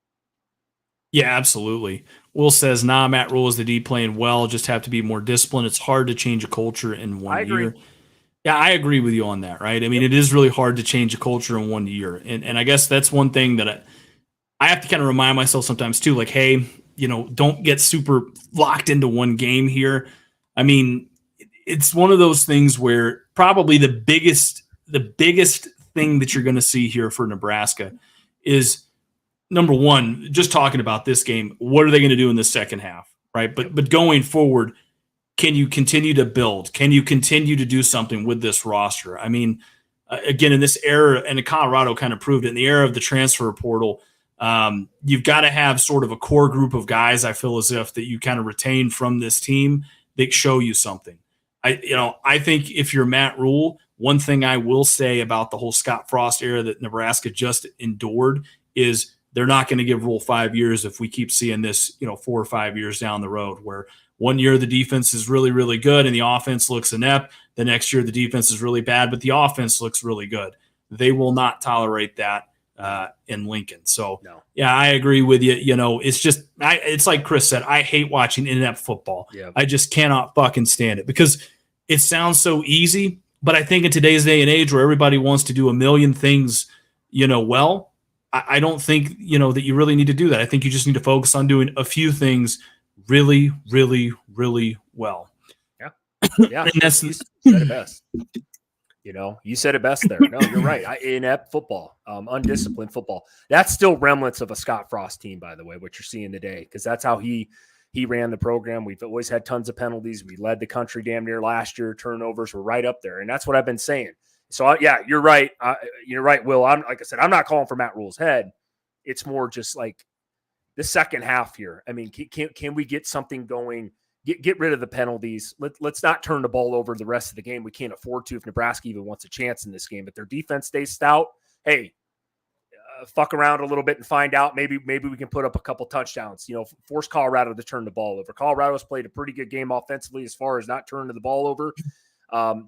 Yeah, absolutely. Will says, Matt Rule is the D playing well, just have to be more disciplined. It's hard to change a culture in 1 year. Yeah, I agree with you on that, right? I mean, It is really hard to change a culture in 1 year. And I guess that's one thing that I have to kind of remind myself sometimes too, like, hey, don't get super locked into one game here. I mean, it's one of those things where probably the biggest thing that you're going to see here for Nebraska is, number one, just talking about this game, what are they going to do in the second half, right? But going forward, can you continue to build? Can you continue to do something with this roster? I mean, again, in this era, and Colorado kind of proved it, in the era of the transfer portal, you've got to have sort of a core group of guys, I feel as if, that you kind of retain from this team that show you something. I think if you're Matt Rule, one thing I will say about the whole Scott Frost era that Nebraska just endured is they're not going to give Rule 5 years if we keep seeing this, 4 or 5 years down the road, where one year the defense is really, really good and the offense looks inept. The next year the defense is really bad, but the offense looks really good. They will not tolerate that in Lincoln. So, No. Yeah, I agree with you. It's just it's like Chris said, I hate watching inept football. Yeah. I just cannot fucking stand it because it sounds so easy. But I think in today's day and age where everybody wants to do a million things, well, I don't think, that you really need to do that. I think you just need to focus on doing a few things really, really, really well. Yeah. Yeah. And that's you said it best. You said it best there. No, you're right. Inept football, undisciplined football. That's still remnants of a Scott Frost team, by the way, what you're seeing today, because that's how he ran the program. We've always had tons of penalties. We led the country damn near last year. Turnovers were right up there. And that's what I've been saying. So, you're right. You're right, Will. Like I said, I'm not calling for Matt Rule's head. It's more just like the second half here. I mean, can we get something going? Get rid of the penalties. Let's not turn the ball over the rest of the game. We can't afford to if Nebraska even wants a chance in this game. But their defense stays stout. Hey, fuck around a little bit and find out. Maybe we can put up a couple touchdowns. Force Colorado to turn the ball over. Colorado's played a pretty good game offensively as far as not turning the ball over.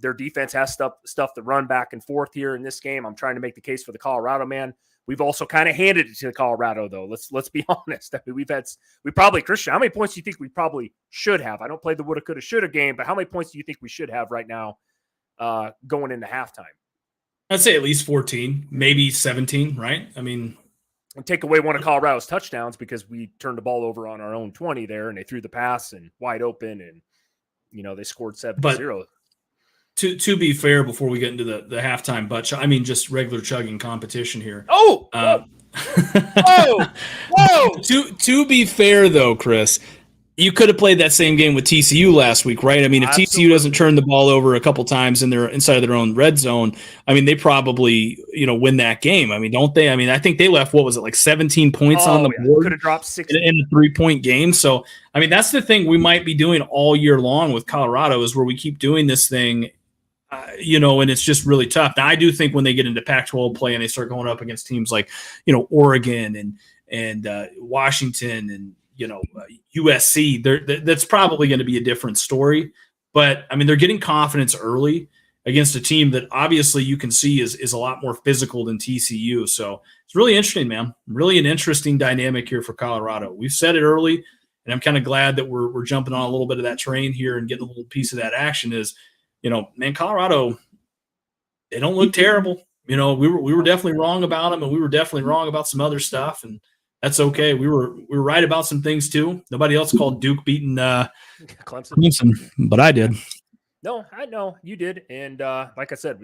Their defense has stuff to run back and forth here in this game. I'm trying to make the case for the Colorado man. We've also kind of handed it to Colorado, though. Let's be honest. I mean, we probably, Christian, how many points do you think we probably should have? I don't play the woulda, coulda, shoulda game, but how many points do you think we should have right now going into halftime? I'd say at least 14, maybe 17, right? I mean, and take away one of Colorado's touchdowns because we turned the ball over on our own 20 there, and they threw the pass and wide open, and they scored 7-0. To be fair, before we get into the halftime, but just regular chugging competition here. Oh, whoa! To be fair, though, Chris, you could have played that same game with TCU last week, right? I mean, if Absolutely. TCU doesn't turn the ball over a couple times inside of their own red zone, I mean, they probably win that game. I mean, don't they? I mean, I think they left, what was it, like 17 points on the board? Could have dropped 6 in a 3-point game. So, I mean, that's the thing we might be doing all year long with Colorado is where we keep doing this thing. And it's just really tough. Now, I do think when they get into Pac-12 play and they start going up against teams like, Oregon and Washington and, USC, that's probably going to be a different story. But, I mean, they're getting confidence early against a team that obviously you can see is a lot more physical than TCU. So it's really interesting, man. Really an interesting dynamic here for Colorado. We've said it early, and I'm kind of glad that we're jumping on a little bit of that train here and getting a little piece of that action is, man, Colorado, they don't look terrible. We were definitely wrong about them, and we were definitely wrong about some other stuff, and that's okay. We were right about some things too. Nobody else called Duke beating Clemson, but I did. No, I know you did, and like I said,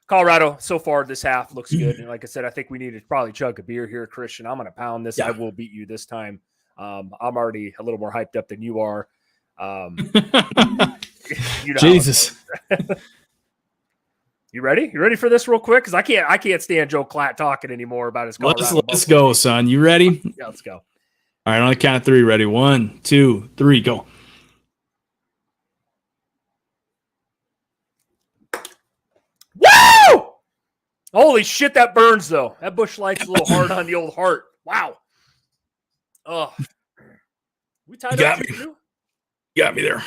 Colorado so far this half looks good, and like I said, I think we need to probably chug a beer here, Christian. I'm going to pound this. Yeah. I will beat you this time. I'm already a little more hyped up than you are. Jesus. You ready? You ready for this real quick? Because I can't stand Joe Klatt talking anymore about his Colorado. Let's go, son. You ready? Yeah, let's go. All right, on the count of 3. Ready? 1, 2, 3, go. Woo! Holy shit, that burns though. That Busch Light's a little hard on the old heart. Wow. Oh, we tied up. You got me there.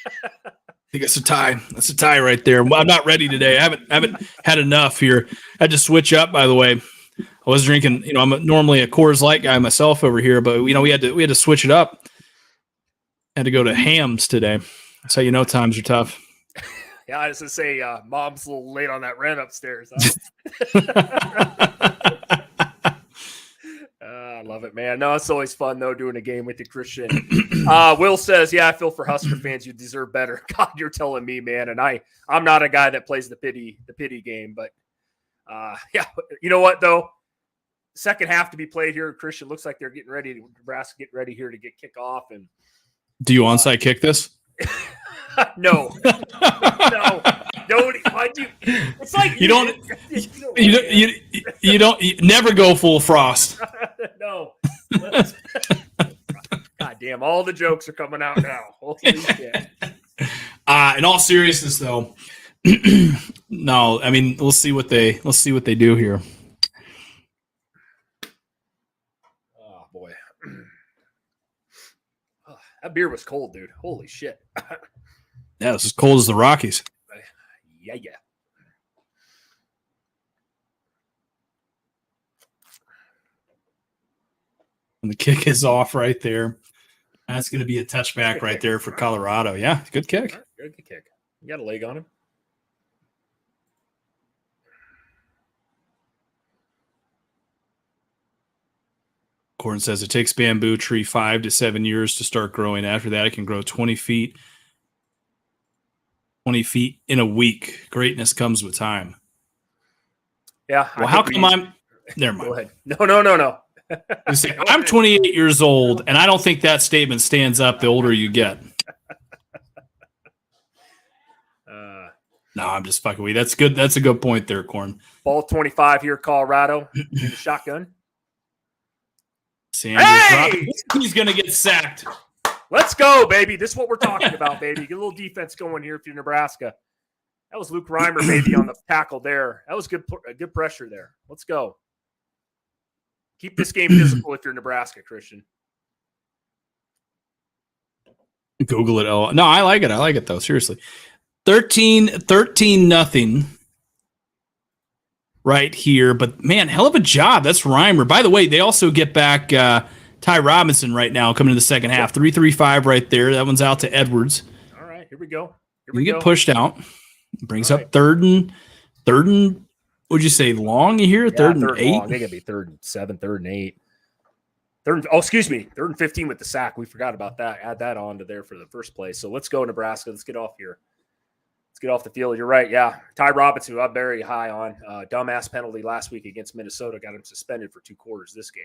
I think it's a tie. That's a tie right there. I'm not ready today. I haven't had enough here. I had to switch up, by the way. I was drinking, I'm normally a Coors Light guy myself over here, but we had to switch it up. Had to go to Hams today. That's how times are tough. Yeah, I was gonna say, mom's a little late on that rent upstairs. Huh? I love it, man. No, it's always fun though doing a game with you, Christian. Will says, "Yeah, I feel for Husker fans. You deserve better." God, you're telling me, man. And I'm not a guy that plays the pity game, but yeah, you know what though? Second half to be played here, Christian. Looks like they're getting ready. Nebraska getting ready here to get kick off. And do you onside kick this? No, no, don't. Why'd you? It's like You don't. You never go full Frost. No. God damn! All the jokes are coming out now. Holy shit! In all seriousness, though, no. I mean, let's see what they do here. Oh boy, that beer was cold, dude. Holy shit! Yeah, it's as cold as the Rockies. Yeah. And the kick is off right there. That's going to be a touchback right there for Colorado. Yeah, good kick. Right, good kick. You got a leg on him. Gordon says it takes bamboo tree 5 to 7 years to start growing. After that, it can grow 20 feet. 20 feet in a week. Greatness comes with time. Yeah. Well, how come I'm... Never mind. Go ahead. No. I'm 28 years old, and I don't think that statement stands up the older you get. No, I'm just fucking with you. That's good. That's a good point there, Corn. Ball 25 here, Colorado. In the shotgun. Sanders he's going to get sacked. Let's go, baby. This is what we're talking about, baby. Get a little defense going here if you're Nebraska. That was Luke Reimer, maybe, on the tackle there. That was good pressure there. Let's go. Keep this game physical if you're Nebraska, Christian. Google it. Oh, no, I like it. I like it, though. Seriously. 13-0 right here. But, man, hell of a job. That's Reimer. By the way, they also get back Ty Robinson right now coming to the second half. 3-3-5 right there. That one's out to Edwards. All right, here we go. You get pushed out. Brings up third and what'd you say, long here? Yeah, third and 8? Long. They got to be 3rd and 7, 3rd and 8. 3rd and 15 with the sack. We forgot about that. Add that on to there for the first play. So let's go, Nebraska. Let's get off here. Let's get off the field. You're right. Yeah. Ty Robinson, who I'm very high on. Dumbass penalty last week against Minnesota. Got him suspended for 2 quarters this game.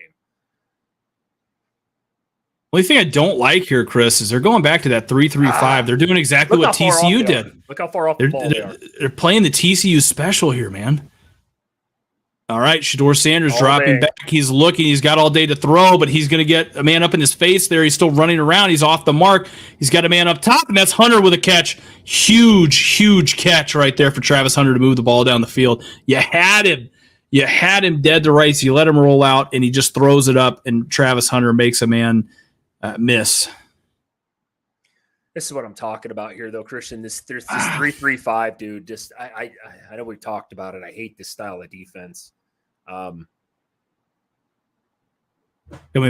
The only thing I don't like here, Chris, is they're going back to that 3-3-5. They're doing exactly what TCU did. Look how far off the ball they are. They're playing the TCU special here, man. All right, Shedeur Sanders dropping back. He's looking. He's got all day to throw, but he's going to get a man up in his face there. He's still running around. He's off the mark. He's got a man up top, and that's Hunter with a catch. Huge catch right there for Travis Hunter to move the ball down the field. You had him. You had him dead to rights. You let him roll out, and he just throws it up, and Travis Hunter makes a man miss. This is what I'm talking about here, though, Christian. There's this 3-3-5, dude. Just I know we've talked about it. I hate this style of defense. Coming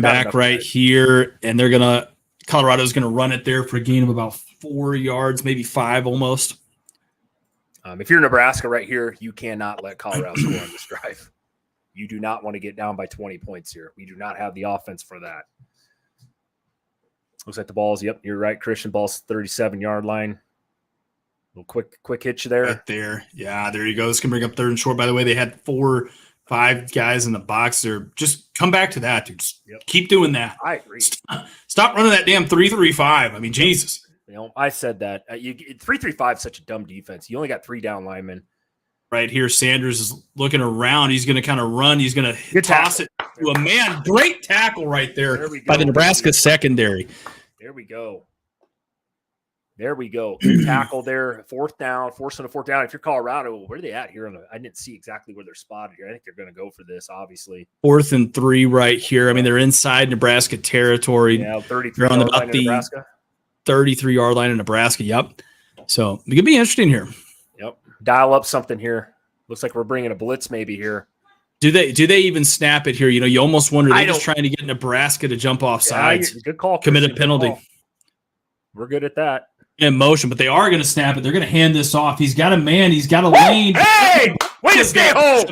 back right here, and Colorado's gonna run it there for a gain of about 4 yards, maybe 5 almost. If you're Nebraska right here, you cannot let Colorado score on this drive. You do not want to get down by 20 points here. We do not have the offense for that. Looks like the ball's, yep, you're right, Christian. Ball's 37-yard line. Little quick hitch there. Right there. Yeah, there you go. This can bring up 3rd and short. By the way, they had 4-5 guys in the box there. Just come back to that, dude. Just keep doing that. I agree. Stop running that damn 3-3-5. I mean, Jesus. You know, I said that. 3-3-5 is such a dumb defense. You only got 3 down linemen. Right here, Sanders is looking around. He's going to kind of run. He's going to toss it to a man. Great tackle right there by the Nebraska secondary. There we go. Good tackle there. 4th down, forcing a 4th down. If you're Colorado, where are they at here? I didn't see exactly where they're spotted here. I think they're going to go for this, obviously. 4th and 3 right here. I mean, they're inside Nebraska territory. Yeah, 33 on about the Nebraska. 33-yard line in Nebraska. Yep. So it could be interesting here. Yep. Dial up something here. Looks like we're bringing a blitz maybe here. Do they even snap it here? You know, you almost wonder they're just trying to get Nebraska to jump off sides. Good call. Commit a penalty. We're good at that. In motion, but they are going to snap it. They're going to hand this off. He's got a man. He's got a lane. Hey, way to stay home.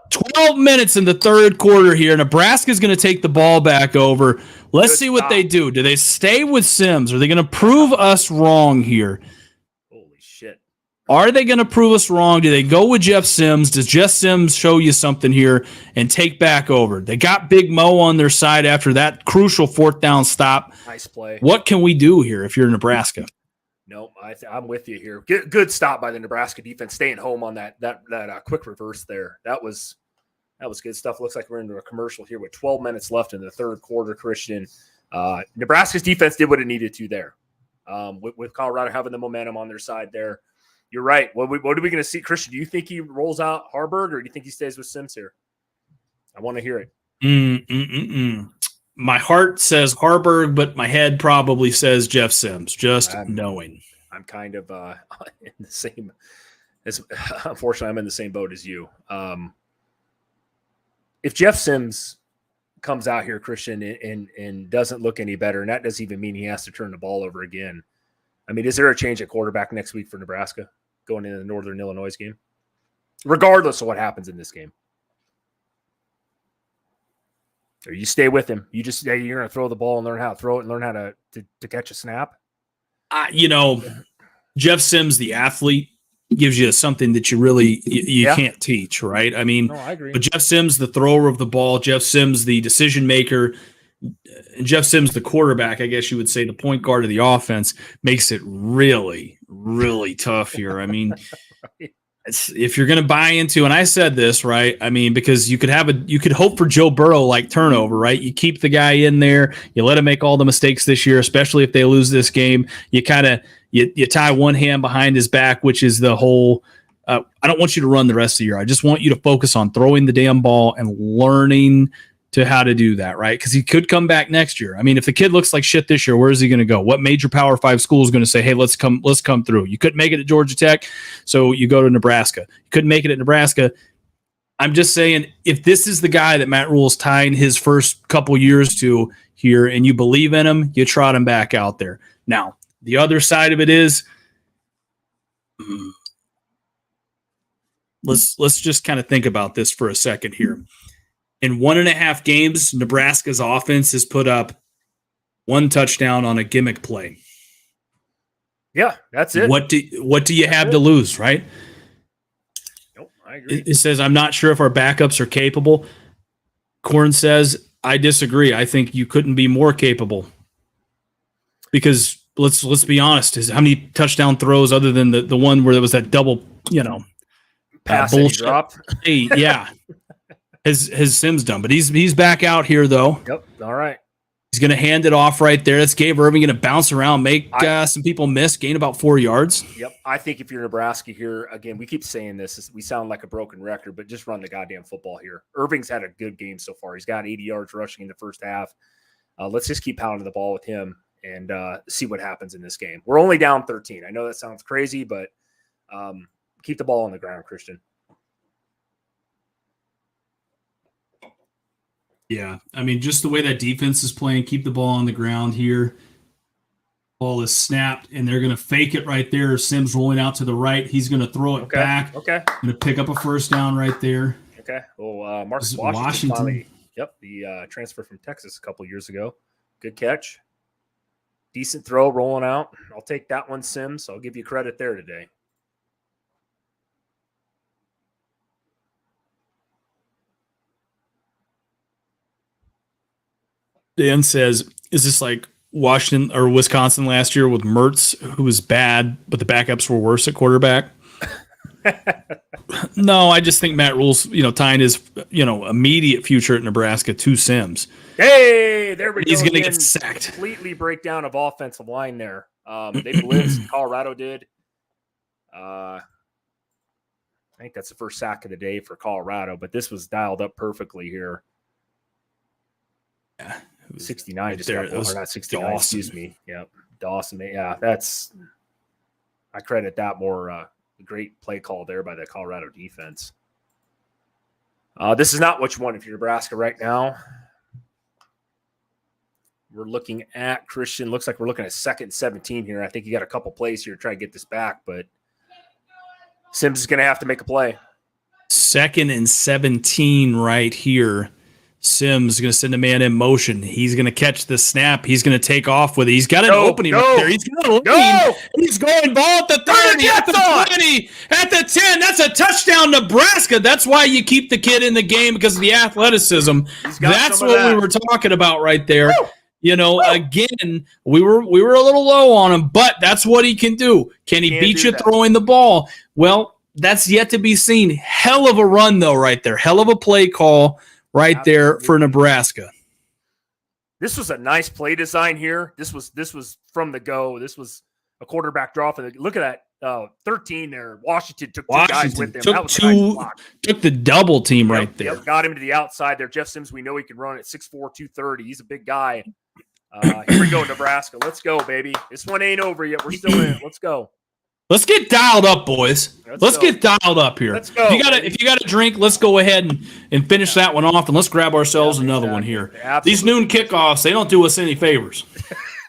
12 minutes in the 3rd quarter here. Nebraska's going to take the ball back over. Let's see what they do. Do they stay with Sims? Are they going to prove us wrong here? Holy shit. Are they going to prove us wrong? Do they go with Jeff Sims? Does Jeff Sims show you something here and take back over? They got Big Mo on their side after that crucial 4th down stop. Nice play. What can we do here if you're Nebraska? No, I'm with you here. Good stop by the Nebraska defense, staying home on that quick reverse there. That was good stuff. Looks like we're into a commercial here with 12 minutes left in the third quarter, Christian. Nebraska's defense did what it needed to there. With Colorado having the momentum on their side there. You're right. What are we going to see, Christian? Do you think he rolls out Harburg, or do you think he stays with Sims here? I want to hear it. My heart says Harburg, but my head probably says Jeff Sims, knowing. I'm kind of in the same unfortunately, I'm in the same boat as you. If Jeff Sims comes out here, Christian, and doesn't look any better, and that doesn't even mean he has to turn the ball over again. I mean, is there a change at quarterback next week for Nebraska going into the Northern Illinois game, regardless of what happens in this game? Or you stay with him. You just you're going to throw the ball and learn how to throw it and learn how to catch a snap. Jeff Sims, the athlete, gives you something that you really you can't teach, right? I mean, I agree. But Jeff Sims, the thrower of the ball, Jeff Sims, the decision maker, and Jeff Sims, the quarterback, I guess you would say the point guard of the offense, makes it really, really tough here. I mean, if you're going to buy into, and I said this, right? I mean, because you could hope for Joe Burrow like turnover, right? You keep the guy in there, you let him make all the mistakes this year, especially if they lose this game. You kind of you tie one hand behind his back, which is the whole. I don't want you to run the rest of the year. I just want you to focus on throwing the damn ball and learning to how to do that, right? Because he could come back next year. I mean, if the kid looks like shit this year, where is he going to go? What major Power 5 school is going to say, hey, let's come through? You couldn't make it at Georgia Tech, so you go to Nebraska. You couldn't make it at Nebraska. I'm just saying, if this is the guy that Matt Rule's tying his first couple years to here, and you believe in him, you trot him back out there. Now, the other side of it is, let's just kind of think about this for a second here. In 1.5 games, Nebraska's offense has put up 1 touchdown on a gimmick play. Yeah, that's it. What do you have to lose, right? Nope, I agree. It says, I'm not sure if our backups are capable. Korn says, I disagree. I think you couldn't be more capable. Because let's be honest, how many touchdown throws other than the one where there was that double, pass that he dropped? Hey, yeah. Has Sims done, but he's back out here though. Yep. All right. He's going to hand it off right there. That's Gabe Irving going to bounce around, make some people miss, gain about 4 yards. Yep. I think if you're Nebraska here, again, we keep saying this, we sound like a broken record, but just run the goddamn football here. Irving's had a good game so far. He's got 80 yards rushing in the first half. Let's just keep pounding the ball with him and see what happens in this game. We're only down 13. I know that sounds crazy, but keep the ball on the ground, Christian. Yeah, I mean, just the way that defense is playing, keep the ball on the ground here. Ball is snapped, and they're going to fake it right there. Sims rolling out to the right. He's going to throw it back. Okay. Going to pick up a first down right there. Okay. Well, Marcus Washington. Finally, the transfer from Texas a couple years ago. Good catch. Decent throw, rolling out. I'll take that one, Sims. I'll give you credit there today. Dan says, is this like Washington or Wisconsin last year with Mertz, who was bad, but the backups were worse at quarterback? No, I just think Matt Rule's, tying his, immediate future at Nebraska to Sims. Hey, there we go. He's going to get sacked. Completely breakdown of offensive line there. They blitzed. Colorado did. I think that's the first sack of the day for Colorado, but this was dialed up perfectly here. Yeah. 69 just there, got, or not 69, Dawson. Excuse me. Yep. Dawson. Yeah, I credit that more great play call there by the Colorado defense. This is not what you want if you're Nebraska right now. We're looking at Christian. Looks like we're looking at 2nd and 17 here. I think you got a couple plays here to try to get this back, but Sims is going to have to make a play. 2nd and 17 right here. Sims is going to send a man in motion. He's going to catch the snap. He's going to take off with it. He's got an opening right there. He's got a lane. He's going ball at the 30, at the 20, at the 10. That's a touchdown, Nebraska. That's why you keep the kid in the game, because of the athleticism. That's what we were talking about right there. Woo! You know, again, we were a little low on him, but that's what he can do. Can he beat you throwing the ball? Well, that's yet to be seen. Hell of a run, though, right there. Hell of a play call right there for Nebraska. This was a nice play design here. This was from the go. This was a quarterback draw. Look at that 13 there. Washington took two guys with him. Took the double team right there. Yep, got him to the outside there. Jeff Sims, we know he can run at 6'4", 230. He's a big guy. Here we go, Nebraska. Let's go, baby. This one ain't over yet. We're still in it. Let's go. Let's get dialed up, boys. Let's get dialed up here. Let's go. If you got a drink, let's go ahead and finish that one off, and let's grab ourselves another one here. Absolutely. These noon kickoffs, they don't do us any favors.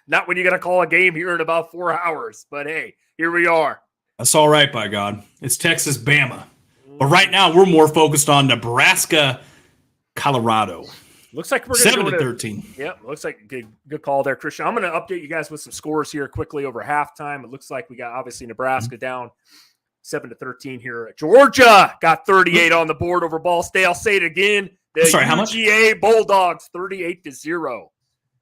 Not when you got to call a game here in about 4 hours. But hey, here we are. That's all right, by God. It's Texas, Bama. But right now, we're more focused on Nebraska, Colorado. Looks like we're going to 7-13. Yep, looks like a good call there, Christian. I'm going to update you guys with some scores here quickly over halftime. It looks like we got obviously Nebraska down 7-13 here. Georgia got 38 on the board over Ball State. I'll say it again. The how much? UGA Bulldogs 38-0.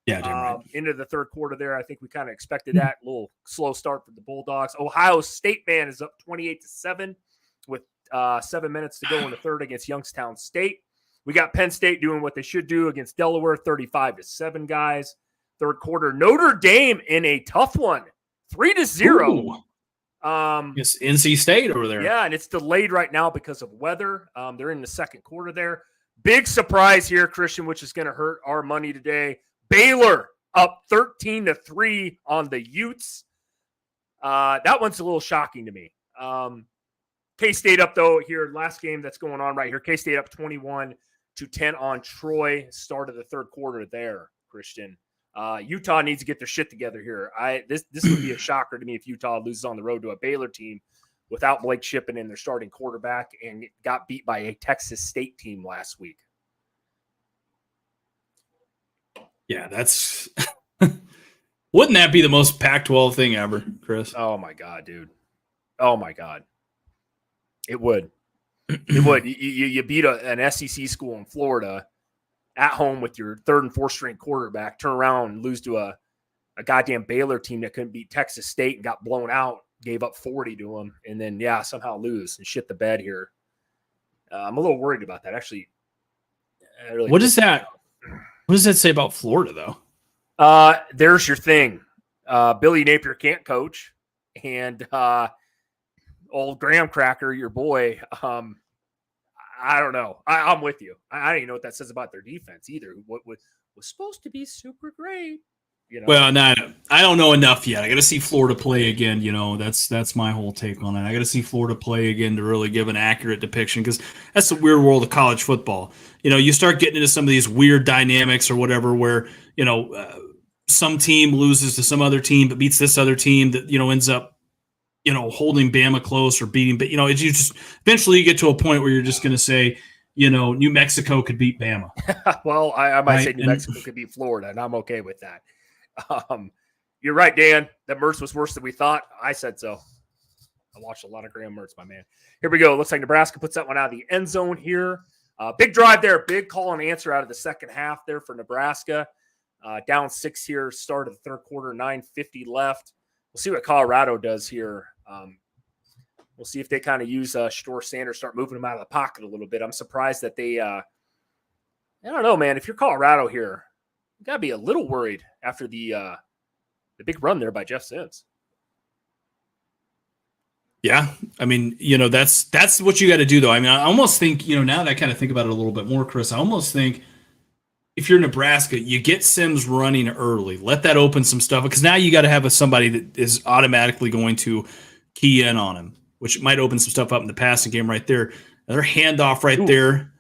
Yeah, right. Into the third quarter there. I think we kind of expected that. A little slow start for the Bulldogs. Ohio State, man, is up 28-7 with 7 minutes to go in the third against Youngstown State. We got Penn State doing what they should do against Delaware, 35-7, guys. Third quarter, Notre Dame in a tough one, 3-0. Yes, NC State over there. Yeah, and it's delayed right now because of weather. They're in the second quarter there. Big surprise here, Christian, which is going to hurt our money today. Baylor up 13-3 on the Utes. That one's a little shocking to me. K-State up, though, here. Last game that's going on right here. K-State up 21-10 on Troy. Start of the third quarter there, Christian. Utah needs to get their shit together here. This would be a shocker to me if Utah loses on the road to a Baylor team without Blake Shippen in their starting quarterback and got beat by a Texas State team last week. Yeah, that's – wouldn't that be the most Pac-12 thing ever, Chris? Oh, my God, dude. Oh, my God. It would. It would. You beat an SEC school in Florida at home with your third and fourth string quarterback, turn around and lose to a goddamn Baylor team that couldn't beat Texas State and got blown out, gave up 40 to them, and then, somehow lose and shit the bed here. I'm a little worried about that. Actually, what does that say about Florida, though? There's your thing. Billy Napier can't coach, and old Graham Cracker, your boy, I don't know. I'm with you. I don't even know what that says about their defense either. What was supposed to be super great. You know? Well, no, I don't know enough yet. I got to see Florida play again. You know, that's my whole take on it. I got to see Florida play again to really give an accurate depiction, because that's the weird world of college football. You know, you start getting into some of these weird dynamics or whatever where, you know, some team loses to some other team but beats this other team that, you know, ends up, you know, holding Bama close or beating. But, you know, you just eventually you get to a point where you're just going to say, you know, New Mexico could beat Bama. Well, I might say New Mexico could beat Florida, and I'm okay with that. You're right, Dan. That Mertz was worse than we thought. I said so. I watched a lot of Graham Mertz, my man. Here we go. Looks like Nebraska puts that one out of the end zone here. Big drive there. Big call and answer out of the second half there for Nebraska. Down 6 here. Start of the third quarter. 9:50 left. We'll see what Colorado does here. We'll see if they kind of use Shador Sanders, start moving him out of the pocket a little bit. I'm surprised that they I don't know, man. If you're Colorado here, you got to be a little worried after the big run there by Jeff Sims. Yeah. I mean, you know, that's what you got to do, though. I mean, I almost think, you know, now that I kind of think about it a little bit more, Chris, I almost think if you're Nebraska, you get Sims running early. Let that open some stuff, because now you got to have somebody that is automatically going to key in on him, which might open some stuff up in the passing game right there. Another handoff right there.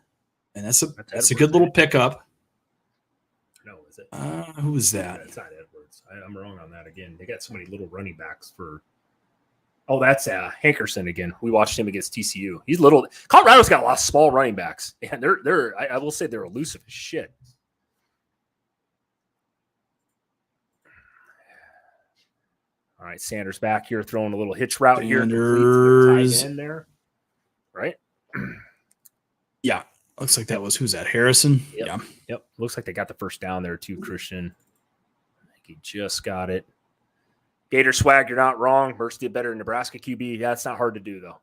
And that's a good little pickup. No, is it? Who is that? It's not Edwards. I'm wrong on that again. They got so many little running backs for Oh, that's Hankerson again. We watched him against TCU. He's little. Colorado's got a lot of small running backs, and I will say they're elusive as shit. All right, Sanders back here throwing a little hitch route here. Tight end there, right? Yeah, looks like that was who's that? Harrison. Yep. Yep. Looks like they got the first down there too, Christian. I think he just got it. Gator swag, you're not wrong. Burst did better than Nebraska QB. Yeah, it's not hard to do, though.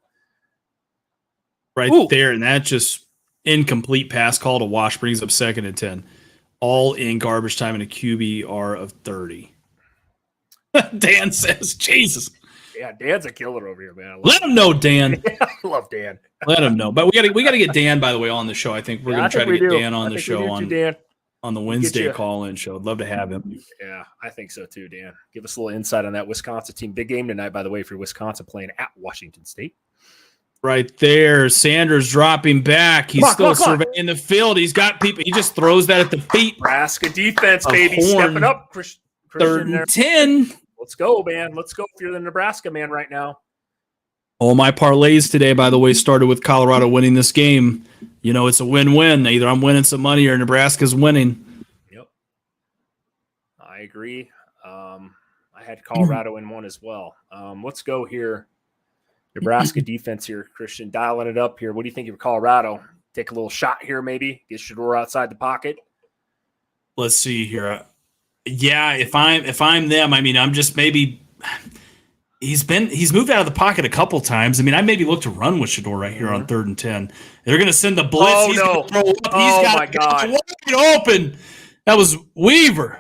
Right there, and that just incomplete pass call to Wash brings up 2nd and 10. All in garbage time and a QBR of 30. Dan says, Jesus. Yeah, Dan's a killer over here, man. Let him know, Dan. I love Dan. Let him know. But we got to get Dan, by the way, on the show. I think we're going to try to get Dan on the show on the Wednesday call-in show. I'd love to have him. Yeah, I think so too, Dan. Give us a little insight on that Wisconsin team. Big game tonight, by the way, for Wisconsin playing at Washington State. Right there. Sanders dropping back. He's still surveying the field. He's got people. He just throws that at the feet. Nebraska defense, baby. Stepping up. Christian 3rd and 10. Let's go, man. Let's go if you're the Nebraska man right now. All my parlays today, by the way, started with Colorado winning this game. You know, it's a win-win. Either I'm winning some money or Nebraska's winning. Yep. I agree. I had Colorado in one as well. Let's go here. Nebraska defense here, Christian, dialing it up here. What do you think of Colorado? Take a little shot here, maybe. Get Shedeur outside the pocket. Let's see here. Yeah, if I'm them, I mean, I'm just maybe he's moved out of the pocket a couple times. I mean, I maybe look to run with Shedeur right here on 3rd and 10. They're going to send the blitz. Oh, he's no. Throw up. Oh, my God. Wide open. That was Weaver.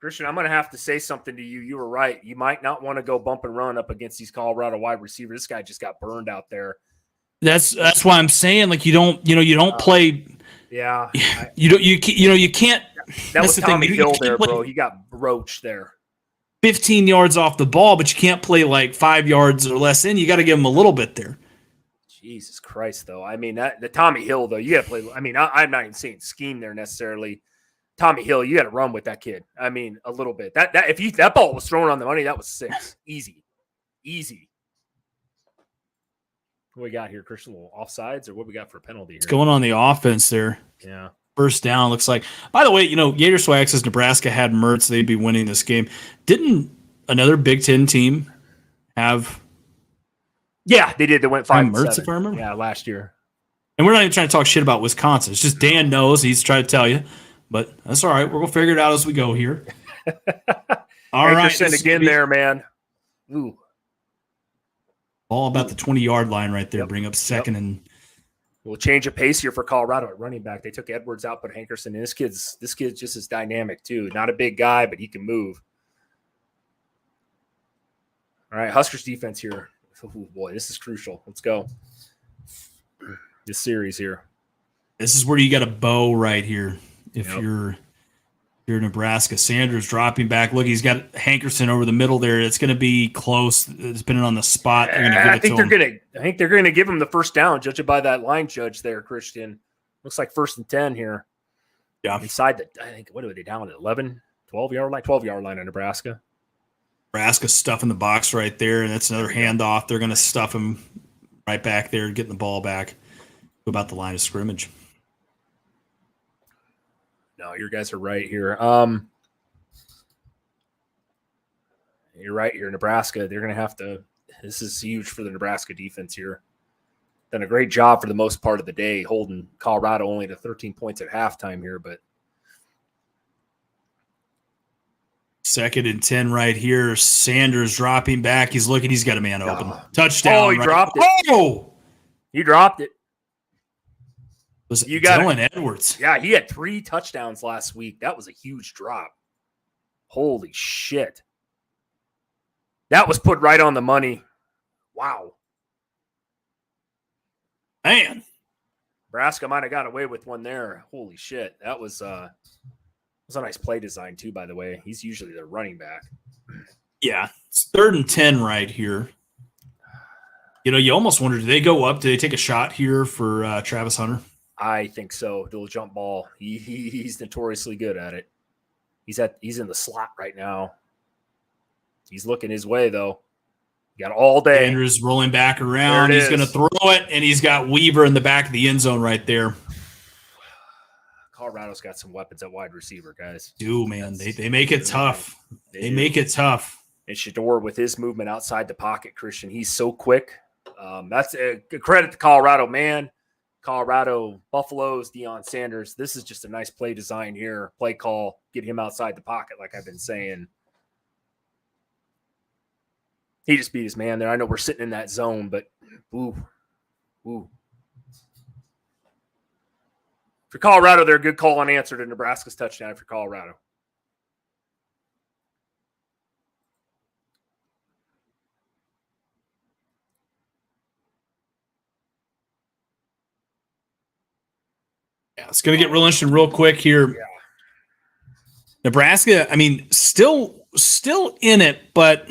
Christian, I'm going to have to say something to you. You were right. You might not want to go bump and run up against these Colorado wide receivers. This guy just got burned out there. That's why I'm saying, like, you don't play. Yeah. You can't. That was Tommy Hill there, bro. He got broached there. 15 yards off the ball, but you can't play like 5 yards or less in. You got to give him a little bit there. Jesus Christ, though. I mean, the Tommy Hill, though, you got to play. I mean, I'm not even saying scheme there necessarily. Tommy Hill, you got to run with that kid. I mean, a little bit. That ball was thrown on the money, that was 6. Easy. What we got here, Christian? A little offsides, or what we got for a penalty here? It's going on the offense there. Yeah. First down looks like. By the way, Gator Swag says Nebraska had Mertz. They'd be winning this game. Didn't another Big Ten team have? Yeah, they did. They went 5-7. Mertz, if I remember. Yeah, last year. And we're not even trying to talk shit about Wisconsin. It's just Dan knows. He's trying to tell you. But that's all right. We're going to figure it out as we go here. All right. Again there, man. Ooh. All about the 20-yard line right there. Yep. Bring up 2nd and. We'll change of pace here for Colorado at running back. They took Edwards out, put Hankerson in. This kid's just as dynamic, too. Not a big guy, but he can move. All right, Huskers defense here. Oh, boy, this is crucial. Let's go. This series here. This is where you got a bow right here. If you're Nebraska. Sanders dropping back. Look, he's got Hankerson over the middle there. It's going to be close, depending on the spot. I think they're going to give him the first down, judging by that line judge there, Christian. Looks like 1st and 10 here. Yeah. Inside the, I think, what are they down at 11, 12-yard line? 12-yard line in Nebraska. Nebraska stuffing the box right there, and that's another handoff. They're going to stuff him right back there, getting the ball back about the line of scrimmage. No, your guys are right here. You're right here. Nebraska, they're going to have to – this is huge for the Nebraska defense here. Done a great job for the most part of the day, holding Colorado only to 13 points at halftime here. But 2nd and 10 right here. Sanders dropping back. He's looking. He's got a man open. Touchdown. Oh, he dropped it. Oh! He dropped it. Was it Dylan Edwards? Yeah, he had 3 touchdowns last week. That was a huge drop. Holy shit. That was put right on the money. Wow. Man. Nebraska might have got away with one there. Holy shit. That was a nice play design, too, by the way. He's usually the running back. Yeah. It's 3rd and 10 right here. You almost wonder, do they go up? Do they take a shot here for Travis Hunter? I think so. Do a jump ball. He's notoriously good at it. He's in the slot right now. He's looking his way, though. You got all day. Sanders rolling back around. He's going to throw it, and he's got Weaver in the back of the end zone right there. Colorado's got some weapons at wide receiver, guys. Man. They make it tough. They make it tough. And Shador with his movement outside the pocket, Christian, he's so quick. That's a good credit to Colorado, man. Colorado, Buffaloes, Deion Sanders. This is just a nice play design here. Play call, get him outside the pocket, like I've been saying. He just beat his man there. I know we're sitting in that zone, but ooh. For Colorado, they're a good call unanswered, and Nebraska's touchdown for Colorado. Yeah, it's going to get real interesting real quick here. Yeah. Nebraska, I mean, still in it, but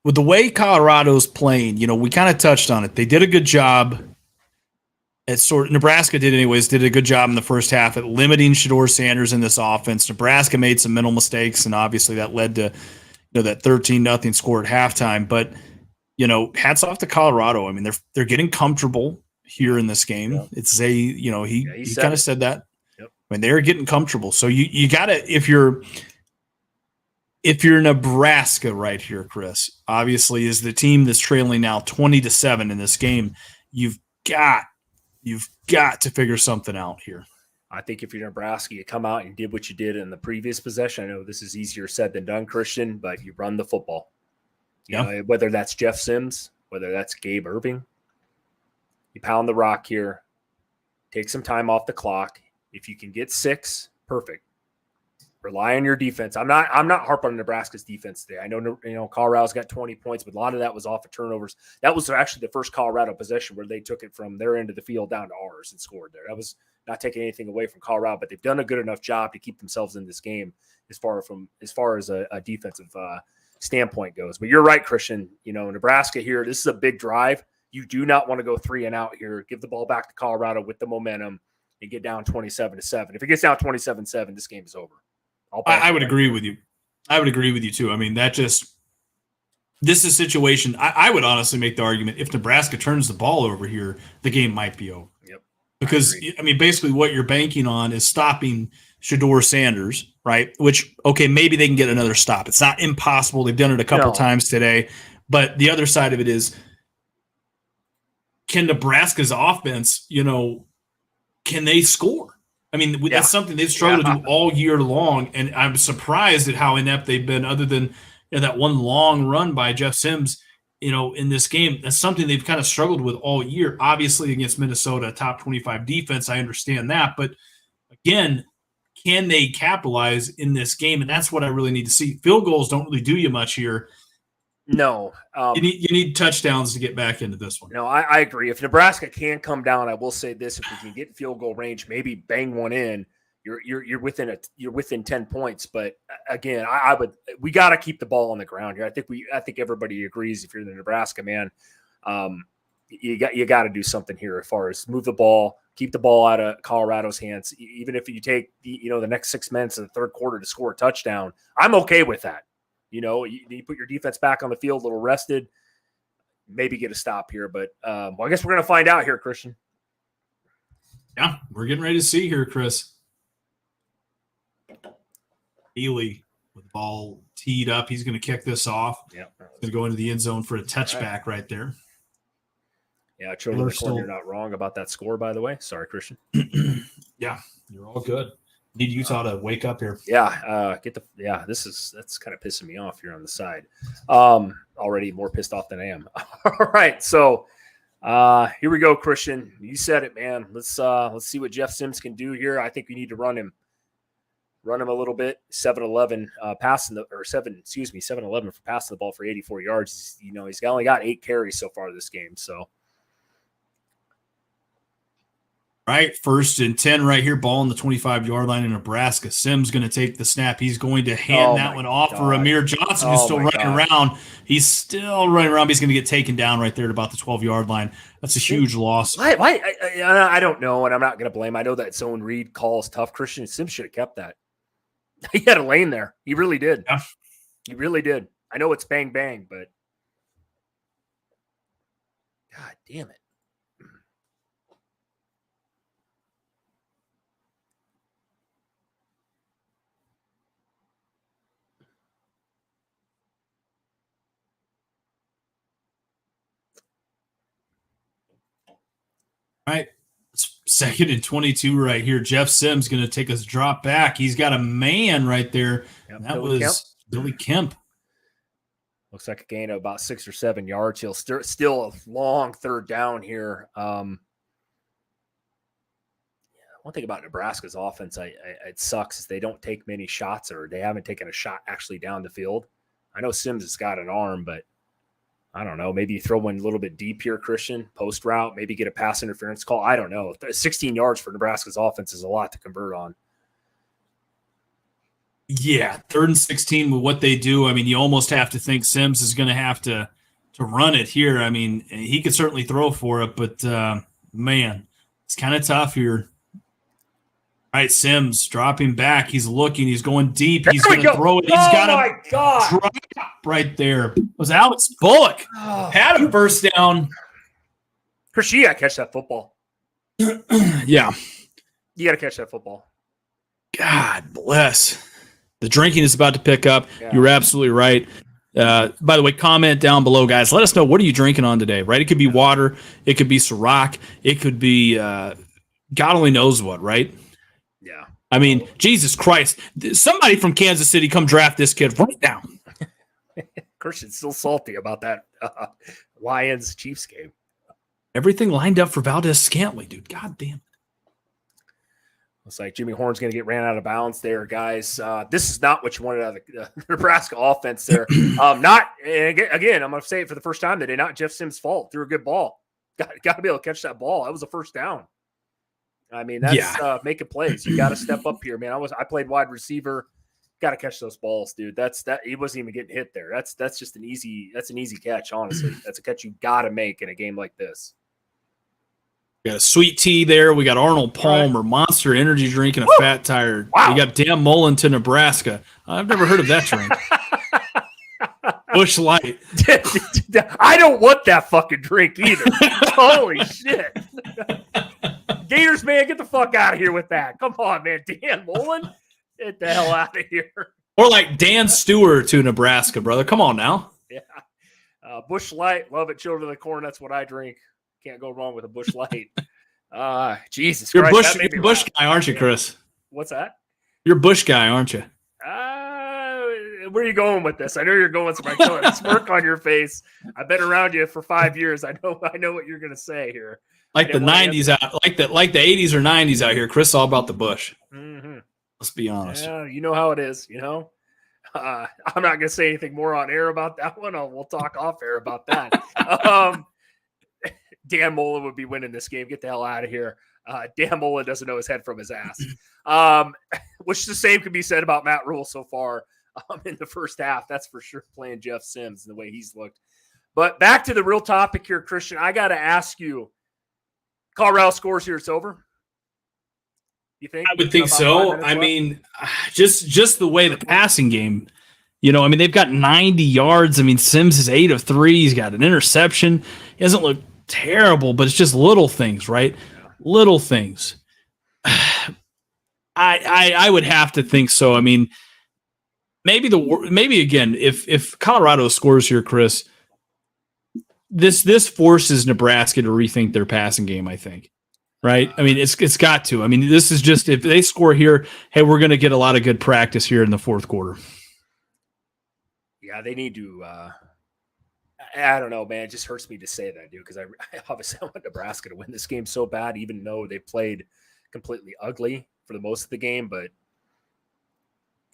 with the way Colorado's playing, we kind of touched on it. They did a good job Nebraska did a good job in the first half at limiting Shador Sanders in this offense. Nebraska made some mental mistakes, and obviously that led to that 13-0 score at halftime. But hats off to Colorado. I mean, they're getting comfortable here in this game. Yeah. It's he kind of said that. Yep. I mean, they're getting comfortable. So you gotta if you're Nebraska right here, Chris, obviously is the team that's trailing now 20-7 in this game. You've got to figure something out here. I think if you're Nebraska, you come out and did what you did in the previous possession. I know this is easier said than done, Christian, but you run the football. You know, whether that's Jeff Sims, whether that's Gabe Irving, you pound the rock here, take some time off the clock. If you can get 6, perfect. Rely on your defense. I'm not harping on Nebraska's defense today. I know, Colorado's got 20 points, but a lot of that was off of turnovers. That was actually the first Colorado possession where they took it from their end of the field down to ours and scored there. That was not taking anything away from Colorado, but they've done a good enough job to keep themselves in this game as far as a defensive standpoint goes. But you're right, Christian. Nebraska here, this is a big drive. You do not want to go 3 and out here. Give the ball back to Colorado with the momentum and get down 27-7. If it gets down 27-7, this game is over. I would agree with you. I would agree with you too. I mean, this is a situation. I would honestly make the argument if Nebraska turns the ball over here, the game might be over. Yep. Because I mean, basically what you're banking on is stopping Shador Sanders, right? Which, okay, maybe they can get another stop. It's not impossible. They've done it a couple times today. But the other side of it is, can Nebraska's offense, can they score? I mean, that's something they've struggled to do all year long, and I'm surprised at how inept they've been other than that one long run by Jeff Sims, in this game. That's something they've kind of struggled with all year. Obviously, against Minnesota, top 25 defense, I understand that. But, again, can they capitalize in this game? And that's what I really need to see. Field goals don't really do you much here. No. You need touchdowns to get back into this one. No, I agree. If Nebraska can come down, I will say this: if we can get field goal range, maybe bang one in, you're within 10 points. But again, we got to keep the ball on the ground here. I think everybody agrees. If you're the Nebraska man, you got to do something here as far as move the ball, keep the ball out of Colorado's hands. Even if you take the next 6 minutes of the third quarter to score a touchdown, I'm okay with that. You put your defense back on the field, a little rested, maybe get a stop here. But I guess we're going to find out here, Christian. Yeah, we're getting ready to see here, Chris. Healy with the ball teed up. He's going to kick this off. Yeah, going to go into the end zone for a touchback right there. Yeah, Children, you're not wrong about that score, by the way. Sorry, Christian. Yeah, you're all good. Need Utah to wake up here. Yeah, that's kind of pissing me off here on the side. Already more pissed off than I am. All right, so here we go, Christian. You said it, man. Let's see what Jeff Sims can do here. I think we need to run him a little bit. 7-11 for passing the ball for 84 yards. He's only got 8 carries so far this game. So. Right, 1st and 10 right here, ball on the 25-yard line in Nebraska. Sims going to take the snap. He's going to hand that one off for Amir Johnson, who's still running around. He's still running around. He's going to get taken down right there at about the 12-yard line. That's a huge loss. Why? I don't know, and I'm not going to blame. I know that zone read call is tough. Christian Sims should have kept that. He had a lane there. He really did. Yeah. He really did. I know it's bang, bang, but God damn it. All right. It's 2nd and 22 right here. Jeff Sims going to take us drop back. He's got a man right there. Yep, That was Billy Kemp. Looks like a gain of about 6 or 7 yards. He'll still a long third down here. One thing about Nebraska's offense, it sucks is they don't take many shots, or they haven't taken a shot actually down the field. I know Sims has got an arm, but I don't know. Maybe you throw one a little bit deep here, Christian, post route, maybe get a pass interference call. I don't know. 16 yards for Nebraska's offense is a lot to convert on. Yeah, 3rd and 16 with what they do. I mean, you almost have to think Sims is going to have to run it here. I mean, he could certainly throw for it, but, man, it's kind of tough here. All right, Sims dropping back. He's looking. He's going deep. He's going to throw it. He's got my God. Drop right there. It was Alex Bullock. Had a first down. Chris, you got to catch that football. Yeah. You got to catch that football. God bless. The drinking is about to pick up. Yeah. You're absolutely right. By the way, comment down below, guys. Let us know, what are you drinking on today, right? It could be water. It could be Ciroc. It could be God only knows what, right? Yeah. I mean, Jesus Christ. Somebody from Kansas City come draft this kid right now. Christian's still salty about that Lions-Chiefs game. Everything lined up for Valdez Scantling, dude. God damn. Looks like Jimmy Horn's going to get ran out of bounds there, guys. This is not what you wanted out of the Nebraska offense there. Again, I'm going to say it for the first time today, not Jeff Sims' fault. Threw a good ball. Got to be able to catch that ball. That was a first down. I mean, that's making plays. You got to step up here, man. I played wide receiver. Got to catch those balls, dude. He wasn't even getting hit there. That's just an easy catch, honestly. That's a catch you got to make in a game like this. We got a sweet tea there. We got Arnold Palmer, Monster Energy drink, and a fat tire. Wow. We got Dan Mullen to Nebraska. I've never heard of that drink. Bush Light. I don't want that fucking drink either. Holy shit. Gators, man, get the fuck out of here with that. Come on, man. Dan Mullen, get the hell out of here. Or like Dan Stewart to Nebraska, brother. Come on now. Yeah. Bush Light, love it. Children of the Corn, that's what I drink. Can't go wrong with a Bush Light. Jesus You're Christ. you're a Bush guy, aren't you, Chris? What's that? You're a Bush guy, aren't you? Where are you going with this? I know you're going somewhere. I saw a smirk on your face. I've been around you for 5 years. I know what you're going to say here. Like the 90s out, like the 80s or 90s out here. Chris, all about the Bush. Mm-hmm. Let's be honest. Yeah, you know how it is. You know, I'm not going to say anything more on air about that one. We'll talk off air about that. Dan Mullen would be winning this game. Get the hell out of here. Dan Mullen doesn't know his head from his ass. Which the same could be said about Matt Rule so far in the first half. That's for sure, playing Jeff Sims the way he's looked. But back to the real topic here, Christian. I got to ask you, Colorado scores here, it's over? You think? I would think so. I mean, just the way the passing game, you know, I mean, they've got 90 yards. I mean, Sims is 8 of 3. He's got an interception. He doesn't look terrible, but it's just little things, right? Yeah. Little things. I would have to think so. I mean, maybe again, if Colorado scores here, Chris, this forces Nebraska to rethink their passing game, I think. Right? I mean, it's got to. I mean, this is just, if they score here, hey, we're going to get a lot of good practice here in the fourth quarter. Yeah, they need to. I don't know, man. It just hurts me to say that, dude, because I obviously want Nebraska to win this game so bad, even though they played completely ugly for the most of the game. But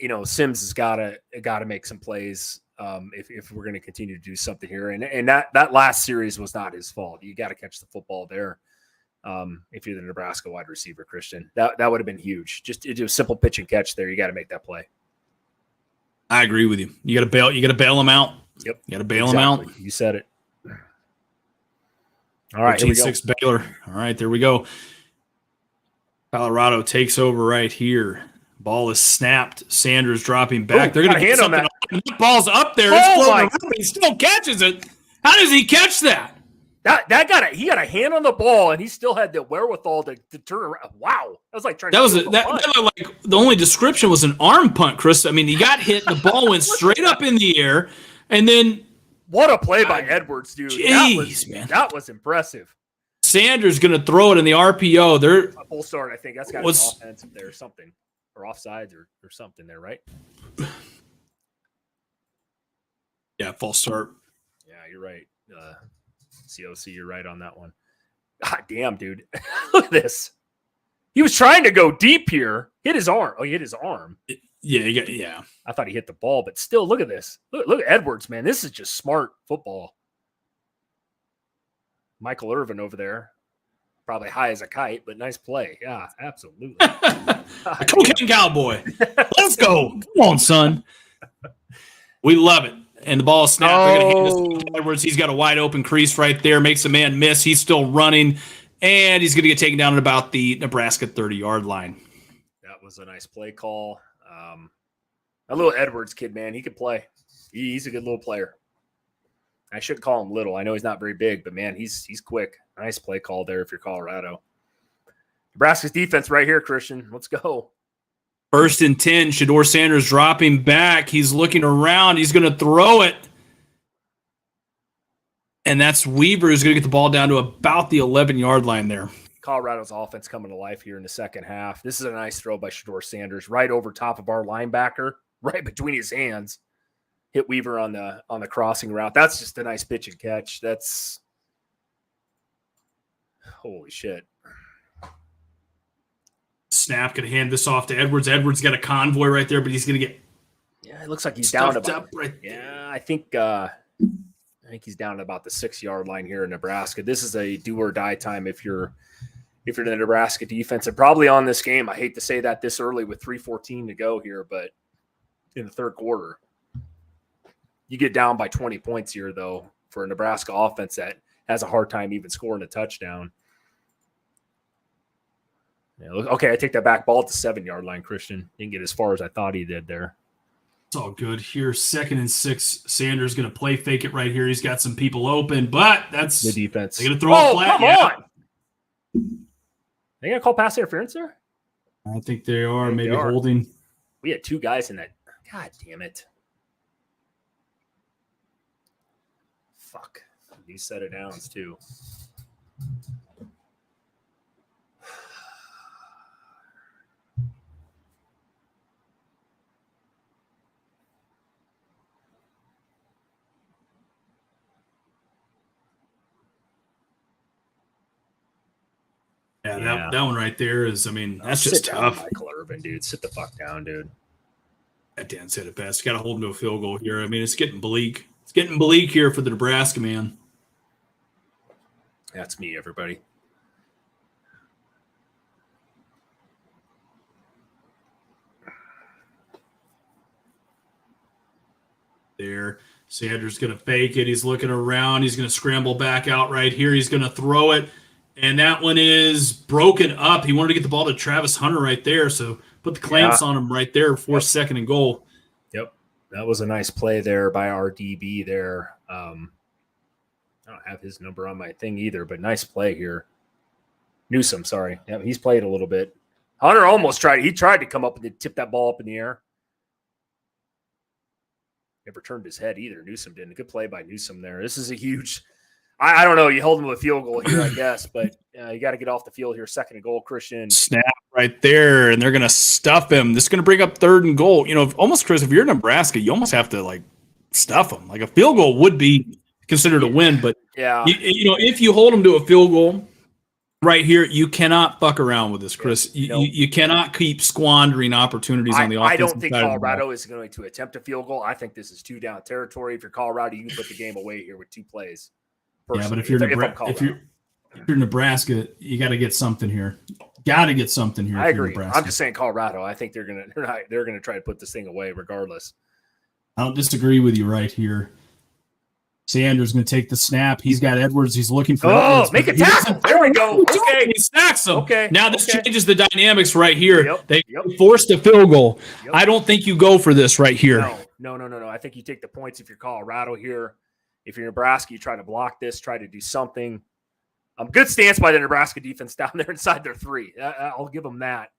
you know, Sims has got to make some plays if we're going to continue to do something here. And that last series was not his fault. You got to catch the football there. If you're the Nebraska wide receiver, Christian, that would have been huge. Just do a simple pitch and catch there. You got to make that play. I agree with you. You got to bail them out. Yep. You got to bail them out. You said it. All right. 13-6 Baylor. All right, there we go. Colorado takes over right here. Ball is snapped. Sanders dropping back. They're going to get something. That ball's up there. It's floating around, but he still catches it. How does he catch that? He got a hand on the ball, and he still had the wherewithal to turn around. Wow, that was like trying. That to was steal the that punt. like the only description was an arm punt, Chris. I mean, he got hit, the ball went straight up in the air, and then What a play by Edwards, dude! Jeez, man, that was impressive. Sanders going to throw it in the RPO. They're A full start, I think that's got to be offensive there, or something, or offsides, or something there, right? Yeah, false start. Yeah, you're right. COC, you're right on that one. God damn, dude. Look at this. He was trying to go deep here. Hit his arm. Oh, he hit his arm. Yeah. I thought he hit the ball, but still, look at this. Look at Edwards, man. This is just smart football. Michael Irvin over there. Probably high as a kite, but nice play. Yeah, absolutely. Cocaine Cowboy. Let's go. Come on, son. We love it. And the ball snapped. They're going to hand this to Edwards. He's got a wide open crease right there. Makes a man miss. He's still running. And he's going to get taken down at about the Nebraska 30-yard line. That was a nice play call. A little Edwards kid, man. He could play. He's a good little player. I shouldn't call him little. I know he's not very big, but, man, he's quick. Nice play call there if you're Colorado. Nebraska's defense right here, Christian. Let's go. 1st and 10, Shedeur Sanders dropping back. He's looking around. He's going to throw it. And that's Weaver who's going to get the ball down to about the 11-yard line there. Colorado's offense coming to life here in the second half. This is a nice throw by Shedeur Sanders right over top of our linebacker, right between his hands. Hit Weaver on the crossing route. That's just a nice pitch and catch. That's holy shit. Snap, going to hand this off to Edwards. Edwards got a convoy right there, but he's going to get it looks like he's down up right there. Yeah, I think he's down at about the 6-yard line here in Nebraska. This is a do or die time if you're the Nebraska defense, and probably on this game. I hate to say that this early with 3:14 to go here, but in the third quarter, you get down by 20 points here, though, for a Nebraska offense that has a hard time even scoring a touchdown. Yeah, okay, I take that back. Ball at the 7-yard line, Christian. Didn't get as far as I thought he did there. It's all good here. 2nd and 6. Sanders going to play fake it right here. He's got some people open, but that's the defense. They're going to throw it flat. Come on. They going to call pass interference there? I think they are. Maybe holding. We had 2 guys in that. God damn it. Fuck. These set of downs, too. Yeah, that one right there is, I mean, that's just tough. Michael Irvin, dude. Sit the fuck down, dude. Dan said it best. Got to hold him to a field goal here. I mean, it's getting bleak. It's getting bleak here for the Nebraska man. That's me, everybody. There. Sanders going to fake it. He's looking around. He's going to scramble back out right here. He's going to throw it. And that one is broken up. He wanted to get the ball to Travis Hunter right there. So put the clamps on him right there for 2nd and goal. Yep. That was a nice play there by our DB there. I don't have his number on my thing either, but nice play here. Newsome, sorry. Yeah, he's played a little bit. Hunter almost tried. He tried to come up and tip that ball up in the air. Never turned his head either. Newsome didn't. A good play by Newsome there. This is a huge – I don't know. You hold him with a field goal here, I guess, but you got to get off the field here. 2nd and goal, Christian. Snap right there, and they're going to stuff him. This is going to bring up 3rd and goal. You know, almost, Chris, if you're Nebraska, you almost have to, like, stuff them. Like, a field goal would be considered a win, but, you know, if you hold them to a field goal right here, you cannot fuck around with this, Chris. You cannot keep squandering opportunities on the offensive side. I don't think Colorado is going to attempt a field goal. I think this is 2-down territory. If you're Colorado, you can put the game away here with 2 plays. Yeah, but if you're Nebraska, you got to get something here. Got to get something here. I agree. I'm just saying Colorado. I think they're gonna try to put this thing away regardless. I don't disagree with you right here. Sanders going to take the snap. He's got Edwards. He's looking for Edwards. Make a tackle. There we go. Okay. He stacks him. Okay. Now this changes the dynamics right here. Yep. They forced a field goal. Yep. I don't think you go for this right here. No. I think you take the points if you're Colorado here. If you're Nebraska, you try to block this, try to do something. Good stance by the Nebraska defense down there inside their 3. I'll give them that.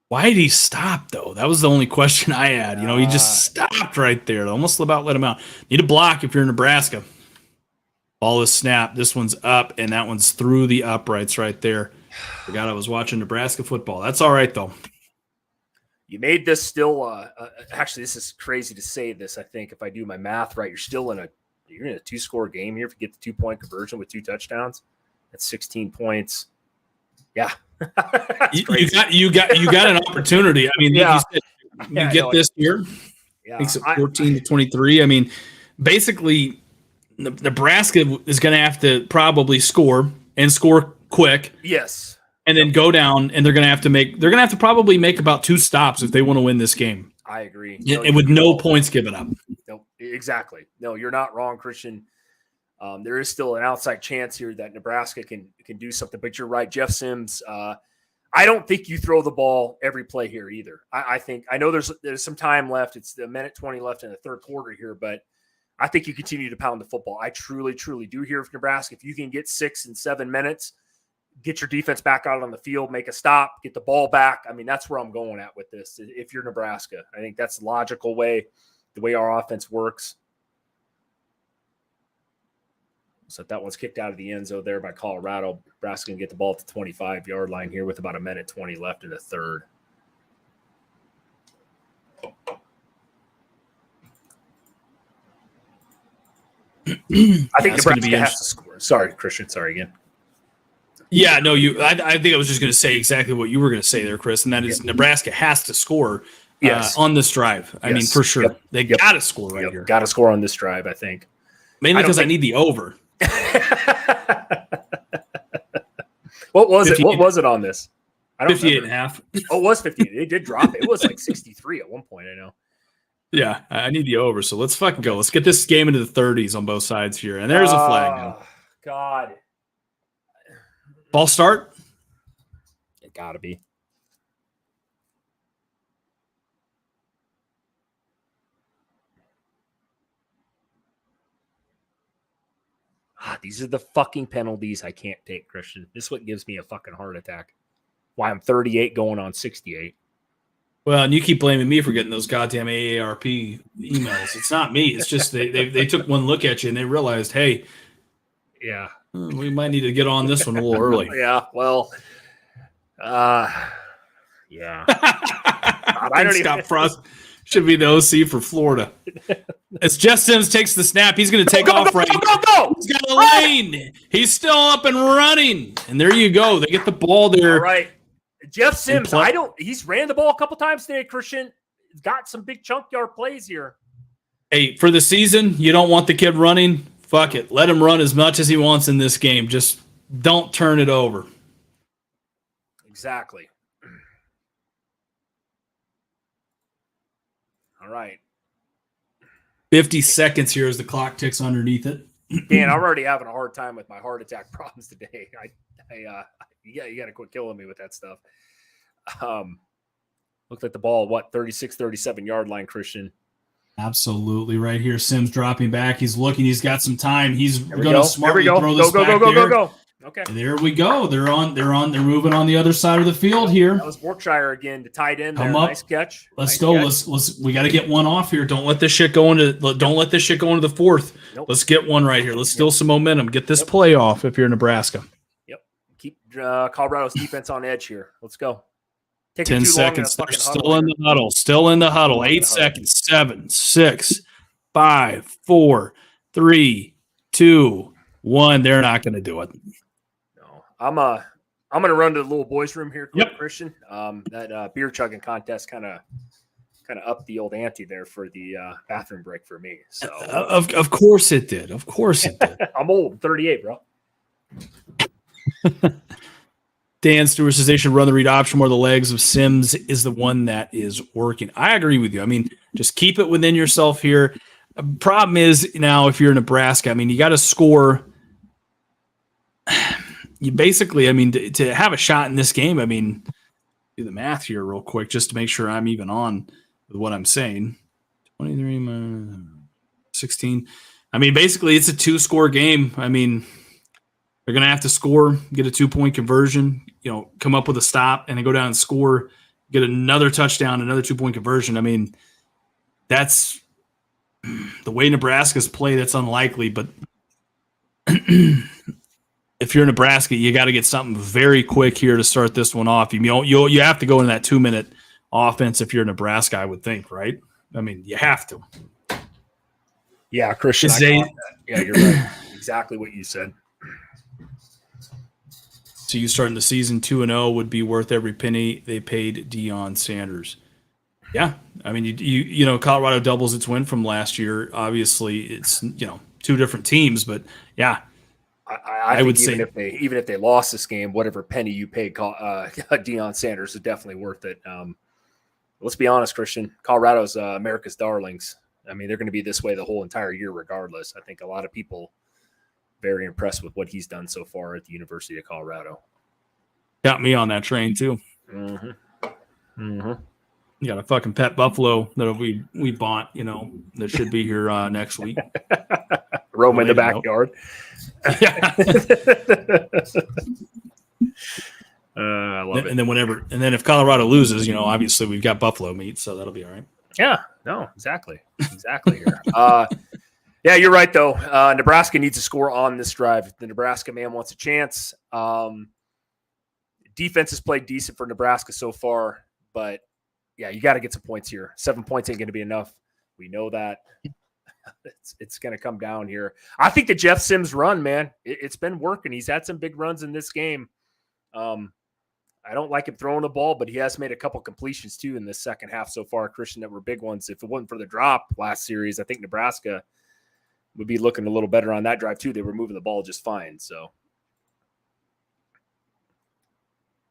Why did he stop, though? That was the only question I had. He just stopped right there. Almost about let him out. Need a block if you're Nebraska. Ball is snapped. This one's up, and that one's through the uprights right there. Forgot I was watching Nebraska football. That's all right, though. You made this still actually, this is crazy to say this. I think if I do my math right, you're in a 2-score game here if you get the 2-point conversion with 2 touchdowns. That's 16 points. Yeah. you got an opportunity. I mean, yeah. You get this here. Yeah. Makes it 14-23. I mean, basically Nebraska is going to have to probably score and score quick. Yes. And then go down, and they're going to have to probably make about 2 stops if they want to win this game. I agree. And with no points given up. No, exactly. No, you're not wrong, Christian. There is still an outside chance here that Nebraska can do something, but you're right, Jeff Sims. I don't think you throw the ball every play here either. I know there's some time left. It's the minute 20 left in the third quarter here, but I think you continue to pound the football. I truly, truly do here for Nebraska. If you can get 6 and 7 minutes, get your defense back out on the field, make a stop, get the ball back. I mean, that's where I'm going at with this. If you're Nebraska, I think that's the logical way, the way our offense works. So that one's kicked out of the end zone there by Colorado. Nebraska can get the ball at the 25-yard line here with about 1:20 left in the third. I think Nebraska has to score. Sorry, Christian. Sorry again. Yeah, no, I think I was just going to say exactly what you were going to say there, Chris, and that is Nebraska has to score on this drive. I mean, for sure. Yep. They got to score right here. Got to score on this drive, I think. Mainly because I need the over. What was it? What was it on this? 58.5. Oh, it was 58. It did drop it. It was like 63 at one point, I know. Yeah, I need the over. So let's fucking go. Let's get this game into the 30s on both sides here. And there's a flag now. God. Ball start? It got to be. These are the fucking penalties I can't take, Christian. This is what gives me a fucking heart attack. Why I'm 38 going on 68. Well, and you keep blaming me for getting those goddamn AARP emails. It's not me. It's just they took one look at you and they realized, hey, yeah, we might need to get on this one a little early. Yeah, well, yeah. I don't even. Scott Frost should be the OC for Florida. As Jeff Sims takes the snap, he's going to take off right. Go! He's got a lane. He's still up and running. And there you go. They get the ball there. All right. Jeff Sims, he's ran the ball a couple times today, Christian. He's got some big chunk yard plays here. Hey, for the season, you don't want the kid running? Fuck it. Let him run as much as he wants in this game. Just don't turn it over. Exactly. All right. 50 seconds here as the clock ticks underneath it. Dan, I'm already having a hard time with my heart attack problems today. You got to quit killing me with that stuff. Looked like the ball, 36, 37-yard line, Christian. Absolutely right here. Sims dropping back. He's looking. He's got some time. He's going to smartly throw this back there. Go. Okay. There we go. They're moving on the other side of the field here. That was Yorkshire again to tight end there. Come up. Nice catch. Let's go. Let's we got to get one off here. Don't let this shit go into the fourth. Nope. Let's get one right here. Let's steal some momentum. Get this play off if you're Nebraska. Yep. Keep Colorado's defense on edge here. Let's go. 10 seconds. They're still in the huddle. Still in the huddle. 8 seconds. 7, 6, 5, 4, 3, 2, 1. They're not going to do it. No. I'm going to run to the little boys' room here, yep. Christian. That beer chugging contest kind of upped the old ante there for the bathroom break for me. So of course it did. Of course it did. I'm old, 38, bro. Dan Stewart says they should run the read option where the legs of Sims is the one that is working. I agree with you. I mean, just keep it within yourself here. Problem is now if you're Nebraska, I mean, you got to score. You basically, I mean, to have a shot in this game, I mean, do the math here real quick just to make sure I'm even on with what I'm saying. 23 minus 16. I mean, basically, it's a 2-score game. I mean, they're going to have to score, get a 2-point conversion, come up with a stop, and then go down and score, get another touchdown, another 2-point conversion. I mean, that's the way Nebraska's play. That's unlikely, but if you're Nebraska, you got to get something very quick here to start this one off. You have to go in that 2-minute offense if you're Nebraska, I would think, right? I mean, you have to. Yeah, Christian. Yeah, you're right. Exactly what you said. So you starting the season 2-0 would be worth every penny they paid Deion Sanders. Yeah, I mean, you Colorado doubles its win from last year. Obviously, it's two different teams, but yeah, I would say even if they lost this game, whatever penny you paid Deion Sanders is definitely worth it. Let's be honest, Christian. Colorado's America's darlings. I mean, they're going to be this way the whole entire year, regardless. I think a lot of people very impressed with what he's done so far at the University of Colorado. Got me on that train too. Mm-hmm. Mm-hmm. You got a fucking pet buffalo that we bought, that should be here next week. Roam in the backyard. Yeah. I love it. And then if Colorado loses, obviously we've got buffalo meat, so that'll be all right. Yeah, no, exactly here. Yeah, you're right though. Nebraska needs to score on this drive. The Nebraska man wants a chance. Defense has played decent for Nebraska so far, but yeah, you got to get some points here. 7 points ain't going to be enough. We know that. It's going to come down here. I think the Jeff Sims run, man, it's been working. He's had some big runs in this game. I don't like him throwing the ball, but he has made a couple completions too in the second half so far, Christian, that were big ones. If it wasn't for the drop last series, I think Nebraska would be looking a little better on that drive too. They were moving the ball just fine. So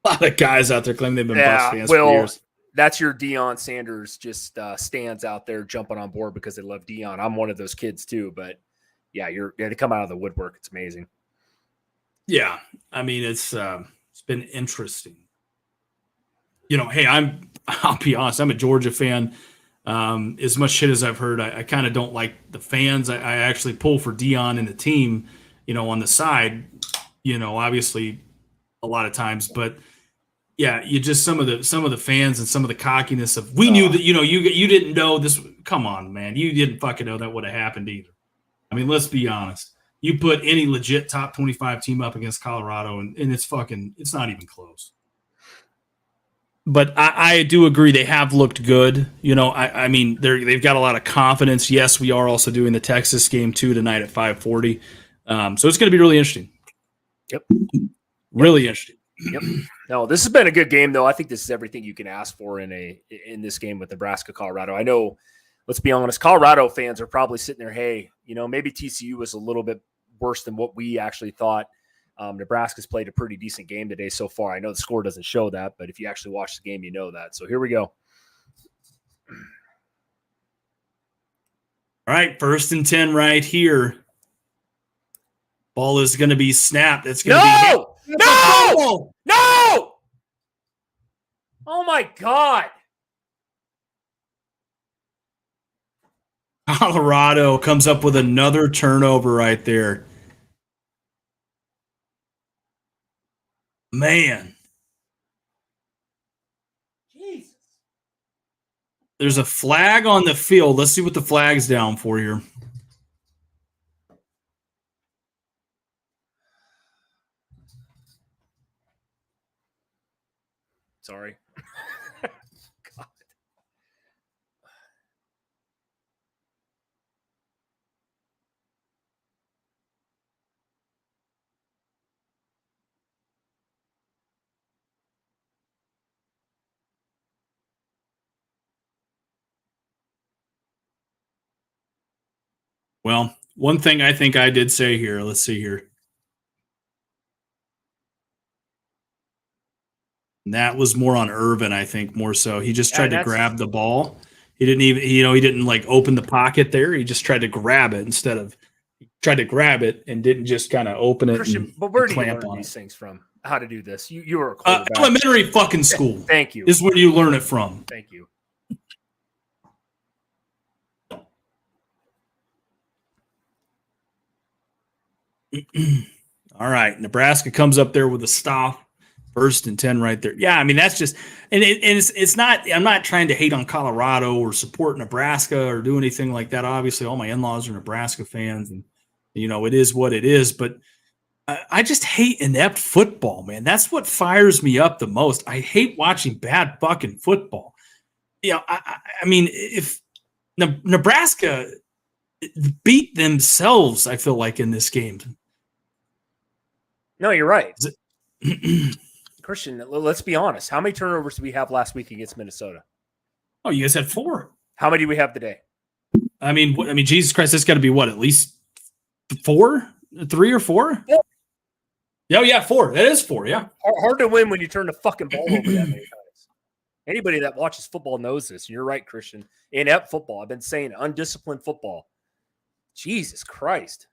a lot of guys out there claim they've been Bucs fans for years. That's your Deion Sanders just stands out there jumping on board because they love Deion. I'm one of those kids too, but yeah, they come out of the woodwork. It's amazing. Yeah, I mean it's been interesting. Hey, I'll be honest, I'm a Georgia fan. As much shit as I've heard, I kind of don't like the fans. I actually pull for Deion and the team, on the side, obviously a lot of times, but yeah, you just some of the fans and some of the cockiness of we knew that you didn't know this. Come on, man, you didn't fucking know that would have happened either. I mean, let's be honest. You put any legit top 25 team up against Colorado, and it's not even close. But I do agree they have looked good. I mean they've got a lot of confidence. Yes, we are also doing the Texas game too tonight at 5:40. So it's going to be really interesting. Yep. Really interesting. Yep. No, this has been a good game though. I think this is everything you can ask for in this game with Nebraska, Colorado. I know, let's be honest, Colorado fans are probably sitting there, hey, maybe TCU was a little bit worse than what we actually thought. Nebraska's played a pretty decent game today so far. I know the score doesn't show that, but if you actually watch the game, you know that. So here we go. All right, 1st and 10 right here. Ball is going to be snapped. It's going to be No! Oh my God. Colorado comes up with another turnover right there. Man. Jesus. There's a flag on the field. Let's see what the flag's down for here. Sorry. God. Well, one thing I think I did say here, let's see here. And that was more on Irvin, I think, more so. He just tried to grab the ball. He didn't even, he didn't like open the pocket there. He just tried to grab it instead of tried to grab it and didn't just kind of open it. Christian, but where do you learn these things from? how to do this. You were a quarterback. Elementary fucking school. Thank you. Is where you learn it from. Thank you. All right. Nebraska comes up there with a stop. 1st and 10 right there. Yeah, I mean, that's just – and it's not – I'm not trying to hate on Colorado or support Nebraska or do anything like that. Obviously, all my in-laws are Nebraska fans, and, it is what it is. But I just hate inept football, man. That's what fires me up the most. I hate watching bad fucking football. I mean, if Nebraska beat themselves, I feel like, in this game. No, you're right. Christian, let's be honest. How many turnovers did we have last week against Minnesota? Oh, you guys had 4. How many do we have today? I mean, Jesus Christ, it's got to be what, at least 4? 3 or 4? Yeah. Oh, yeah, 4. That is 4, yeah. Hard to win when you turn the fucking ball over that many times. Anybody that watches football knows this. You're right, Christian. Inept football. I've been saying undisciplined football. Jesus Christ.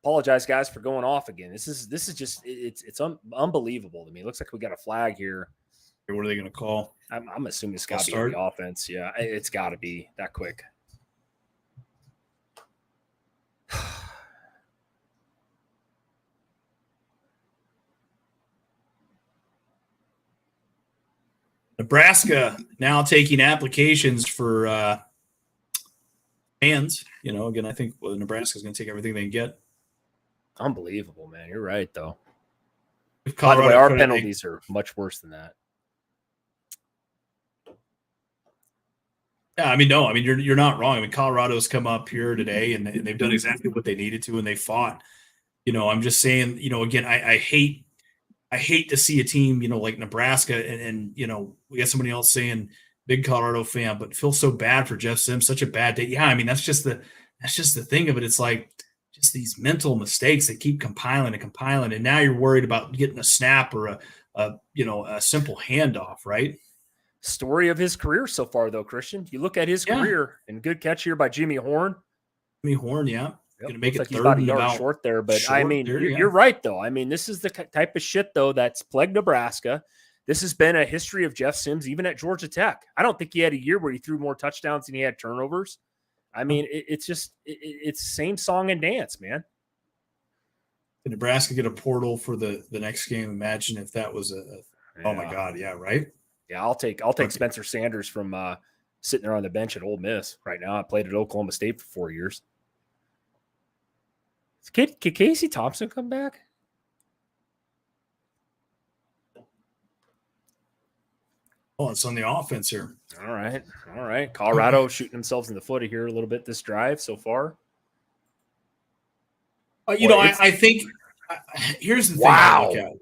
Apologize, guys, for going off again. This is just it's unbelievable to me. It looks like we got a flag here. What are they going to call? I'm assuming it's got to be the offense. Yeah, it's got to be that quick. Nebraska now taking applications for fans. Again, I think Nebraska's going to take everything they can get. Unbelievable, man. You're right, though. By the way, our penalties are much worse than that. Yeah, you're not wrong. Colorado's come up here today, and they've done exactly what they needed to, and they fought. I'm just saying, again, I hate to see a team, like Nebraska, and we got somebody else saying big Colorado fan, but feel so bad for Jeff Sims, such a bad day. Yeah, that's just the thing of it. It's like just these mental mistakes that keep compiling, and now you're worried about getting a snap or a simple handoff, right? Story of his career so far, though, Christian. You look at his career, and good catch here by Jimmy Horn. Jimmy Horn, yeah. Going to make it like he's about a yard short there, but you're right, though. This is the type of shit, though, that's plagued Nebraska. This has been a history of Jeff Sims, even at Georgia Tech. I don't think he had a year where he threw more touchdowns than he had turnovers. It's just it's the same song and dance, man. Did Nebraska get a portal for the next game? Imagine if that was oh my God, yeah, right. Yeah, I'll take Spencer Sanders from sitting there on the bench at Ole Miss right now. I played at Oklahoma State for 4 years. Can Casey Thompson come back? Oh, it's on the offense here. All right. Colorado shooting themselves in the foot here a little bit this drive so far. I think here's the thing. Wow. I look at.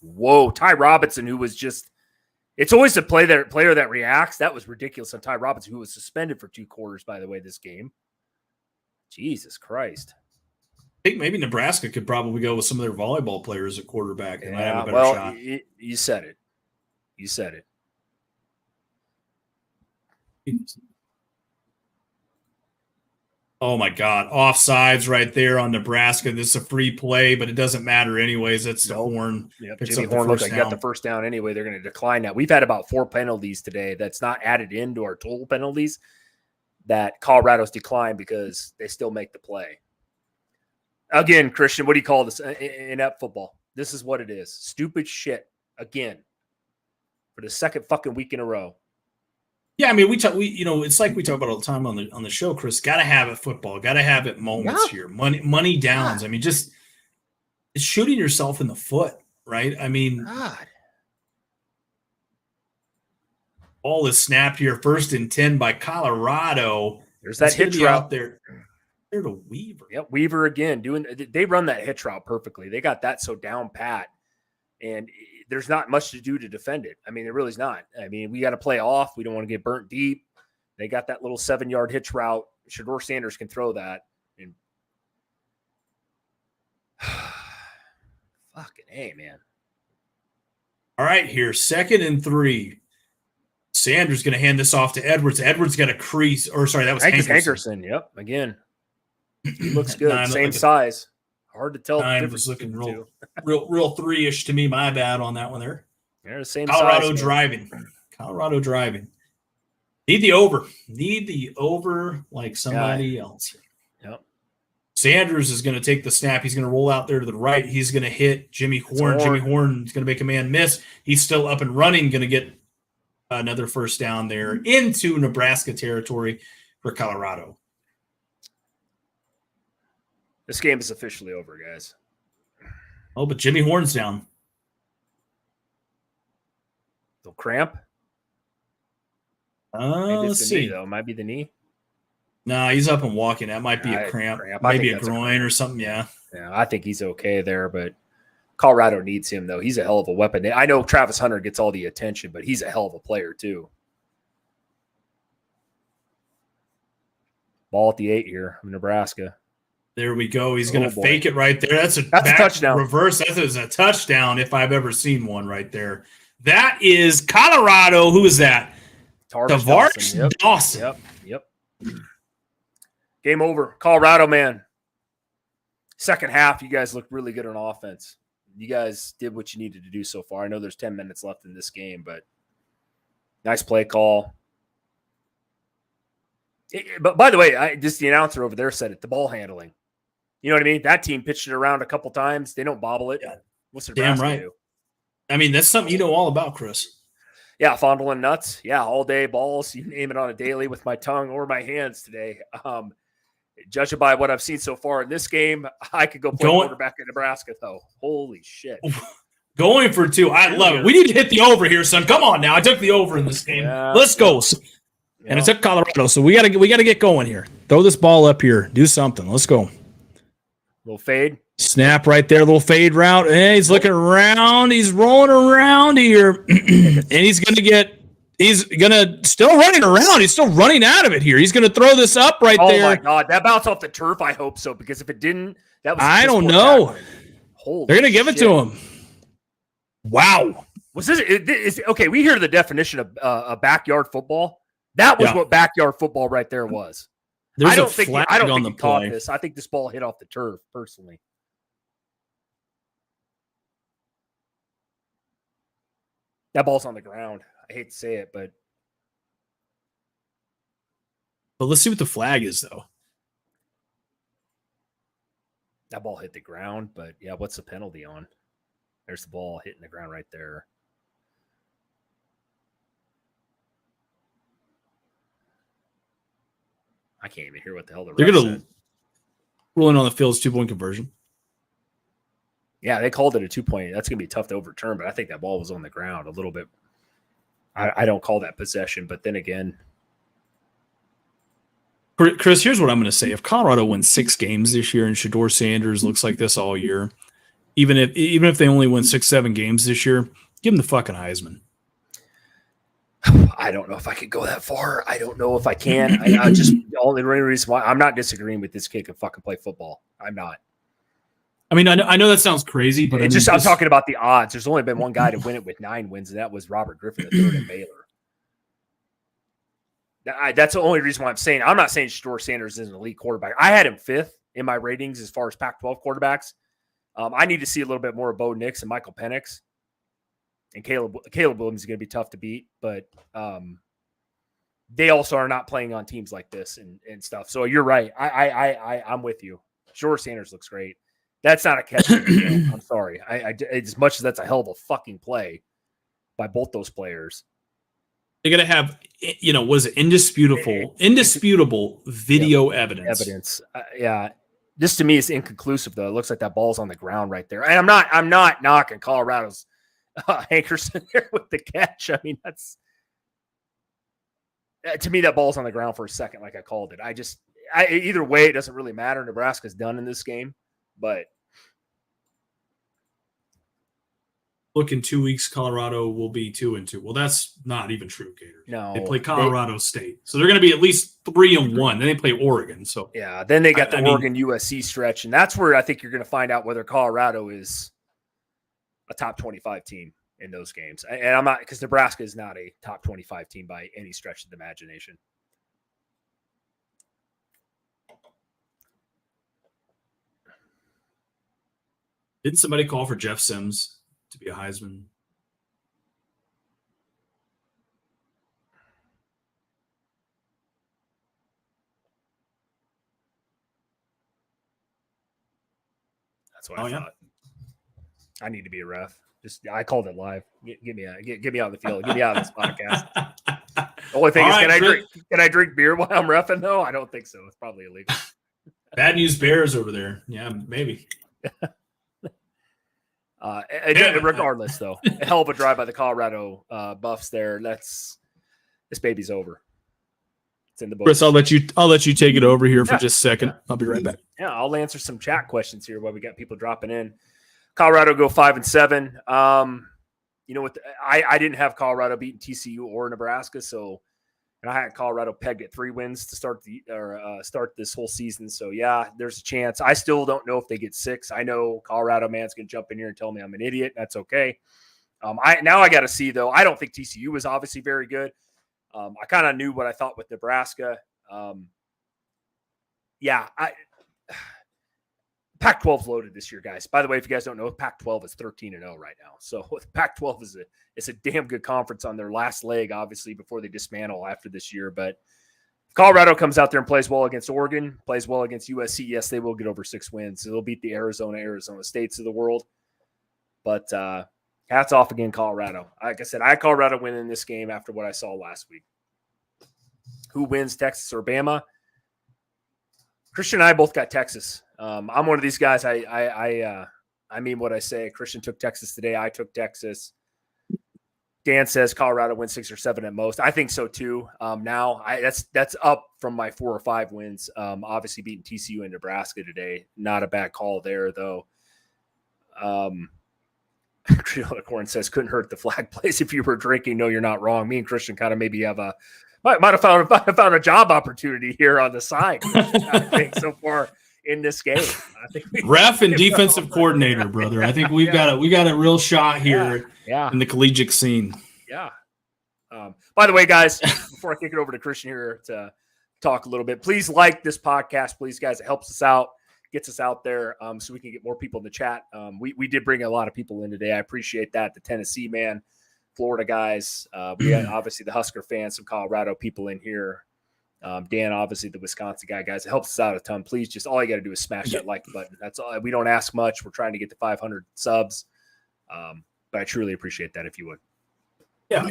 Whoa. Ty Robinson, who was just – it's always the player that reacts. That was ridiculous on Ty Robinson, who was suspended for 2 quarters, by the way, this game. Jesus Christ. I think maybe Nebraska could probably go with some of their volleyball players at quarterback and might have a better shot. You said it. Oh, my God. Offsides right there on Nebraska. This is a free play, but it doesn't matter anyways. That's the Horn. Yep. Jimmy Horn looks like got the first down anyway. They're going to decline that. We've had about 4 penalties today that's not added into our total penalties that Colorado's declined because they still make the play. Again, Christian, what do you call this? Inept football. This is what it is. Stupid shit. Again. For the second fucking week in a row. Yeah, it's like we talk about all the time on the show, Chris. Got to have it football. Got to have it moments here. Money downs. God. Just it's shooting yourself in the foot, right? God. Ball is snapped here, 1st and 10 by Colorado. There's that hitch route there. They're to Weaver. Yep, Weaver again they run that hitch route perfectly. They got that so down pat, and there's not much to do to defend it. There really is not. We got to play off. We don't want to get burnt deep. They got that little 7-yard hitch route. Shedeur Sanders can throw that. And fucking A, man. All right, here, 2nd and 3. Sanders going to hand this off to Edwards. Edwards got a crease. Or, sorry, that was Hankerson. Yep, again. He looks good. Same size. Hard to tell the Time difference was looking between the real 3-ish to me. My bad on that one there. They're the same Colorado size. driving. Colorado driving. Need the over. Need the over like somebody else. Yep. Sanders is going to take the snap. He's going to roll out there to the right. He's going to hit Jimmy Horn. Jimmy Horn is going to make a man miss. He's still up and running, going to get another first down there into Nebraska territory for Colorado. This game is officially over, guys. Oh, but Jimmy Horn's down. They'll cramp. Let's see. Knee, though. Might be the knee. No, he's up and walking. That might be a cramp. Maybe a groin or something. Yeah. Yeah, I think he's okay there, but Colorado needs him, though. He's a hell of a weapon. I know Travis Hunter gets all the attention, but he's a hell of a player, too. Ball at the 8 here in Nebraska. There we go. He's going to fake it right there. That's a touchdown. Reverse. That is a touchdown if I've ever seen one right there. That is Colorado. Who is that? Tavares Dawson. Yep. Game over. Colorado, man. Second half, you guys looked really good on offense. You guys did what you needed to do so far. I know there's 10 minutes left in this game, but nice play call. But by the way, just the announcer over there said it, the ball handling. You know what I mean? That team pitched it around a couple times. They don't bobble it. What's their damn right? Do? I mean, that's something you know all about, Chris. Yeah, fondling nuts. Yeah, all day balls. You name it on a daily with my tongue or my hands today. Judging by what I've seen so far in this game, I could go play quarterback in Nebraska, though. Holy shit. Going for 2. I love it. We need to hit the over here, son. Come on now. I took the over in this game. Yeah. Let's go. Yeah. And it's at Colorado, so we gotta get going here. Throw this ball up here. Do something. Let's go. Little fade. Snap right there. Little fade route. Hey, he's looking around. He's rolling around here. And he's going to still running around. He's still running out of it here. He's going to throw this up right there. Oh, my God. That bounced off the turf. I hope so, because if it didn't, that was. I don't know. They're going to give it to him. Wow. Was this okay? We hear the definition of backyard football. That was what backyard football right there was. I don't think he caught this. I think this ball hit off the turf, personally. That ball's on the ground. I hate to say it, but let's see what the flag is, though. That ball hit the ground, but yeah, what's the penalty on? There's the ball hitting the ground right there. I can't even hear what the hell they're going to rolling on the field's 2-point conversion. Yeah, they called it a 2-point. That's going to be tough to overturn, but I think that ball was on the ground a little bit. I don't call that possession, but then again. Chris, here's what I'm going to say. If Colorado wins 6 games this year and Shedeur Sanders looks like this all year, even if they only win 6-7 games this year, give him the fucking Heisman. I don't know if I could go that far. I don't know if I can. I just the only reason why I'm not disagreeing with this kid can fucking play football. I'm not. I mean, I know that sounds crazy, but I'm talking about the odds. There's only been one guy to win it with 9 wins, and that was Robert Griffin III at Baylor. That's the only reason why I'm saying. I'm not saying Shedeur Sanders is an elite quarterback. I had him 5th in my ratings as far as Pac-12 quarterbacks. I need to see a little bit more of Bo Nix and Michael Penix. And Caleb Williams is going to be tough to beat, but they also are not playing on teams like this and stuff. So you're right. I'm with you. Shedeur Sanders looks great. That's not a catch. I'm sorry. As much as that's a hell of a fucking play by both those players. They're going to have, was it indisputable video evidence. Yeah. This to me is inconclusive, though. It looks like that ball's on the ground right there. And I'm not knocking Colorado's Hankerson there with the catch. I mean, that's to me, that ball's on the ground for a second, like I called it. Either way, it doesn't really matter. Nebraska's done in this game, but look, in 2 weeks, Colorado will be 2-2. Well, that's not even true, Gators. No, they play Colorado State, so they're going to be at least 3-1. Then they play Oregon. So yeah, then they got the Oregon USC stretch, and that's where I think you're going to find out whether Colorado is a top 25 team in those games. And I'm not, because Nebraska is not a top 25 team by any stretch of the imagination. Didn't somebody call for Jeff Sims to be a Heisman? That's what I thought. I need to be a ref. I called it live. Get me out. Get me out of the field. Get me out of this podcast. The only thing is, can I drink beer while I'm reffing though? I don't think so. It's probably illegal. Bad News Bears over there. Yeah, maybe. Regardless, though, a hell of a drive by the Colorado Buffs there. This baby's over. It's in the books. Chris, I'll let you take it over here for just a second. I'll be right back. Yeah, I'll answer some chat questions here while we got people dropping in. Colorado go 5-7. You know what? I didn't have Colorado beating TCU or Nebraska, and I had Colorado pegged at 3 wins to start this whole season. So yeah, there's a chance. I still don't know if they get 6. I know Colorado man's gonna jump in here and tell me I'm an idiot. That's okay. I got to see though. I don't think TCU was obviously very good. I kind of knew what I thought with Nebraska. Pac-12 loaded this year, guys. By the way, if you guys don't know, Pac-12 is 13-0 right now. So Pac-12 is a damn good conference on their last leg, obviously, before they dismantle after this year. But if Colorado comes out there and plays well against Oregon, plays well against USC, yes, they will get over 6 wins. So they'll beat the Arizona States of the world. But hats off again, Colorado. Like I said, I had Colorado winning this game after what I saw last week. Who wins, Texas or Bama? Christian and I both got Texas. I'm one of these guys. I mean what I say. Christian took Texas today. I took Texas. Dan says Colorado wins 6 or 7 at most. I think so too. That's up from my 4 or 5 wins. Obviously beating TCU and Nebraska today. Not a bad call there though. Corn says couldn't hurt the flag place if you were drinking. No, you're not wrong. Me and Christian kind of maybe have might have found a job opportunity here on the side. I think so far in this game. I think ref and defensive coordinator, brother. I think we got a real shot here in the collegiate scene. Yeah. By the way, guys, before I kick it over to Christian here to talk a little bit, please like this podcast, please, guys. It helps us out, gets us out there, so we can get more people in the chat. We did bring a lot of people in today. I appreciate that. The Tennessee man, Florida guys. We had obviously the Husker fans, some Colorado people in here. Dan, obviously the Wisconsin guy, guys. It helps us out a ton. Please, just all you got to do is smash that like button. That's all. We don't ask much. We're trying to get to 500 subs, but I truly appreciate that if you would. Yeah,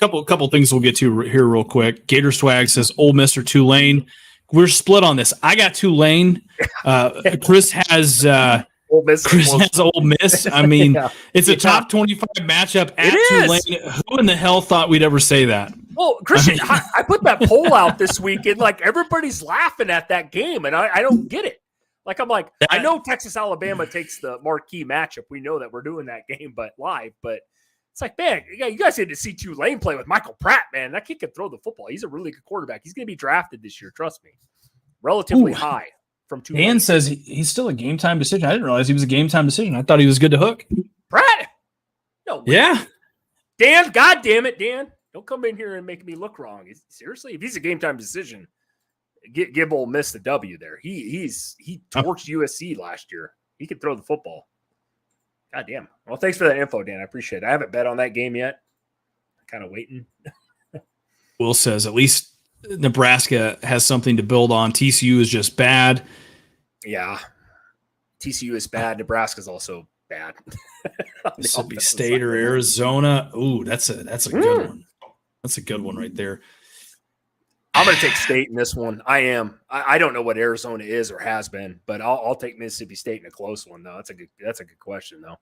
a couple things we'll get to here real quick. Gator Swag says Ole Miss or Tulane. We're split on this. I got Tulane. Chris has Ole Miss. Chris has Ole Miss. I mean, it's a top 25 matchup at Tulane. Who in the hell thought we'd ever say that? Well, Christian, I put that poll out this week, and like everybody's laughing at that game, and I don't get it. Like I'm like, I know Texas Alabama takes the marquee matchup. We know that we're doing that game, but live. But it's like, man, you guys need to see Tulane play with Michael Pratt, man. That kid can throw the football. He's a really good quarterback. He's going to be drafted this year. Trust me, relatively high from Tulane. Dan says he's still a game time decision. I didn't realize he was a game time decision. I thought he was good to hook. Pratt, no, yeah, Dan. God damn it, Dan. Don't come in here and make me look wrong. Seriously, if he's a game time decision, give Ole Miss the W there. He torched USC last year. He could throw the football. God damn. Well, thanks for that info, Dan. I appreciate it. I haven't bet on that game yet. I'm kind of waiting. Will says at least Nebraska has something to build on. TCU is just bad. Yeah. TCU is bad. Nebraska's also bad. Mississippi State or Arizona. Ooh, that's a good one. That's a good one right there. I'm going to take State in this one. I am. I don't know what Arizona is or has been, but I'll take Mississippi State in a close one, though. That's a good question, though.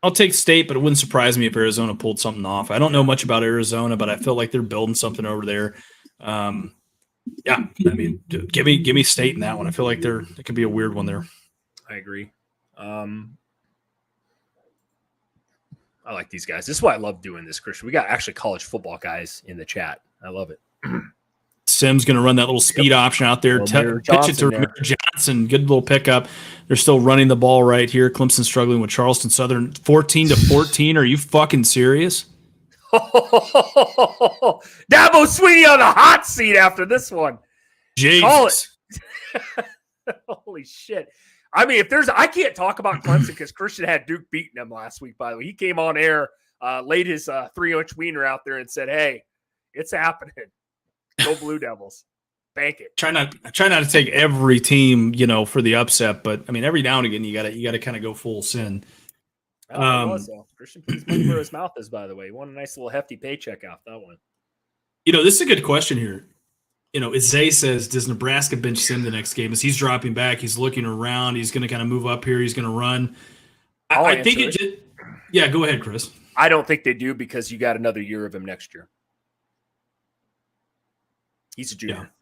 I'll take State, but it wouldn't surprise me if Arizona pulled something off. I don't know much about Arizona, but I feel like they're building something over there. Yeah, I mean, give me State in that one. I feel like it could be a weird one there. I agree. I like these guys. This is why I love doing this, Christian. We got actually college football guys in the chat. I love it. Sim's going to run that little speed option out there. Pitch it to Ramir Johnson. Good little pickup. They're still running the ball right here. Clemson struggling with Charleston Southern 14-14. Are you fucking serious? Dabo Sweeney on the hot seat after this one. Jesus. Holy shit. I mean, I can't talk about Clemson because Christian had Duke beating them last week, by the way. He came on air, laid his 3-inch wiener out there and said, hey, it's happening. Go Blue Devils. Bank it. Try not to take every team, for the upset, but I mean, every now and again, you gotta kind of go full sin. Christian put his money where his mouth is, by the way. He won a nice little hefty paycheck off that one. This is a good question here. As Zay says, does Nebraska bench Sim the next game? As he's dropping back, he's looking around, he's going to kind of move up here, he's going to run. I think it just, yeah, go ahead, Chris. I don't think they do because you got another year of him next year. He's a junior.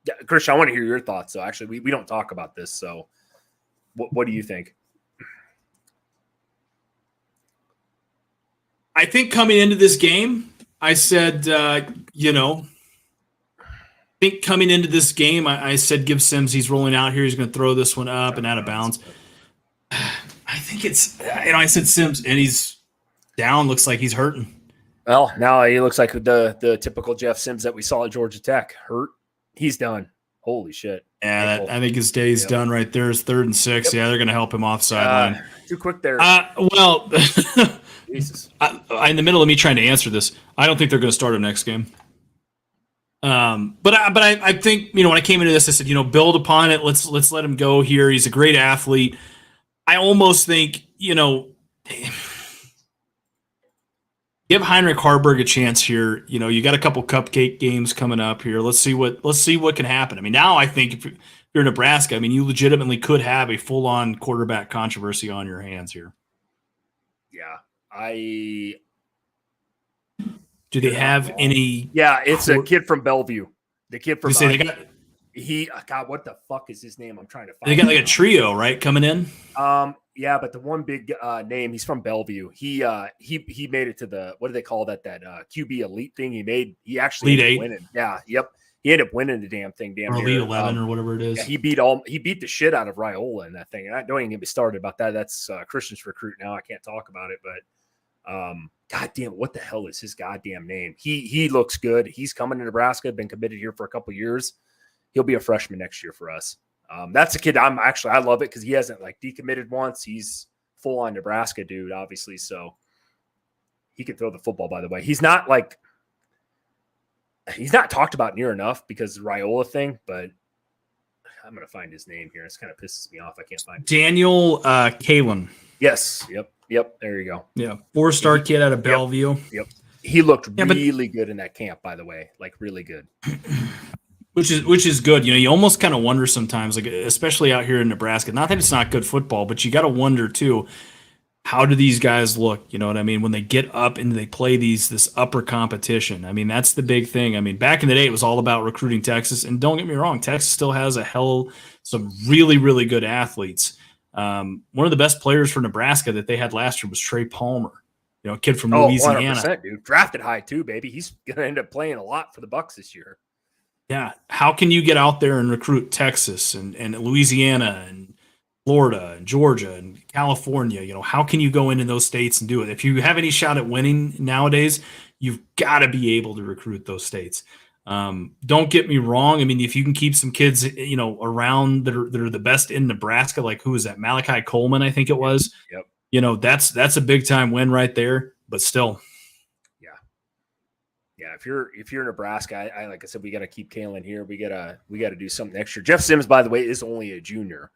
Yeah, Christian, I want to hear your thoughts. So actually, we don't talk about this. So what do you think? I think coming into this game, I said, coming into this game, I said give Sims, he's rolling out here, he's going to throw this one up and out of bounds. I think it's, I said Sims, and he's down, looks like he's hurting. Well, now he looks like the typical Jeff Sims that we saw at Georgia Tech. Hurt. He's done. Holy shit. Yeah, I think his day's done right there. It's 3rd and 6. Yep. Yeah, they're going to help him off sideline. Too quick there. Jesus. In the middle of me trying to answer this, I don't think they're going to start him next game. But I think, when I came into this, I said, build upon it. Let's let him go here. He's a great athlete. I almost think, give Heinrich Harburg a chance here. You got a couple cupcake games coming up here. Let's see what can happen. I mean, now I think if you're Nebraska, I mean, you legitimately could have a full-on quarterback controversy on your hands here. Yeah, do they have any? Yeah, it's a kid from Bellevue. The kid from God, what the fuck is his name? I'm trying to find. They got like a trio, right, coming in. Yeah, but the one big name, he's from Bellevue. He made it to the, what do they call that QB elite thing? He actually ended up winning. Yeah, yep. He ended up winning the damn thing. Or Elite 11 or whatever it is. Yeah, he beat the shit out of Raiola in that thing. And I don't even get me started about that. That's Christian's recruit now. I can't talk about it, but goddamn, what the hell is his goddamn name? He looks good. He's coming to Nebraska, been committed here for a couple years. He'll be a freshman next year for us. That's a kid I love it because he hasn't decommitted once. He's full on Nebraska dude, obviously. So he can throw the football, by the way. He's not talked about near enough because of the Raiola thing, but I'm going to find his name here. It's kind of pisses me off. I can't find it. Daniel Kalin. Yes. Yep. There you go. Yeah. 4-star kid out of Bellevue. Yep. He looked really good in that camp, by the way. Really good. Which is good. You almost kind of wonder sometimes, especially out here in Nebraska. Not that it's not good football, but you got to wonder too, how do these guys look? You know what I mean? When they get up and they play this upper competition. I mean, that's the big thing. I mean, back in the day, it was all about recruiting Texas. And don't get me wrong, Texas still has some really, really good athletes. One of the best players for Nebraska that they had last year was Trey Palmer. A kid from Louisiana. 100%, dude. Drafted high too, baby. He's going to end up playing a lot for the Bucks this year. Yeah. How can you get out there and recruit Texas and Louisiana and Florida and Georgia and California? How can you go into those states and do it? If you have any shot at winning nowadays, you've got to be able to recruit those states. Don't get me wrong. I mean, if you can keep some kids, around that are the best in Nebraska, like who is that? Malachi Coleman, I think it was. Yep. That's a big time win right there, but still. Yeah, if you're Nebraska, I like I said, we got to keep Kalen here. We got to do something next year. Jeff Sims, by the way, is only a junior.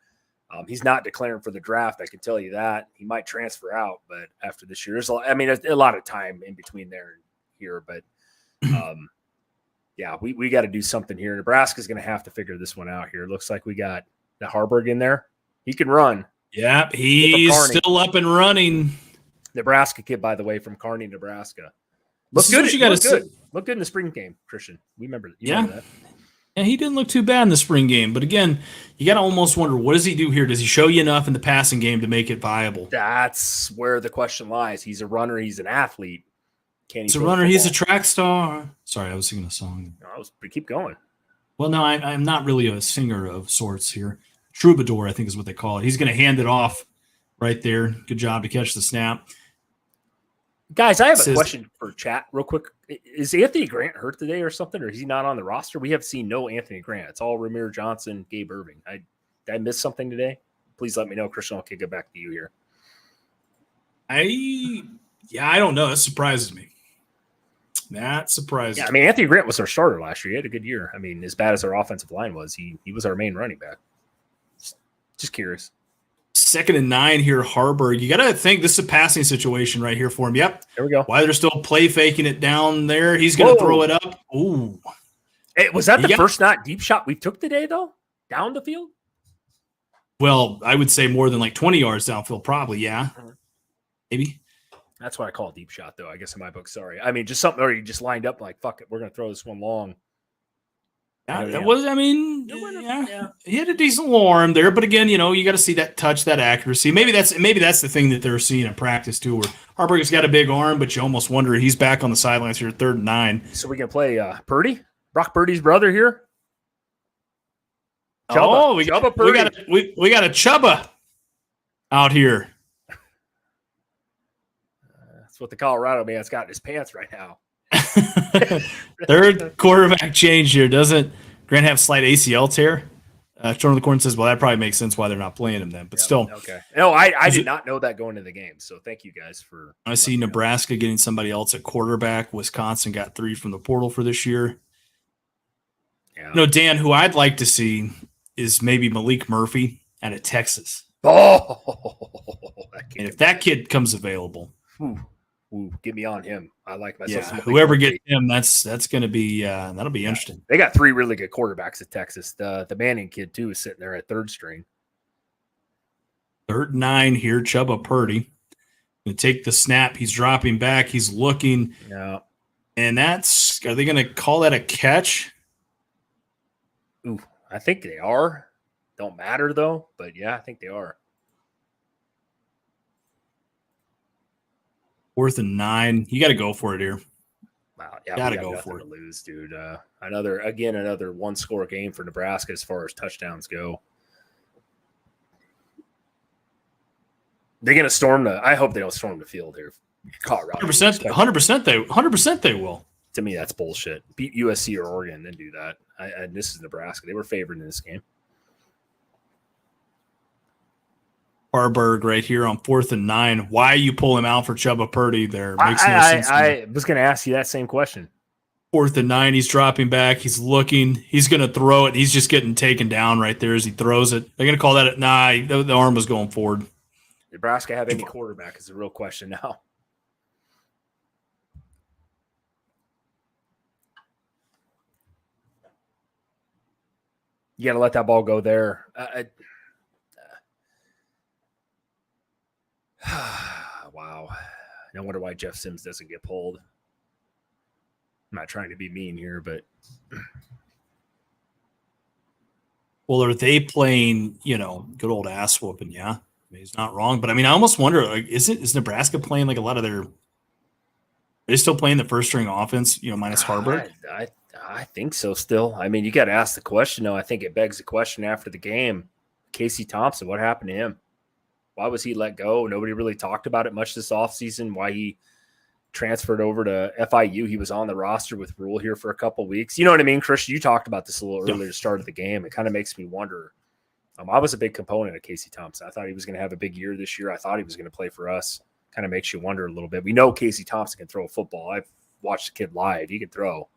He's not declaring for the draft. I can tell you that. He might transfer out, but after this year, there's a lot of time in between there and here. But yeah, we got to do something here. Nebraska's going to have to figure this one out here. It looks like we got the Harburg in there. He can run. Yeah, he's still up and running. Nebraska kid, by the way, from Kearney, Nebraska. Look good in the spring game, Christian. You remember that. Yeah, he didn't look too bad in the spring game. But again, you got to almost wonder, what does he do here? Does he show you enough in the passing game to make it viable? That's where the question lies. He's a runner. He's an athlete. He's a runner. He's a track star. Sorry, I was singing a song. Keep going. Well, no, I'm not really a singer of sorts here. Troubadour, I think is what they call it. He's going to hand it off right there. Good job to catch the snap. Guys, I have a question for chat real quick. Is Anthony Grant hurt today or something, or is he not on the roster? We have seen no Anthony Grant. It's all Ramir Johnson, Gabe Irving. Did I miss something today? Please let me know, Christian. I'll kick it back to you here. I don't know. That surprises me. That surprises Yeah, I me. mean, Anthony Grant was our starter last year. He had a good year. I mean, as bad as our offensive line was, he was our main running back. Just curious. 2nd and 9 here, Harburg. You got to think this is a passing situation right here for him. Yep. There we go. Why they're still play faking it down there. He's going to throw it up. Ooh. Hey, was that the first not deep shot we took today, though? Down the field? Well, I would say more than like 20 yards downfield, probably. Yeah. Maybe. That's what I call a deep shot, though, I guess, in my book. Sorry. I mean, just something where you just lined up like, fuck it, we're going to throw this one long. Yeah, that was, I mean, yeah, he had a decent little arm there, but again, you got to see that touch, that accuracy. Maybe that's the thing that they're seeing in practice too, where Harburg's got a big arm, but you almost wonder he's back on the sidelines here, 3rd and 9. So we can play Purdy, Brock Purdy's brother here. Chubba. Oh, we got a Chubba out here. That's what the Colorado man's got in his pants right now. 3rd quarterback change here. Doesn't Grant have slight ACL tear? Jordan the Corn says, well, that probably makes sense why they're not playing him then. But still. Okay. No, I did not know that going into the game. So thank you guys for. I see Nebraska getting somebody else at quarterback. Wisconsin got 3 from the portal for this year. Yeah. Dan, who I'd like to see is maybe Malik Murphy out of Texas. Oh, and if that kid comes available. Ooh, get me on him. I like myself. Yeah, whoever gets him, that's going to be that'll be interesting. They got 3 really good quarterbacks at Texas. The Manning kid too is sitting there at 3rd string. 3rd and 9 here, Chubba Purdy. Going to take the snap. He's dropping back. He's looking. Yeah, and are they going to call that a catch? Ooh, I think they are. Don't matter though, but yeah, I think they are. 4th and 9. You got to go for it here. Wow, yeah, gotta go for it. To lose, dude. Another 1-score game for Nebraska as far as touchdowns go. They're gonna storm I hope they don't storm the field here. Colorado. 100% they will. To me, that's bullshit. Beat USC or Oregon, then do that. And this is Nebraska. They were favored in this game. Harburg right here on 4th and 9. Why you pull him out for Chubba Purdy there? Makes no sense. I was going to ask you that same question. 4th and 9. He's dropping back. He's looking. He's going to throw it. He's just getting taken down right there as he throws it. They're going to call that the arm was going forward. Nebraska have any quarterback is the real question now. You got to let that ball go there. Wow. No wonder why Jeff Sims doesn't get pulled. I'm not trying to be mean here, but. Well, are they playing, good old ass whooping? Yeah. I mean, he's not wrong. But I mean, I almost wonder, is Nebraska playing like a lot of are they still playing the first string offense, minus Harburg? I think so still. I mean, you got to ask the question, though. I think it begs the question after the game. Casey Thompson, what happened to him? Why was he let go? Nobody really talked about it much this offseason, why he transferred over to FIU. He was on the roster with Rule here for a couple of weeks. You know what I mean, Chris? You talked about this a little earlier, start of the game. It kind of makes me wonder. I was a big component of Casey Thompson. I thought he was going to have a big year this year. I thought he was going to play for us. Kind of makes you wonder a little bit. We know Casey Thompson can throw a football. I've watched the kid live. He can throw.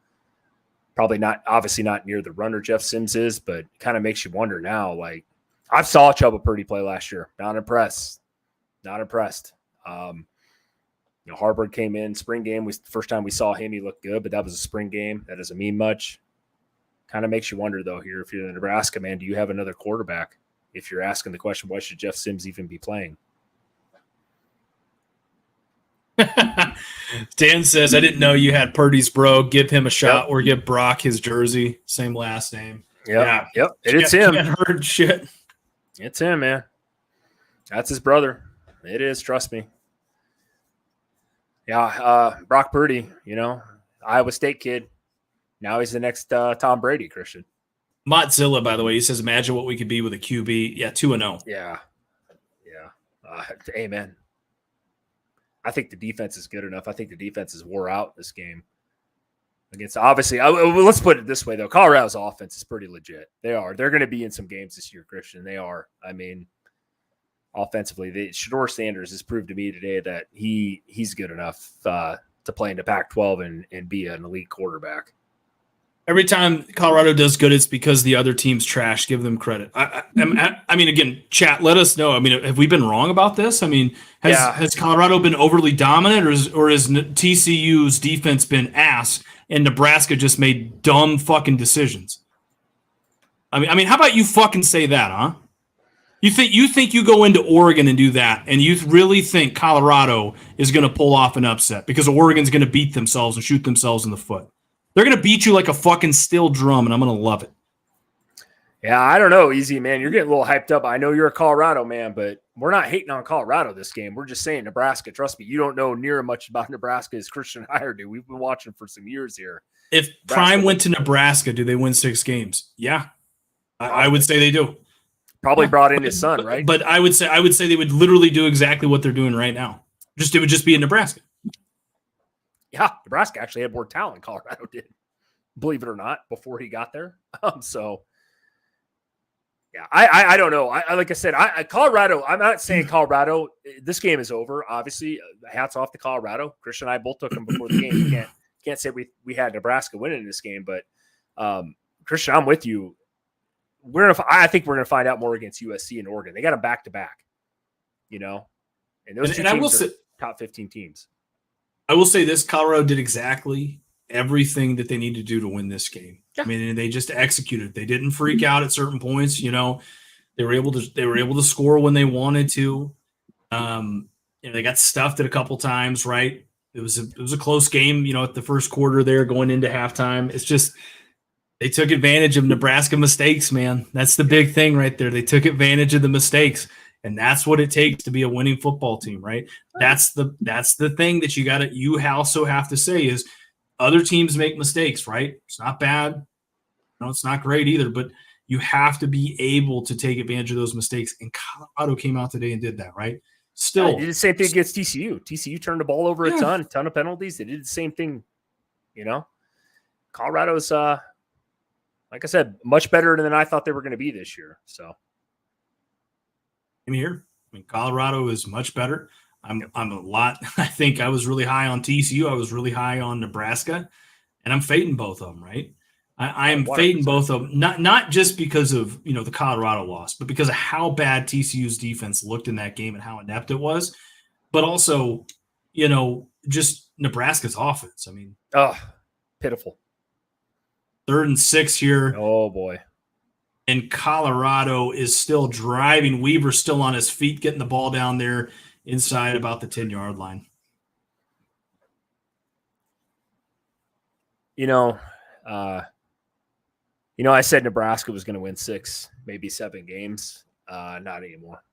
Probably obviously not near the runner Jeff Sims is, but kind of makes you wonder now, like, I saw Chubba Purdy play last year. Not impressed. Harburg came in spring game. First time we saw him, he looked good, but that was a spring game. That doesn't mean much. Kind of makes you wonder, though, here, if you're the Nebraska, man, do you have another quarterback? If you're asking the question, why should Jeff Sims even be playing? Dan says, I didn't know you had Purdy's bro. Give him a shot or give Brock his jersey. Same last name. Yep. It's him. Heard shit. It's him, man. That's his brother. It is, trust me. Yeah, Brock Purdy, Iowa State kid. Now he's the next Tom Brady, Christian. Mottzilla, by the way, he says, imagine what we could be with a QB. Yeah, 2-0. Yeah. Amen. I think the defense is good enough. I think the defense is wore out this game. Against, obviously, let's put it this way, though. Colorado's offense is pretty legit. They are. They're going to be in some games this year, Christian. They are. I mean, offensively. Shador Sanders has proved to me today that he's good enough to play in the Pac-12 and be an elite quarterback. Every time Colorado does good, it's because the other team's trash. Give them credit. I mean, again, chat, let us know. I mean, have we been wrong about this? I mean, has Colorado been overly dominant, or has TCU's defense been ass and Nebraska just made dumb fucking decisions? I mean, how about you fucking say that, huh? You think you go into Oregon and do that, and you really think Colorado is going to pull off an upset because Oregon's going to beat themselves and shoot themselves in the foot? They're going to beat you like a fucking steel drum, and I'm going to love it. Yeah, I don't know, Easy, man. You're getting a little hyped up. I know you're a Colorado man, but we're not hating on Colorado this game. We're just saying Nebraska. Trust me, you don't know near much about Nebraska as Christian and I do. We've been watching for some years here. If Prime went to Nebraska, do they win 6 games? Yeah, I would say they do. Probably brought in his son, right? But I would say they would literally do exactly what they're doing right now. It would just be in Nebraska. Yeah, Nebraska actually had more talent than Colorado did, believe it or not, before he got there. So, yeah, I don't know. Like I said, Colorado. I'm not saying Colorado. This game is over. Obviously, hats off to Colorado. Christian and I both took them before the game. You can't say we had Nebraska winning this game, but Christian, I'm with you. I think we're gonna find out more against USC and Oregon. They got them back to back, and those two teams are top 15 teams. I will say this: Colorado did exactly everything that they need to do to win this game. Yeah. I mean, they just executed. They didn't freak out at certain points. They were able to score when they wanted to. They got stuffed it a couple times. Right? It was a close game. At the first quarter there, going into halftime, it's just. They took advantage of Nebraska mistakes, man. That's the big thing right there. They took advantage of the mistakes, and that's what it takes to be a winning football team, right? That's the thing that you also have to say is other teams make mistakes, right? It's not bad. No, it's not great either, but you have to be able to take advantage of those mistakes. And Colorado came out today and did that, right? Still, they did the same thing against TCU. TCU turned the ball over a ton of penalties. They did the same thing, Colorado's like I said, much better than I thought they were going to be this year. So, I'm here. I mean, Colorado is much better. I'm a lot. I think I was really high on TCU. I was really high on Nebraska, and I'm fading both of them. Right? I am fading both of them. Not just because of the Colorado loss, but because of how bad TCU's defense looked in that game and how inept it was, but also just Nebraska's offense. I mean, pitiful. 3rd and 6 here. Oh, boy. And Colorado is still driving. Weaver's still on his feet, getting the ball down there inside about the 10-yard line. I said Nebraska was going to win 6, maybe 7 games. Not anymore.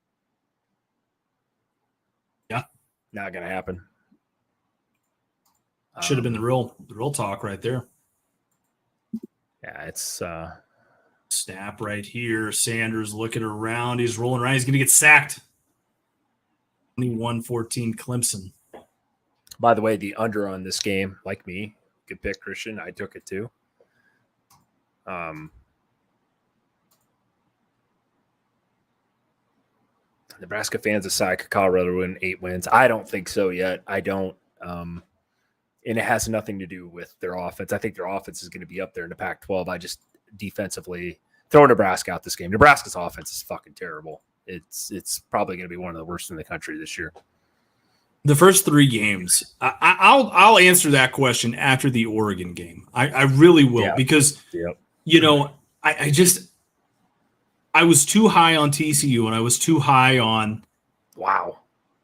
Yeah. Not going to happen. Should have been the real talk right there. Yeah, it's snap right here. Sanders looking around. He's rolling around. He's going to get sacked. 21-14 Clemson. By the way, the under on this game, like me, good pick, Christian. I took it too. Nebraska fans aside, could Colorado win 8 wins? I don't think so yet. I don't. And it has nothing to do with their offense. I think their offense is going to be up there in the Pac-12. I just defensively throw Nebraska out this game. Nebraska's offense is fucking terrible. It's probably going to be one of the worst in the country this year. The first 3 games, I'll answer that question after the Oregon game. I really will because I was too high on TCU and I was too high on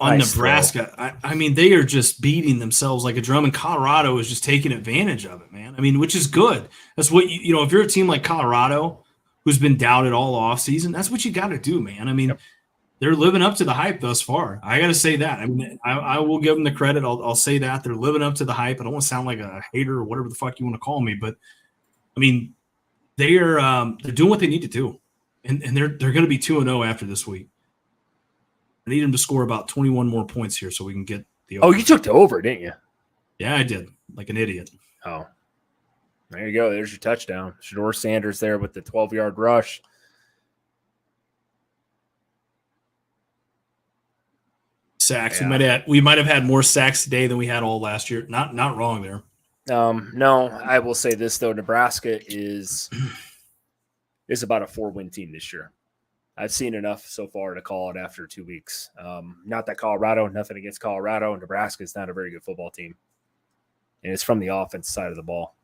Nebraska. I mean, they are just beating themselves like a drum, and Colorado is just taking advantage of it, man. I mean, which is good. That's what if you're a team like Colorado who's been doubted all offseason, that's what you got to do, man. I mean, they're living up to the hype thus far. I got to say that. I mean, I will give them the credit. I'll say that they're living up to the hype. I don't want to sound like a hater or whatever the fuck you want to call me, but I mean, they're doing what they need to do, and they're going to be 2-0 after this week. I need him to score about 21 more points here so we can get the over. Oh, you took the over, didn't you? Yeah, I did. Like an idiot. Oh. There you go. There's your touchdown. Shador Sanders there with the 12-yard rush. Sacks. Yeah. We might have had more sacks today than we had all last year. Not wrong there. No, I will say this though: Nebraska is about a 4-win team this year. I've seen enough so far to call it after 2 weeks. Not that Colorado, nothing against Colorado. Nebraska is not a very good football team, and it's from the offense side of the ball.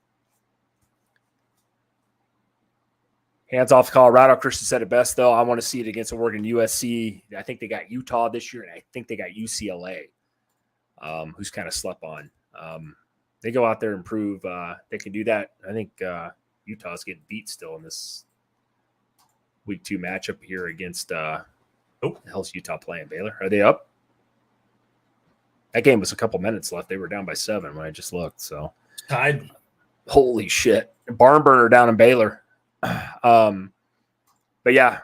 Hands off Colorado. Christian said it best, though. I want to see it against Oregon, USC. I think they got Utah this year, and I think they got UCLA, who's kind of slept on. They go out there and prove they can do that. I think Utah's getting beat still in this week 2 matchup here against the hell's Utah playing? Baylor? Are they up? That game was a couple minutes left. They were down by 7 when I just looked. So Tied. Holy shit. Barn burner down in Baylor. But yeah.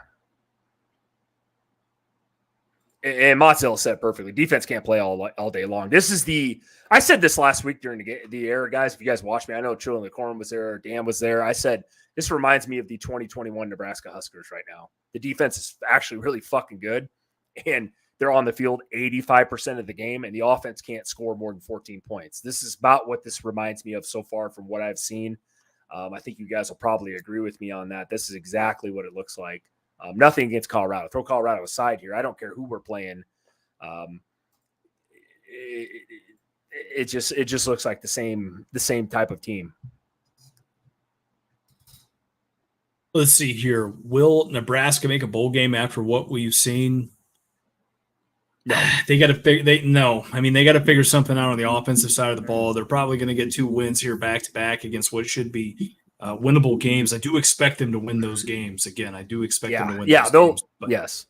And Motzilla said perfectly. Defense can't play all day long. I said this last week during the air, guys. If you guys watched me, I know Trill in the Corn was there, Dan was there. I said this reminds me of the 2021 Nebraska Huskers right now. The defense is actually really fucking good, and they're on the field 85% of the game, and the offense can't score more than 14 points. This is about what this reminds me of so far from what I've seen. I think you guys will probably agree with me on that. This is exactly what it looks like. Nothing against Colorado. Throw Colorado aside here. I don't care who we're playing. It just looks like the same type of team. Let's see here. Will Nebraska make a bowl game after what we've seen? No. They got to they got to figure something out on the offensive side of the ball. They're probably going to get 2 wins here back to back against what should be winnable games. I do expect them to win those games. Again, I do expect them to win those games. Yes.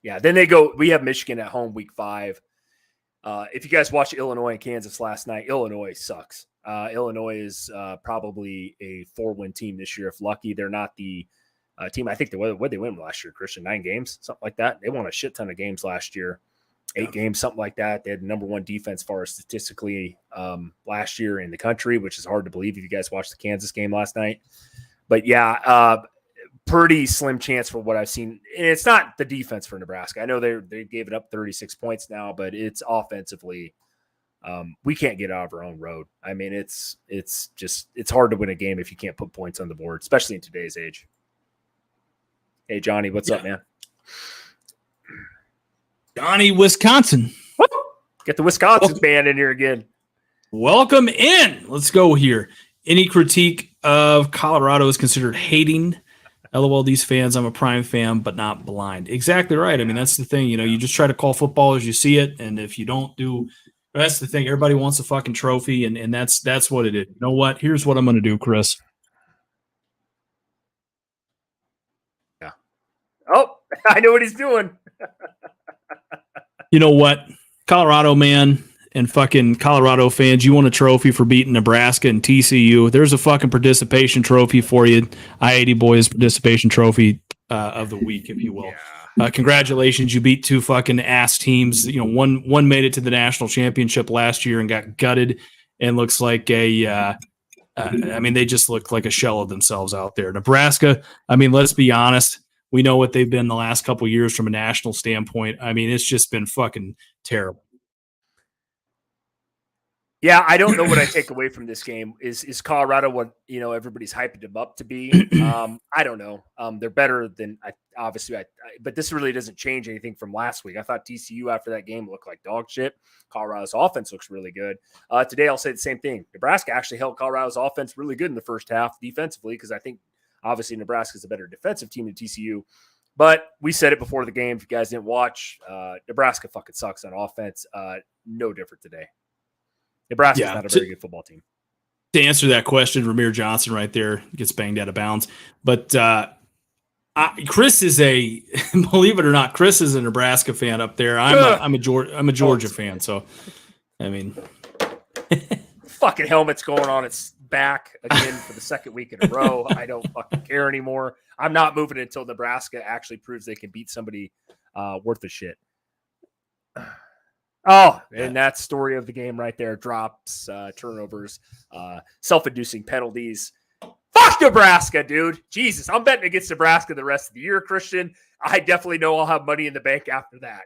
Yeah. Then we have Michigan at home week 5. If you guys watched Illinois and Kansas last night, Illinois sucks. Illinois is probably a 4-win team this year. If lucky, they're not the team. I think what they win last year, Christian, 9 games, something like that. They won a shit ton of games last year, 8 games, something like that. They had the number 1 defense far as statistically last year in the country, which is hard to believe if you guys watched the Kansas game last night. But yeah, pretty slim chance for what I've seen. And it's not the defense for Nebraska. I know they gave it up 36 points now, but it's offensively. We can't get out of our own road. I mean, it's hard to win a game if you can't put points on the board, especially in today's age. Hey, Johnny, what's up, man? Johnny, Wisconsin. Get the Wisconsin band in here again. Welcome in. Let's go here. Any critique of Colorado is considered hating. LOL, these fans, I'm a Prime fan, but not blind. Exactly right. I mean, that's the thing. You just try to call football as you see it, and if you don't do – that's the thing. Everybody wants a fucking trophy, and that's what it is. You know what? Here's what I'm going to do, Chris. Yeah. Oh, I know what he's doing. You know what? Colorado, man, and fucking Colorado fans, you want a trophy for beating Nebraska and TCU. There's a fucking participation trophy for you. I-80 Boys participation trophy of the week, if you will. Yeah. Congratulations, you beat 2 fucking ass teams. One made it to the national championship last year and got gutted, and looks like they just look like a shell of themselves out there. Nebraska, I mean, let's be honest. We know what they've been the last couple of years from a national standpoint. I mean, it's just been fucking terrible. Yeah, I don't know what I take away from this game. Is Colorado what everybody's hyping them up to be? I don't know. They're better than obviously. But this really doesn't change anything from last week. I thought TCU after that game looked like dog shit. Colorado's offense looks really good. Today I'll say the same thing. Nebraska actually held Colorado's offense really good in the first half defensively, because I think obviously Nebraska's a better defensive team than TCU. But we said it before the game. If you guys didn't watch, Nebraska fucking sucks on offense. No different today. Nebraska's not a very good football team. To answer that question, Ramir Johnson right there gets banged out of bounds. But Chris is believe it or not, Chris is a Nebraska fan up there. I'm a Georgia fan. So, I mean, fucking helmet's going on its back again for the second week in a row. I don't fucking care anymore. I'm not moving until Nebraska actually proves they can beat somebody worth a shit. Oh, and that story of the game right there. Drops, turnovers, self-inducing penalties. Fuck Nebraska, dude. Jesus, I'm betting against Nebraska the rest of the year, Christian. I definitely know I'll have money in the bank after that.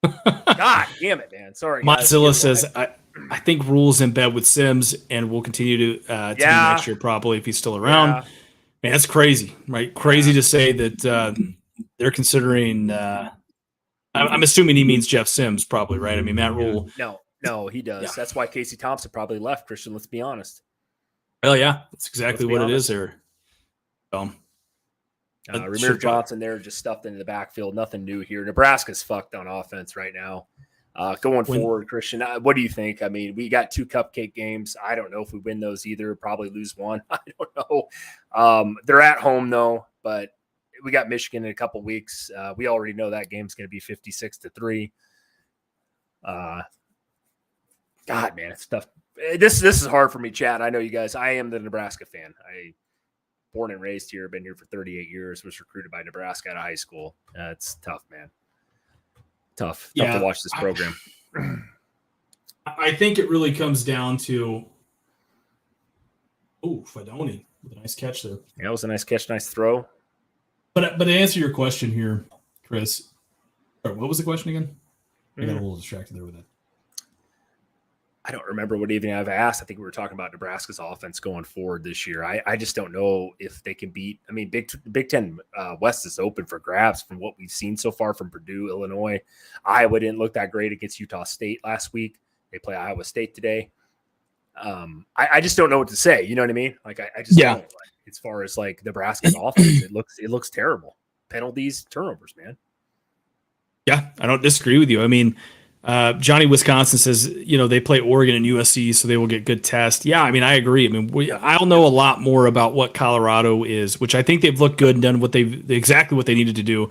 God damn it, man. Sorry, guys. Mozilla says, I think Rule's in bed with Sims and will continue to be next year probably if he's still around. Yeah. Man, that's crazy, right? Crazy to say that they're considering. I'm assuming he means Jeff Sims, probably, right? I mean, Matt Rule. No, he does. Yeah. That's why Casey Thompson probably left, Christian. Let's be honest. Oh yeah, that's exactly what it is there. Ramir Johnson there just stuffed into the backfield. Nothing new here. Nebraska's fucked on offense right now. Going forward, Christian, what do you think? I mean, we got 2 cupcake games. I don't know if we win those either. Probably lose one. I don't know. They're at home though, but we got Michigan in a couple weeks. We already know that game's going to be 56-3. God, man, it's tough. This is hard for me, Chad. I know you guys. I am the Nebraska fan. Born and raised here, been here for 38 years, was recruited by Nebraska out of high school. It's tough, man. Tough to watch this program. I think it really comes down to Fidoni with a nice catch there. Yeah, it was a nice catch, nice throw. But to answer your question here, Chris, what was the question again? I got a little distracted there with it. I don't remember what even I've asked. I think we were talking about Nebraska's offense going forward this year. I just don't know if they can beat. I mean, Big Ten West is open for grabs from what we've seen so far from Purdue, Illinois. Iowa didn't look that great against Utah State last week. They play Iowa State today. I just don't know what to say. You know what I mean? Like I just don't. Like, as far as like Nebraska's offense, it looks terrible. Penalties, turnovers, man. Yeah, I don't disagree with you. I mean. Johnny Wisconsin says, they play Oregon and USC, so they will get good tests. Yeah, I mean, I agree. I mean, I'll know a lot more about what Colorado is, which I think they've looked good and done exactly what they needed to do,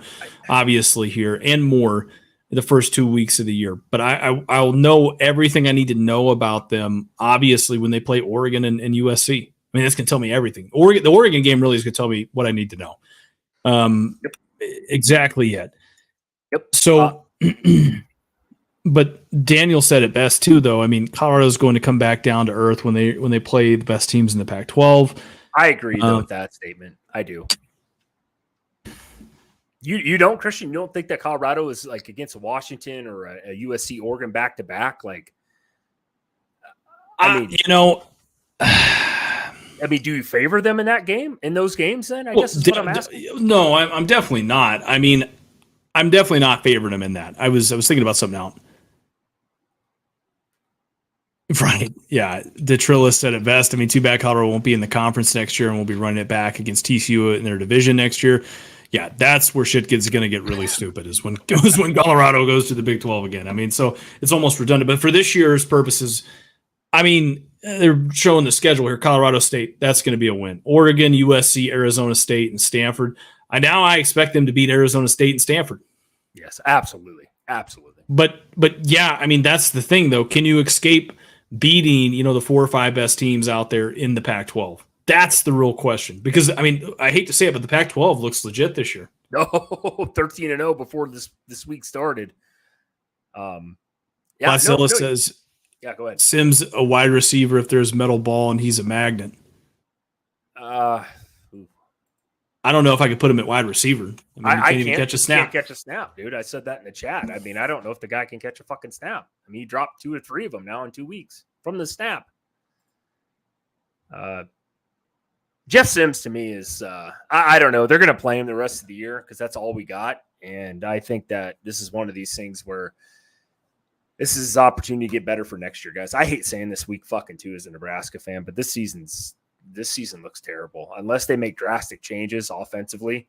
obviously here and more in the first 2 weeks of the year. But I'll know everything I need to know about them, obviously, when they play Oregon and USC. I mean, that's going to tell me everything. The Oregon game really is going to tell me what I need to know. Exactly yet. Yep. So. But Daniel said it best too, though. I mean, Colorado's going to come back down to earth when they play the best teams in the Pac-12. I agree with that statement. I do. You don't, Christian? You don't think that Colorado is like against Washington or a USC Oregon back to back? Like, I mean, do you favor them in that game? In those games, then I guess is what I'm asking. No, I'm definitely not. I mean, I'm definitely not favoring them in that. I was thinking about something else. Right. Yeah. Detrilla said it best. I mean, too bad Colorado won't be in the conference next year and we'll be running it back against TCU in their division next year. Yeah, that's where shit going to get really stupid is when Colorado goes to the Big 12 again. I mean, so it's almost redundant. But for this year's purposes, I mean, they're showing the schedule here. Colorado State, that's going to be a win. Oregon, USC, Arizona State, and Stanford. I expect them to beat Arizona State and Stanford. Yes, absolutely. Absolutely. But yeah, I mean, that's the thing, though. Can you escape beating, the 4 or 5 best teams out there in the Pac-12? That's the real question. Because, I mean, I hate to say it, but the Pac-12 looks legit this year. No, 13-0 before this week started. Says, yeah, go ahead. Sims a wide receiver if there's metal ball and he's a magnet. I don't know if I could put him at wide receiver. I mean, he can't even catch a snap. Can't catch a snap, dude. I said that in the chat. I mean, I don't know if the guy can catch a fucking snap. I mean, he dropped 2 or 3 of them now in 2 weeks from the snap. Jeff Sims to me is, I don't know. They're going to play him the rest of the year because that's all we got. And I think that this is one of these things where this is his opportunity to get better for next year, guys. I hate saying this week fucking too as a Nebraska fan, but this season looks terrible unless they make drastic changes offensively.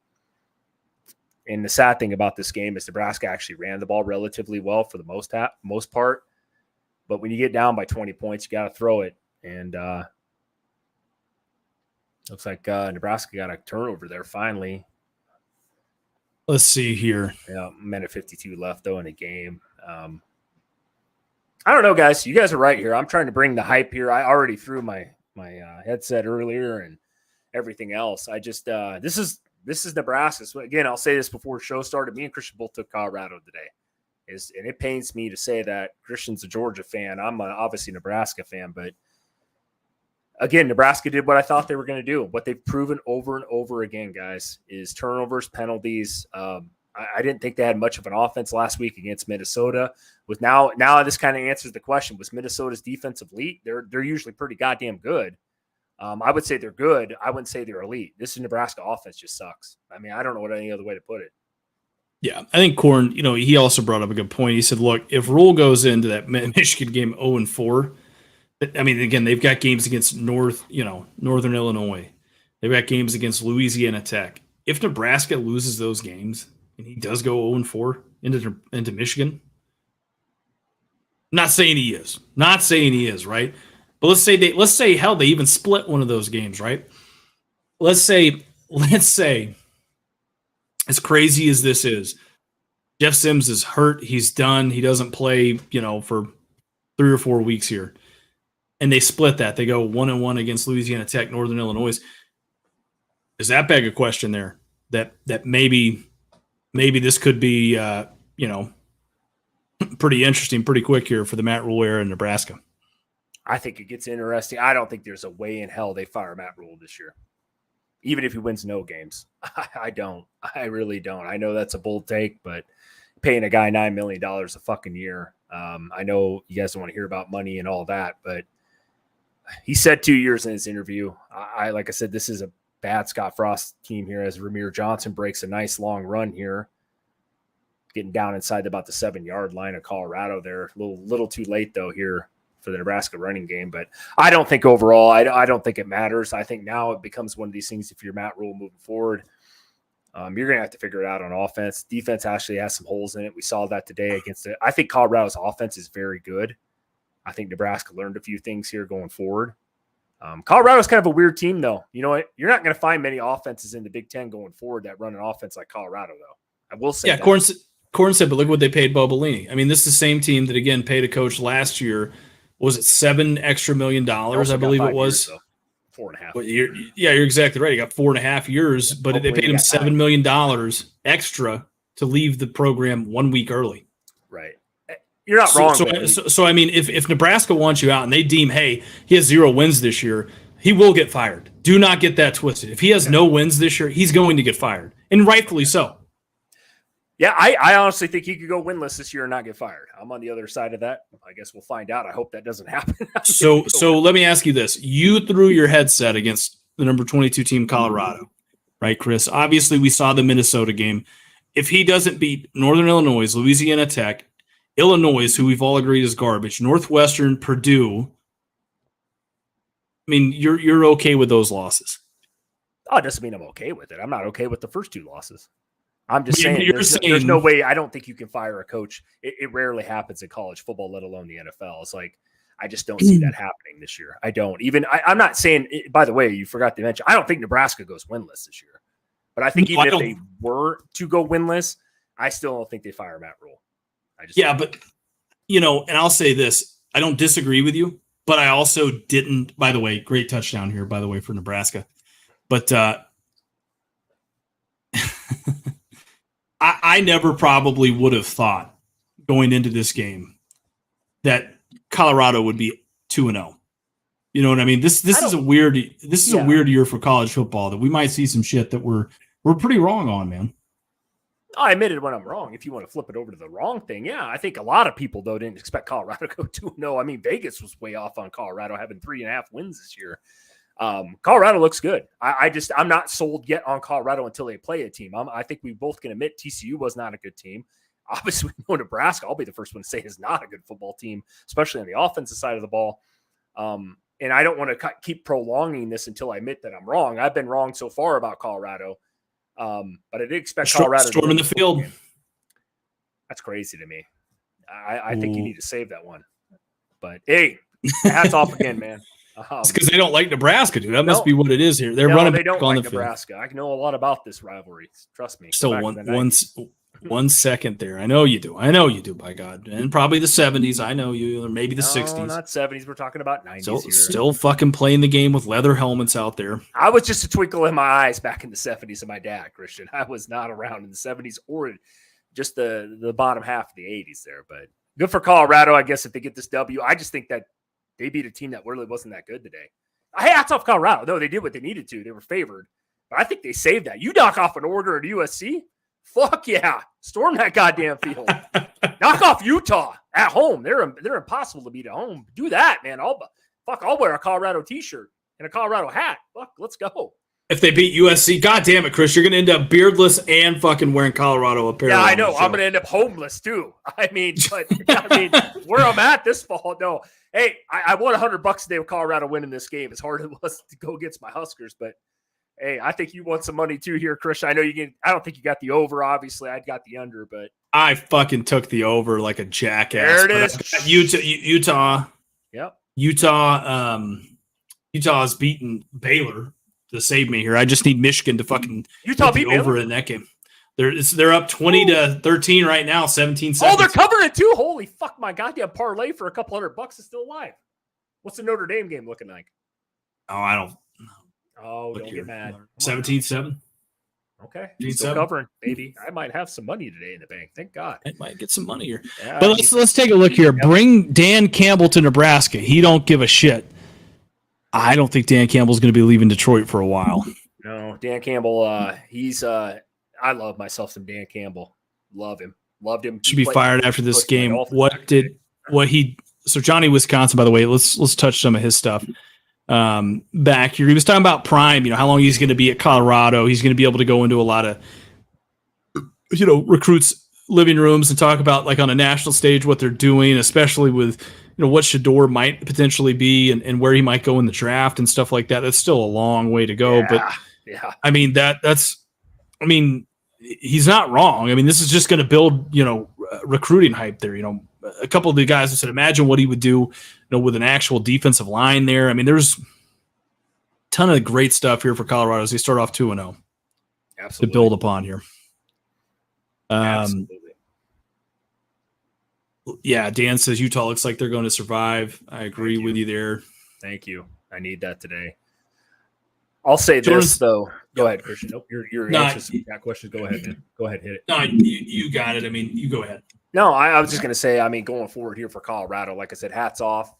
And the sad thing about this game is Nebraska actually ran the ball relatively well for the most part. But when you get down by 20 points, you got to throw it. And looks like Nebraska got a turnover there finally. Let's see here. Yeah, minute 52 left, though, in a game. I don't know, guys. You guys are right here. I'm trying to bring the hype here. I already threw my headset earlier and everything else. I just this is Nebraska. So again, I'll say this before the show started. Me and Christian both took Colorado today. And it pains me to say that Christian's a Georgia fan. I'm obviously a Nebraska fan, but again, Nebraska did what I thought they were going to do. What they've proven over and over again, guys, is turnovers, penalties. I didn't think they had much of an offense last week against Minnesota. With now this kind of answers the question. Was Minnesota's defensive elite? They're usually pretty goddamn good. I would say they're good. I wouldn't say they're elite. This Nebraska offense just sucks. I mean, I don't know what any other way to put it. Yeah, I think Korn, he also brought up a good point. He said, look, if Rule goes into that Michigan game 0-4, I mean, again, they've got games against Northern Illinois. They've got games against Louisiana Tech. If Nebraska loses those games and he does go 0-4 into Michigan, not saying he is, right? But let's say hell, they even split one of those games, right? Let's say, as crazy as this is, Jeff Sims is hurt. He's done. He doesn't play, for 3 or 4 weeks here. And they split that. They go 1-1 against Louisiana Tech, Northern Illinois. Does that beg a question there that maybe this could be, pretty interesting, pretty quick here for the Matt Rule era in Nebraska? I think it gets interesting. I don't think there's a way in hell they fire Matt Rule this year, even if he wins no games. I don't. I really don't. I know that's a bold take, but paying a guy $9 million a fucking year. I know you guys don't want to hear about money and all that, but he said 2 years in his interview. Like I said, this is a bad Scott Frost team here as Ramir Johnson breaks a nice long run here, getting down inside about the 7-yard line of Colorado there. A little too late though here for the Nebraska running game, but I don't think overall, I don't think it matters. I think now it becomes one of these things. If you're Matt Rule moving forward, you're going to have to figure it out on offense. Defense actually has some holes in it. We saw that today against it. I think Colorado's offense is very good. I think Nebraska learned a few things here going forward. Colorado's kind of a weird team though. You know what? You're not going to find many offenses in the Big Ten going forward that run an offense like Colorado though. I will say that. Corn said, but look what they paid Bobolini. I mean, this is the same team that again paid a coach last year. Was it $7 extra million? I believe it was. Years, 4.5. Well, you're exactly right. He got 4.5 years, but they paid him $7 million extra to leave the program 1 week early. Right. You're not wrong. So I mean, if Nebraska wants you out and they deem, hey, he has 0 wins this year, he will get fired. Do not get that twisted. If he has no wins this year, he's going to get fired, and rightfully so. Yeah, I honestly think he could go winless this year and not get fired. I'm on the other side of that. I guess we'll find out. I hope that doesn't happen. So let me ask you this. You threw your headset against the number 22 team, Colorado, right, Chris? Obviously, we saw the Minnesota game. If he doesn't beat Northern Illinois, Louisiana Tech, Illinois, who we've all agreed is garbage, Northwestern, Purdue, I mean, you're okay with those losses. Oh, it doesn't mean I'm okay with it. I'm not okay with the first 2 losses. I'm just saying, there's no way. I don't think you can fire a coach. It rarely happens in college football, let alone the NFL. It's like, I just don't see that happening this year. I don't. I'm not saying, by the way, you forgot to mention, I don't think Nebraska goes winless this year. But I think even if they were to go winless, I still don't think they fire Matt Rule. But, and I'll say this. I don't disagree with you, but I also didn't, by the way, great touchdown here, by the way, for Nebraska. But I never probably would have thought going into this game that Colorado would be 2-0. You know what I mean? This is a weird year for college football that we might see some shit that we're pretty wrong on, man. I admitted when I'm wrong. If you want to flip it over to the wrong thing, yeah, I think a lot of people though didn't expect Colorado to go 2-0. I mean, Vegas was way off on Colorado having 3.5 wins this year. Colorado looks good. I'm not sold yet on Colorado until they play a team. I think we both can admit TCU was not a good team. Obviously, we know Nebraska, I'll be the first one to say, is not a good football team, especially on the offensive side of the ball. And I don't want to keep prolonging this until I admit that I'm wrong. I've been wrong so far about Colorado. But I did expect Colorado storm in the field. That's crazy to me. I think you need to save that one. But hey, hats off again, man. It's because they don't like Nebraska, dude. That must be what it is here. They're running. They don't on like the Nebraska. field. I know a lot about this rivalry. Trust me. So 1 second there. I know you do. By God, and probably the 70s. I know you, or maybe the 60s. Not 70s. We're talking about 90s. Still fucking playing the game with leather helmets out there. I was just a twinkle in my eyes back in the 70s of my dad, Christian. I was not around in the 70s or just the bottom half of the 80s there. But good for Colorado, I guess, if they get this W. I just think that they beat a team that really wasn't that good today. Hats off Colorado. No, they did what they needed to. They were favored. But I think they saved that. You knock off an order at USC, Fuck yeah. Storm that goddamn field. Knock off Utah at home. They're impossible to beat at home. Do that, man. I'll wear a Colorado t-shirt and a Colorado hat. Fuck, let's go. If they beat USC, God damn it, Chris, you're going to end up beardless and fucking wearing Colorado apparel. Yeah, I know. I'm going to end up homeless too. I mean, where I'm at this fall, no. Hey, I won $100 a day with Colorado winning this game. As hard as it was to go against my Huskers, but hey, I think you won some money too here, Christian. I know I don't think you got the over. Obviously, I got the under, but I fucking took the over like a jackass. There it is. Utah. Yep. Utah's beaten Baylor to save me here. I just need Michigan to fucking Utah beat over in that game. They're up 20-13 right now, 17 seconds. Oh, they're covering it too. Holy fuck, my goddamn parlay for a couple $100 is still alive. What's the Notre Dame game looking like? Oh, I don't. Oh, don't get mad. 17-7. Okay. Still covering, baby. I might have some money today in the bank. Thank God. I might get some money here. Yeah, but let's take a look here. Bring Dan Campbell to Nebraska. He don't give a shit. I don't think Dan Campbell's going to be leaving Detroit for a while. No, Dan Campbell, he's I love myself some Dan Campbell. Love him. Loved him. Should be fired after this game. So Johnny Wisconsin, by the way, let's touch some of his stuff. Back here, he was talking about Prime, how long he's going to be at Colorado. He's going to be able to go into a lot of, recruits' living rooms and talk about, like, on a national stage what they're doing, especially with, what Shador might potentially be and where he might go in the draft and stuff like that. That's still a long way to go. But I mean, he's not wrong. I mean, this is just going to build, recruiting hype there. A couple of the guys have said, imagine what he would do, with an actual defensive line there. I mean, there's a ton of great stuff here for Colorado as they start off 2-0. Absolutely. To build upon here. Absolutely. Yeah, Dan says Utah looks like they're going to survive. I agree with you there. Thank you. I need that today. I'll say this, though. Go ahead, Christian. Nope, you're anxious with that question. Go ahead, man. Go ahead, hit it. No, you got it. I mean, you go ahead. No, I was just going to say, going forward here for Colorado, like I said, hats off.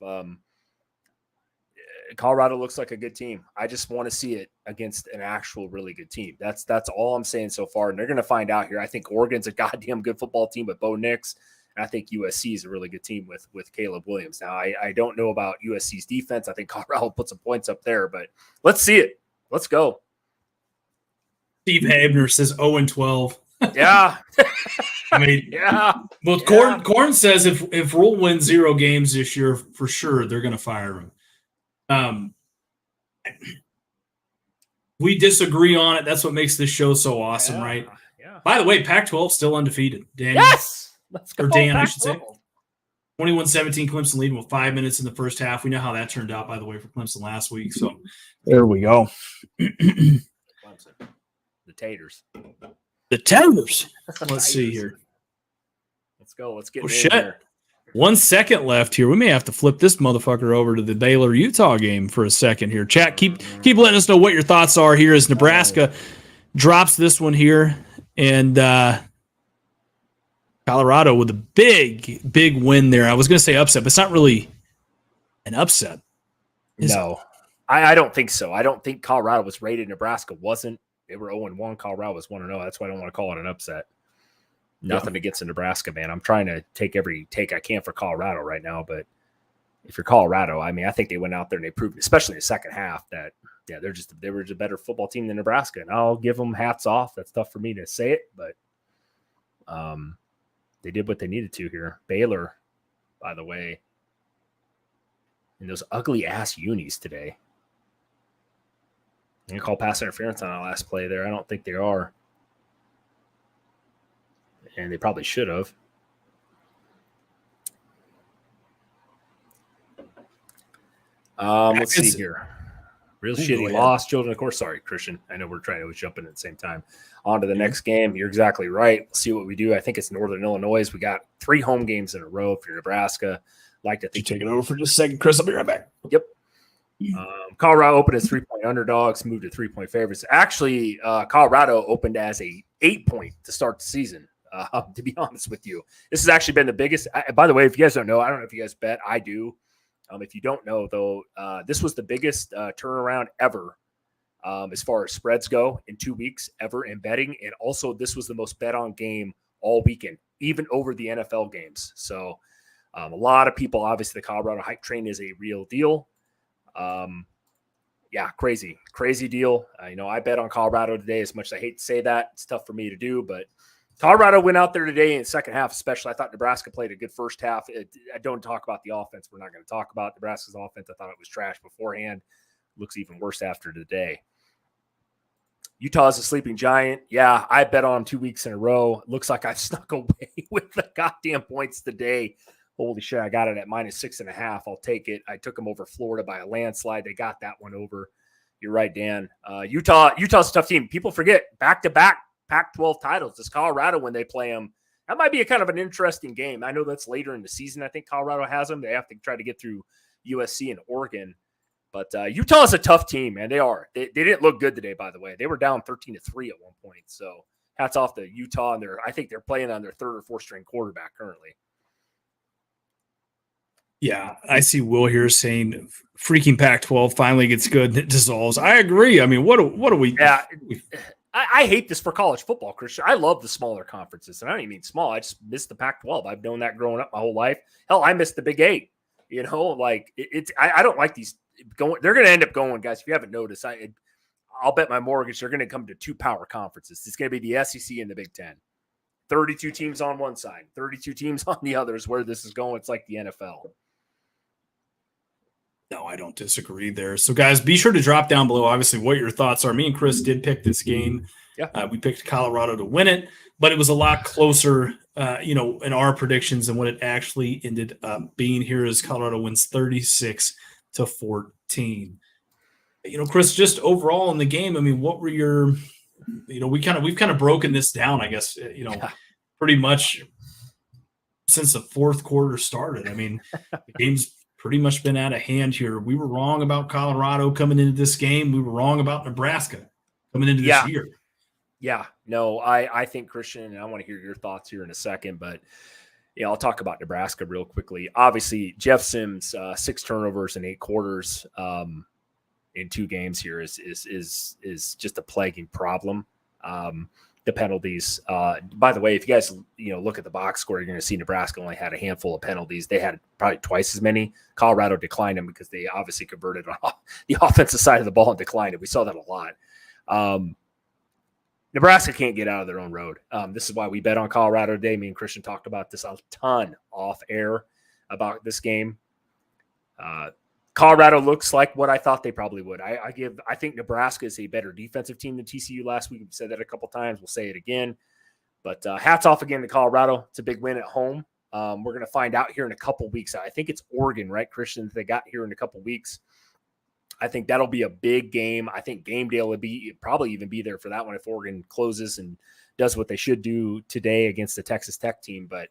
Colorado looks like a good team. I just want to see it against an actual really good team. That's all I'm saying so far. And they're going to find out here. I think Oregon's a goddamn good football team with Bo Nix. And I think USC is a really good team with Caleb Williams. Now, I don't know about USC's defense. I think Colorado will put some points up there, but let's see it. Let's go. Steve Habner says 0-12. Yeah. I mean, yeah. Well, Corn says if Rule wins 0 games this year, for sure they're going to fire him. We disagree on it. That's what makes this show so awesome, right? Yeah. By the way, Pac-12 still undefeated. Dan, yes. Let's go. Or Dan, I should say. 21-17 Clemson leading with 5 minutes in the first half. We know how that turned out, by the way, for Clemson last week. So there we go. Clemson. The Taters. The Taters. Let's see here. Let's go. Let's get shit. There. 1 second left here. We may have to flip this motherfucker over to the Baylor-Utah game for a second here. Chat, keep letting us know what your thoughts are here as Nebraska drops this one here. And Colorado with a big win there. I was going to say upset, but it's not really an upset. No, I don't think so. I don't think Colorado was rated. Nebraska wasn't. They were 0-1. Colorado was 1-0. That's why I don't want to call it an upset. Nothing against the Nebraska, man. I'm trying to take every take I can for Colorado right now, but if you're Colorado, I mean, I think they went out there and they proved, especially in the second half, that they were a better football team than Nebraska, and I'll give them hats off. That's tough for me to say it, but they did what they needed to here. Baylor, by the way, in those ugly ass unis today. I'm going to call pass interference on our last play there. I don't think they are. And they probably should have. Let's see here. Real shitty loss. Children, of course. Sorry, Christian. I know we're trying to jump in at the same time. On to the next game. You're exactly right. Let's see what we do. I think it's Northern Illinois. We got 3 home games in a row for Nebraska. Like to think. Take it over for just a second, Chris. I'll be right back. Yep. Colorado opened as 3-point underdogs, moved to 3-point favorites. Actually, Colorado opened as a 8-point to start the season. To be honest with you, this has actually been the biggest. By the way, if you guys don't know, I don't know if you guys bet. I do. If you don't know, though, this was the biggest turnaround ever as far as spreads go in 2 weeks ever in betting. And also, this was the most bet on game all weekend, even over the NFL games. So a lot of people, obviously, the Colorado hype train is a real deal. Yeah, crazy deal. I bet on Colorado today. As much as I hate to say that, it's tough for me to do, but Colorado went out there today in the second half, especially. I thought Nebraska played a good first half. I don't talk about the offense. We're not going to talk about Nebraska's offense. I thought it was trash beforehand. Looks even worse after today. Utah's a sleeping giant. Yeah, I bet on 2 weeks in a row. Looks like I've snuck away with the goddamn points today. Holy shit, I got it at -6.5. I'll take it. I took them over Florida by a landslide. They got that one over. You're right, Dan. Utah's a tough team. People forget back-to-back Pac-12 titles. This Colorado, when they play them, that might be a kind of an interesting game. I know that's later in the season. I think Colorado has them. They have to try to get through USC and Oregon. But Utah is a tough team, man. They are. They didn't look good today, by the way. They were down 13-3 at one point. So hats off to Utah. And I think they're playing on their third or fourth string quarterback currently. Yeah, I see Will here saying freaking Pac-12 finally gets good and it dissolves. I agree. I mean, what do we? Yeah, I hate this for college football, Christian. I love the smaller conferences, and I don't even mean small. I just miss the Pac-12. I've known that growing up my whole life. Hell, I missed the Big 8. I don't like these going. They're going to end up going, guys. If you haven't noticed, I'll bet my mortgage they're going to come to 2 power conferences. It's going to be the SEC and the Big 10. 32 teams on one side, 32 teams on the other is where this is going. It's like the NFL. No, I don't disagree there. So, guys, be sure to drop down below, obviously, what your thoughts are. Me and Chris did pick this game. Yeah. We picked Colorado to win it, but it was a lot closer, in our predictions than what it actually ended up being. Here is Colorado wins 36-14. Chris, just overall in the game, I mean, what were your, we've kind of broken this down, I guess, pretty much since the fourth quarter started. I mean, the game's pretty much been out of hand here. We were wrong about Colorado coming into this game. We were wrong about Nebraska coming into this year. Yeah, no, I think, Christian, and I want to hear your thoughts here in a second, but I'll talk about Nebraska real quickly. Obviously, Jeff Sims, 6 turnovers in 8 quarters in 2 games here is just a plaguing problem. The penalties. By the way, if you guys look at the box score, you're going to see Nebraska only had a handful of penalties. They had probably twice as many. Colorado declined them because they obviously converted on the offensive side of the ball and declined it. We saw that a lot. Nebraska can't get out of their own road. This is why we bet on Colorado today. Me and Christian talked about this a ton off air about this game. Colorado looks like what I thought they probably would. I think Nebraska is a better defensive team than TCU last week. We've said that a couple times. We'll say it again. But hats off again to Colorado. It's a big win at home. We're going to find out here in a couple weeks. I think it's Oregon, right, Christian? They got here in a couple weeks. I think that'll be a big game. I think Game Day will probably even be there for that one if Oregon closes and does what they should do today against the Texas Tech team. But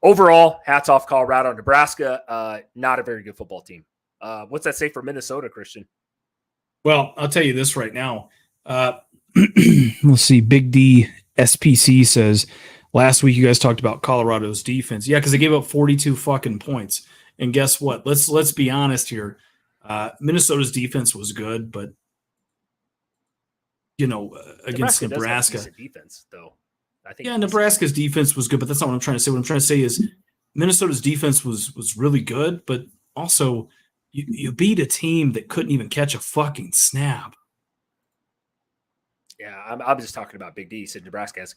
overall, hats off Colorado. Nebraska, not a very good football team. What's that say for Minnesota, Christian? Well, I'll tell you this right now. Let's see. Big D SPC says, last week you guys talked about Colorado's defense. Yeah, because they gave up 42 fucking points. And guess what? Let's be honest here. Minnesota's defense was good, but against Nebraska defense, though. I think Nebraska's defense was good, but that's not what I'm trying to say. What I'm trying to say is Minnesota's defense was really good, but also you beat a team that couldn't even catch a fucking snap. Yeah, I'm just talking about Big D. He said Nebraska has a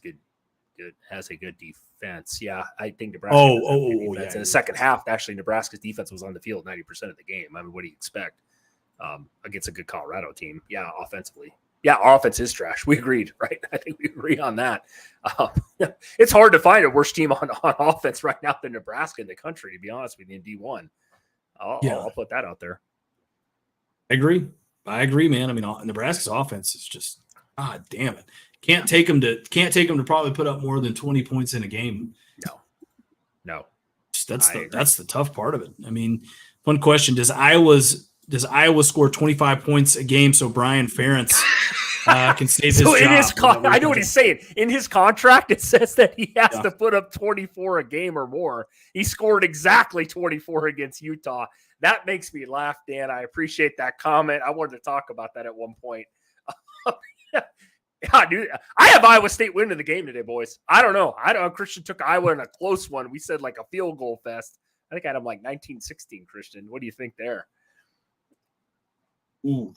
good defense. Yeah, I think Nebraska has a good defense. In the second half, actually, Nebraska's defense was on the field 90% of the game. I mean, what do you expect against a good Colorado team? Yeah, offensively. Yeah, our offense is trash. We agreed, right? I think we agree on that. It's hard to find a worse team on offense right now than Nebraska in the country, to be honest with you, in D1. I'll put that out there. I agree, man. I mean, Nebraska's offense is just, God damn it. Can't take them to probably put up more than 20 points in a game. No. That's the tough part of it. I mean, one question: Does Iowa score 25 points a game so Brian Ferentz can save his job? I know what he's saying. In his contract, it says that he has to put up 24 a game or more. He scored exactly 24 against Utah. That makes me laugh, Dan. I appreciate that comment. I wanted to talk about that at one point. Yeah, dude, I have Iowa State winning the game today, boys. I don't know. Christian took Iowa in a close one. We said like a field goal fest. I think I had him like 19-16, Christian. What do you think there? Ooh.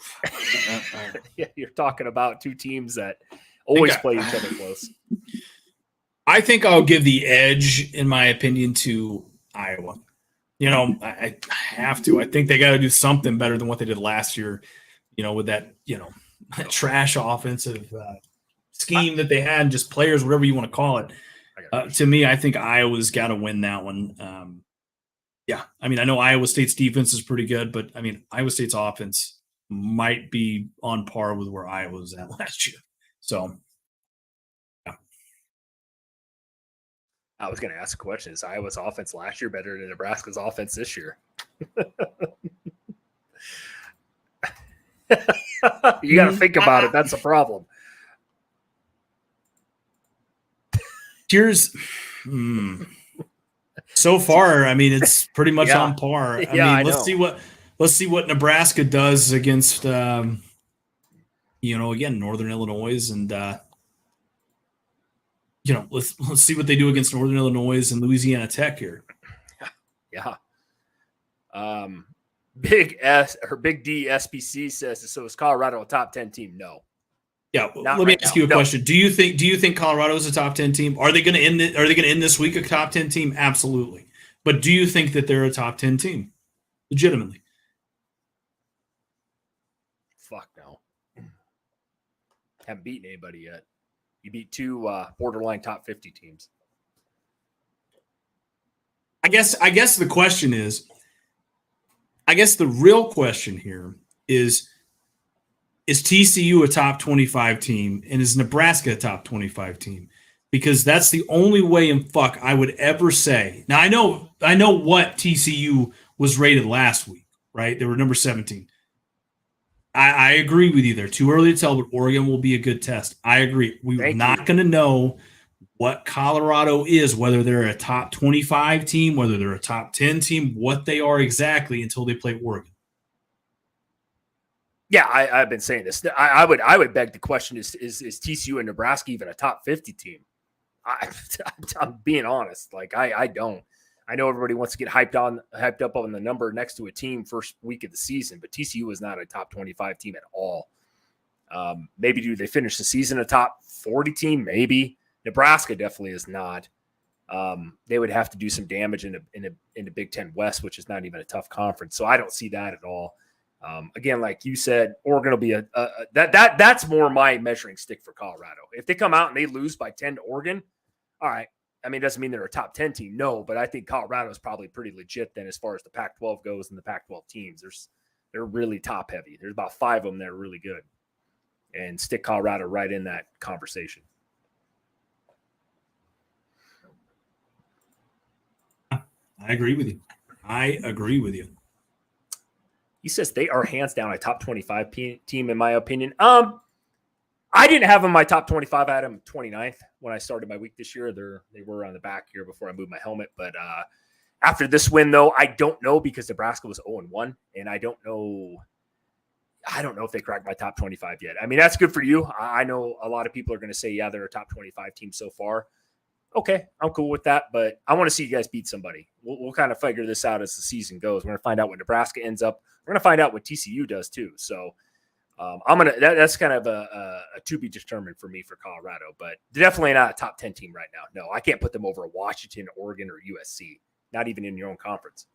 Yeah, you're talking about two teams that always play each other close. I think I'll give the edge, in my opinion, to Iowa. I have to. I think they got to do something better than what they did last year, with that, trash offensive scheme that they had, just players, whatever you want to call it. To me, I think Iowa's got to win that one. Yeah, I mean, I know Iowa State's defense is pretty good, but I mean, Iowa State's offense might be on par with where Iowa was at last year. So, yeah. I was going to ask a question. Is Iowa's offense last year better than Nebraska's offense this year? You got to think about it. That's a problem. Here's so far, I mean, it's pretty much on par. I mean, let's see what Nebraska does against again, Northern Illinois, and let's see what they do against Northern Illinois and Louisiana Tech here. Yeah. Big D SBC says, so is Colorado a top 10 team? No. Yeah, let me ask you a question. Do you think Colorado is a top 10 team? Are they going to end this week a top 10 team? Absolutely. But do you think that they're a top 10 team? Legitimately. Fuck no. Haven't beaten anybody yet. You beat two borderline top 50 teams. I guess the question is, the real question here is TCU a top 25 team, and is Nebraska a top 25 team? Because that's the only way in fuck I would ever say. Now, I know what TCU was rated last week, right? They were number 17. I agree with you there. Too early to tell, but Oregon will be a good test. I agree. We're not going to know what Colorado is, whether they're a top 25 team, whether they're a top 10 team, what they are exactly until they play Oregon. Yeah, I've been saying this. I would beg the question: is TCU and Nebraska even a top 50 team? I'm being honest. Like I don't. I know everybody wants to get hyped up on the number next to a team first week of the season, but TCU is not a top 25 team at all. Maybe do they finish the season a top 40 team? Maybe. Nebraska definitely is not. They would have to do some damage in the Big Ten West, which is not even a tough conference. So I don't see that at all. Again, like you said, Oregon will be that's more my measuring stick for Colorado. If they come out and they lose by 10 to Oregon, all right. I mean, it doesn't mean they're a top 10 team, no, but I think Colorado is probably pretty legit then as far as the Pac-12 goes and the Pac-12 teams. They're really top heavy. There's about 5 of them that are really good, and stick Colorado right in that conversation. I agree with you. He says they are hands down a top 25 team, in my opinion. I didn't have them in my top 25. I had them 29th when I started my week this year. They were on the back here before I moved my helmet. But after this win, though, I don't know, because Nebraska was 0-1, and I don't know if they cracked my top 25 yet. I mean, that's good for you. I know a lot of people are going to say, yeah, they're a top 25 team so far. Okay, I'm cool with that, but I want to see you guys beat somebody. We'll kind of figure this out as the season goes. We're going to find out what Nebraska ends up. We're going to find out what TCU does too. So that's kind of a to be determined for me for Colorado, but definitely not a top 10 team right now. No, I can't put them over Washington, Oregon, or USC. Not even in your own conference.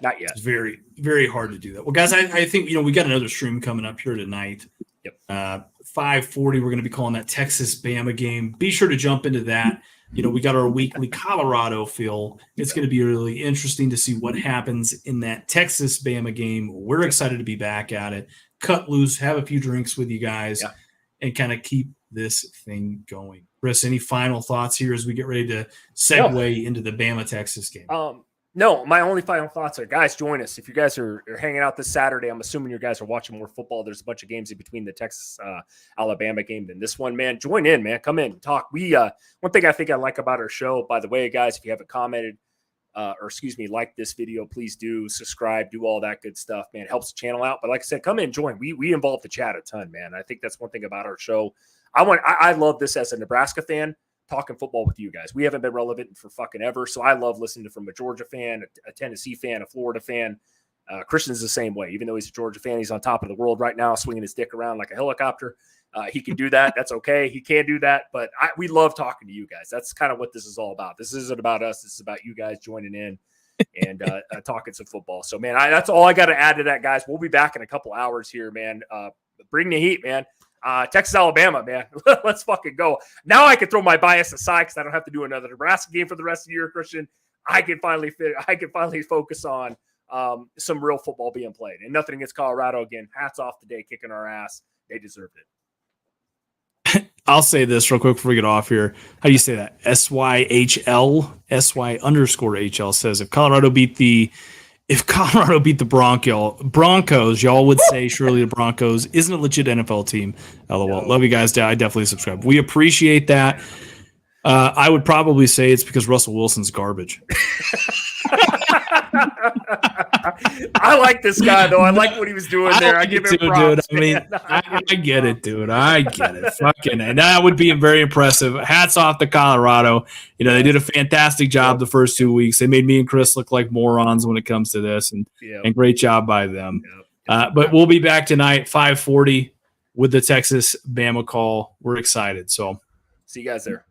Not yet. It's very, very hard to do that. Well, guys, I think we got another stream coming up here tonight. Yep. 5:40. We're going to be calling that Texas Bama game. Be sure to jump into that. We got our weekly Colorado feel. It's going to be really interesting to see what happens in that Texas Bama game. We're excited to be back at it. Cut loose, have a few drinks with you guys, and kind of keep this thing going. Chris, any final thoughts here as we get ready to segue into the Bama Texas game? No, my only final thoughts are, guys, join us. If you guys are hanging out this Saturday, I'm assuming you guys are watching more football. There's a bunch of games in between the Texas Alabama game than this one, man. Join in, man. Come in, talk. One thing I think I like about our show, by the way, guys, if you haven't commented, like this video, please do subscribe, do all that good stuff, man. It helps the channel out. But like I said, come in and join. We involve the chat a ton, man. I think that's one thing about our show. I love this as a Nebraska fan, talking football with you guys. We haven't been relevant for fucking ever. So I love listening to from a Georgia fan, a Tennessee fan, a Florida fan. Christian's the same way. Even though he's a Georgia fan, he's on top of the world right now, swinging his dick around like a helicopter. He can do that. That's okay. He can do that. But we love talking to you guys. That's kind of what this is all about. This isn't about us. This is about you guys joining in and talking some football. So, man, that's all I got to add to that, guys. We'll be back in a couple hours here, man. Bring the heat, man. Texas, Alabama, man. Let's fucking go. Now I can throw my bias aside because I don't have to do another Nebraska game for the rest of the year, Christian. I can finally focus on some real football being played. And nothing against Colorado. Again, hats off today, kicking our ass. They deserved it. I'll say this real quick before we get off here. How do you say that? SYHL, SY_HL says if Colorado beat the Broncos, y'all would say surely the Broncos isn't a legit NFL team. LOL. No. Love you guys. I definitely subscribe. We appreciate that. I would probably say it's because Russell Wilson's garbage. I like this guy, though. I like what he was doing there. I give him props, dude. I mean, I get it, dude. I get it. Fucking, and that would be very impressive. Hats off to Colorado. You know, they did a fantastic job the first 2 weeks. They made me and Chris look like morons when it comes to this, and great job by them. But we'll be back tonight, 5:40, with the Texas Bama call. We're excited. So, see you guys there.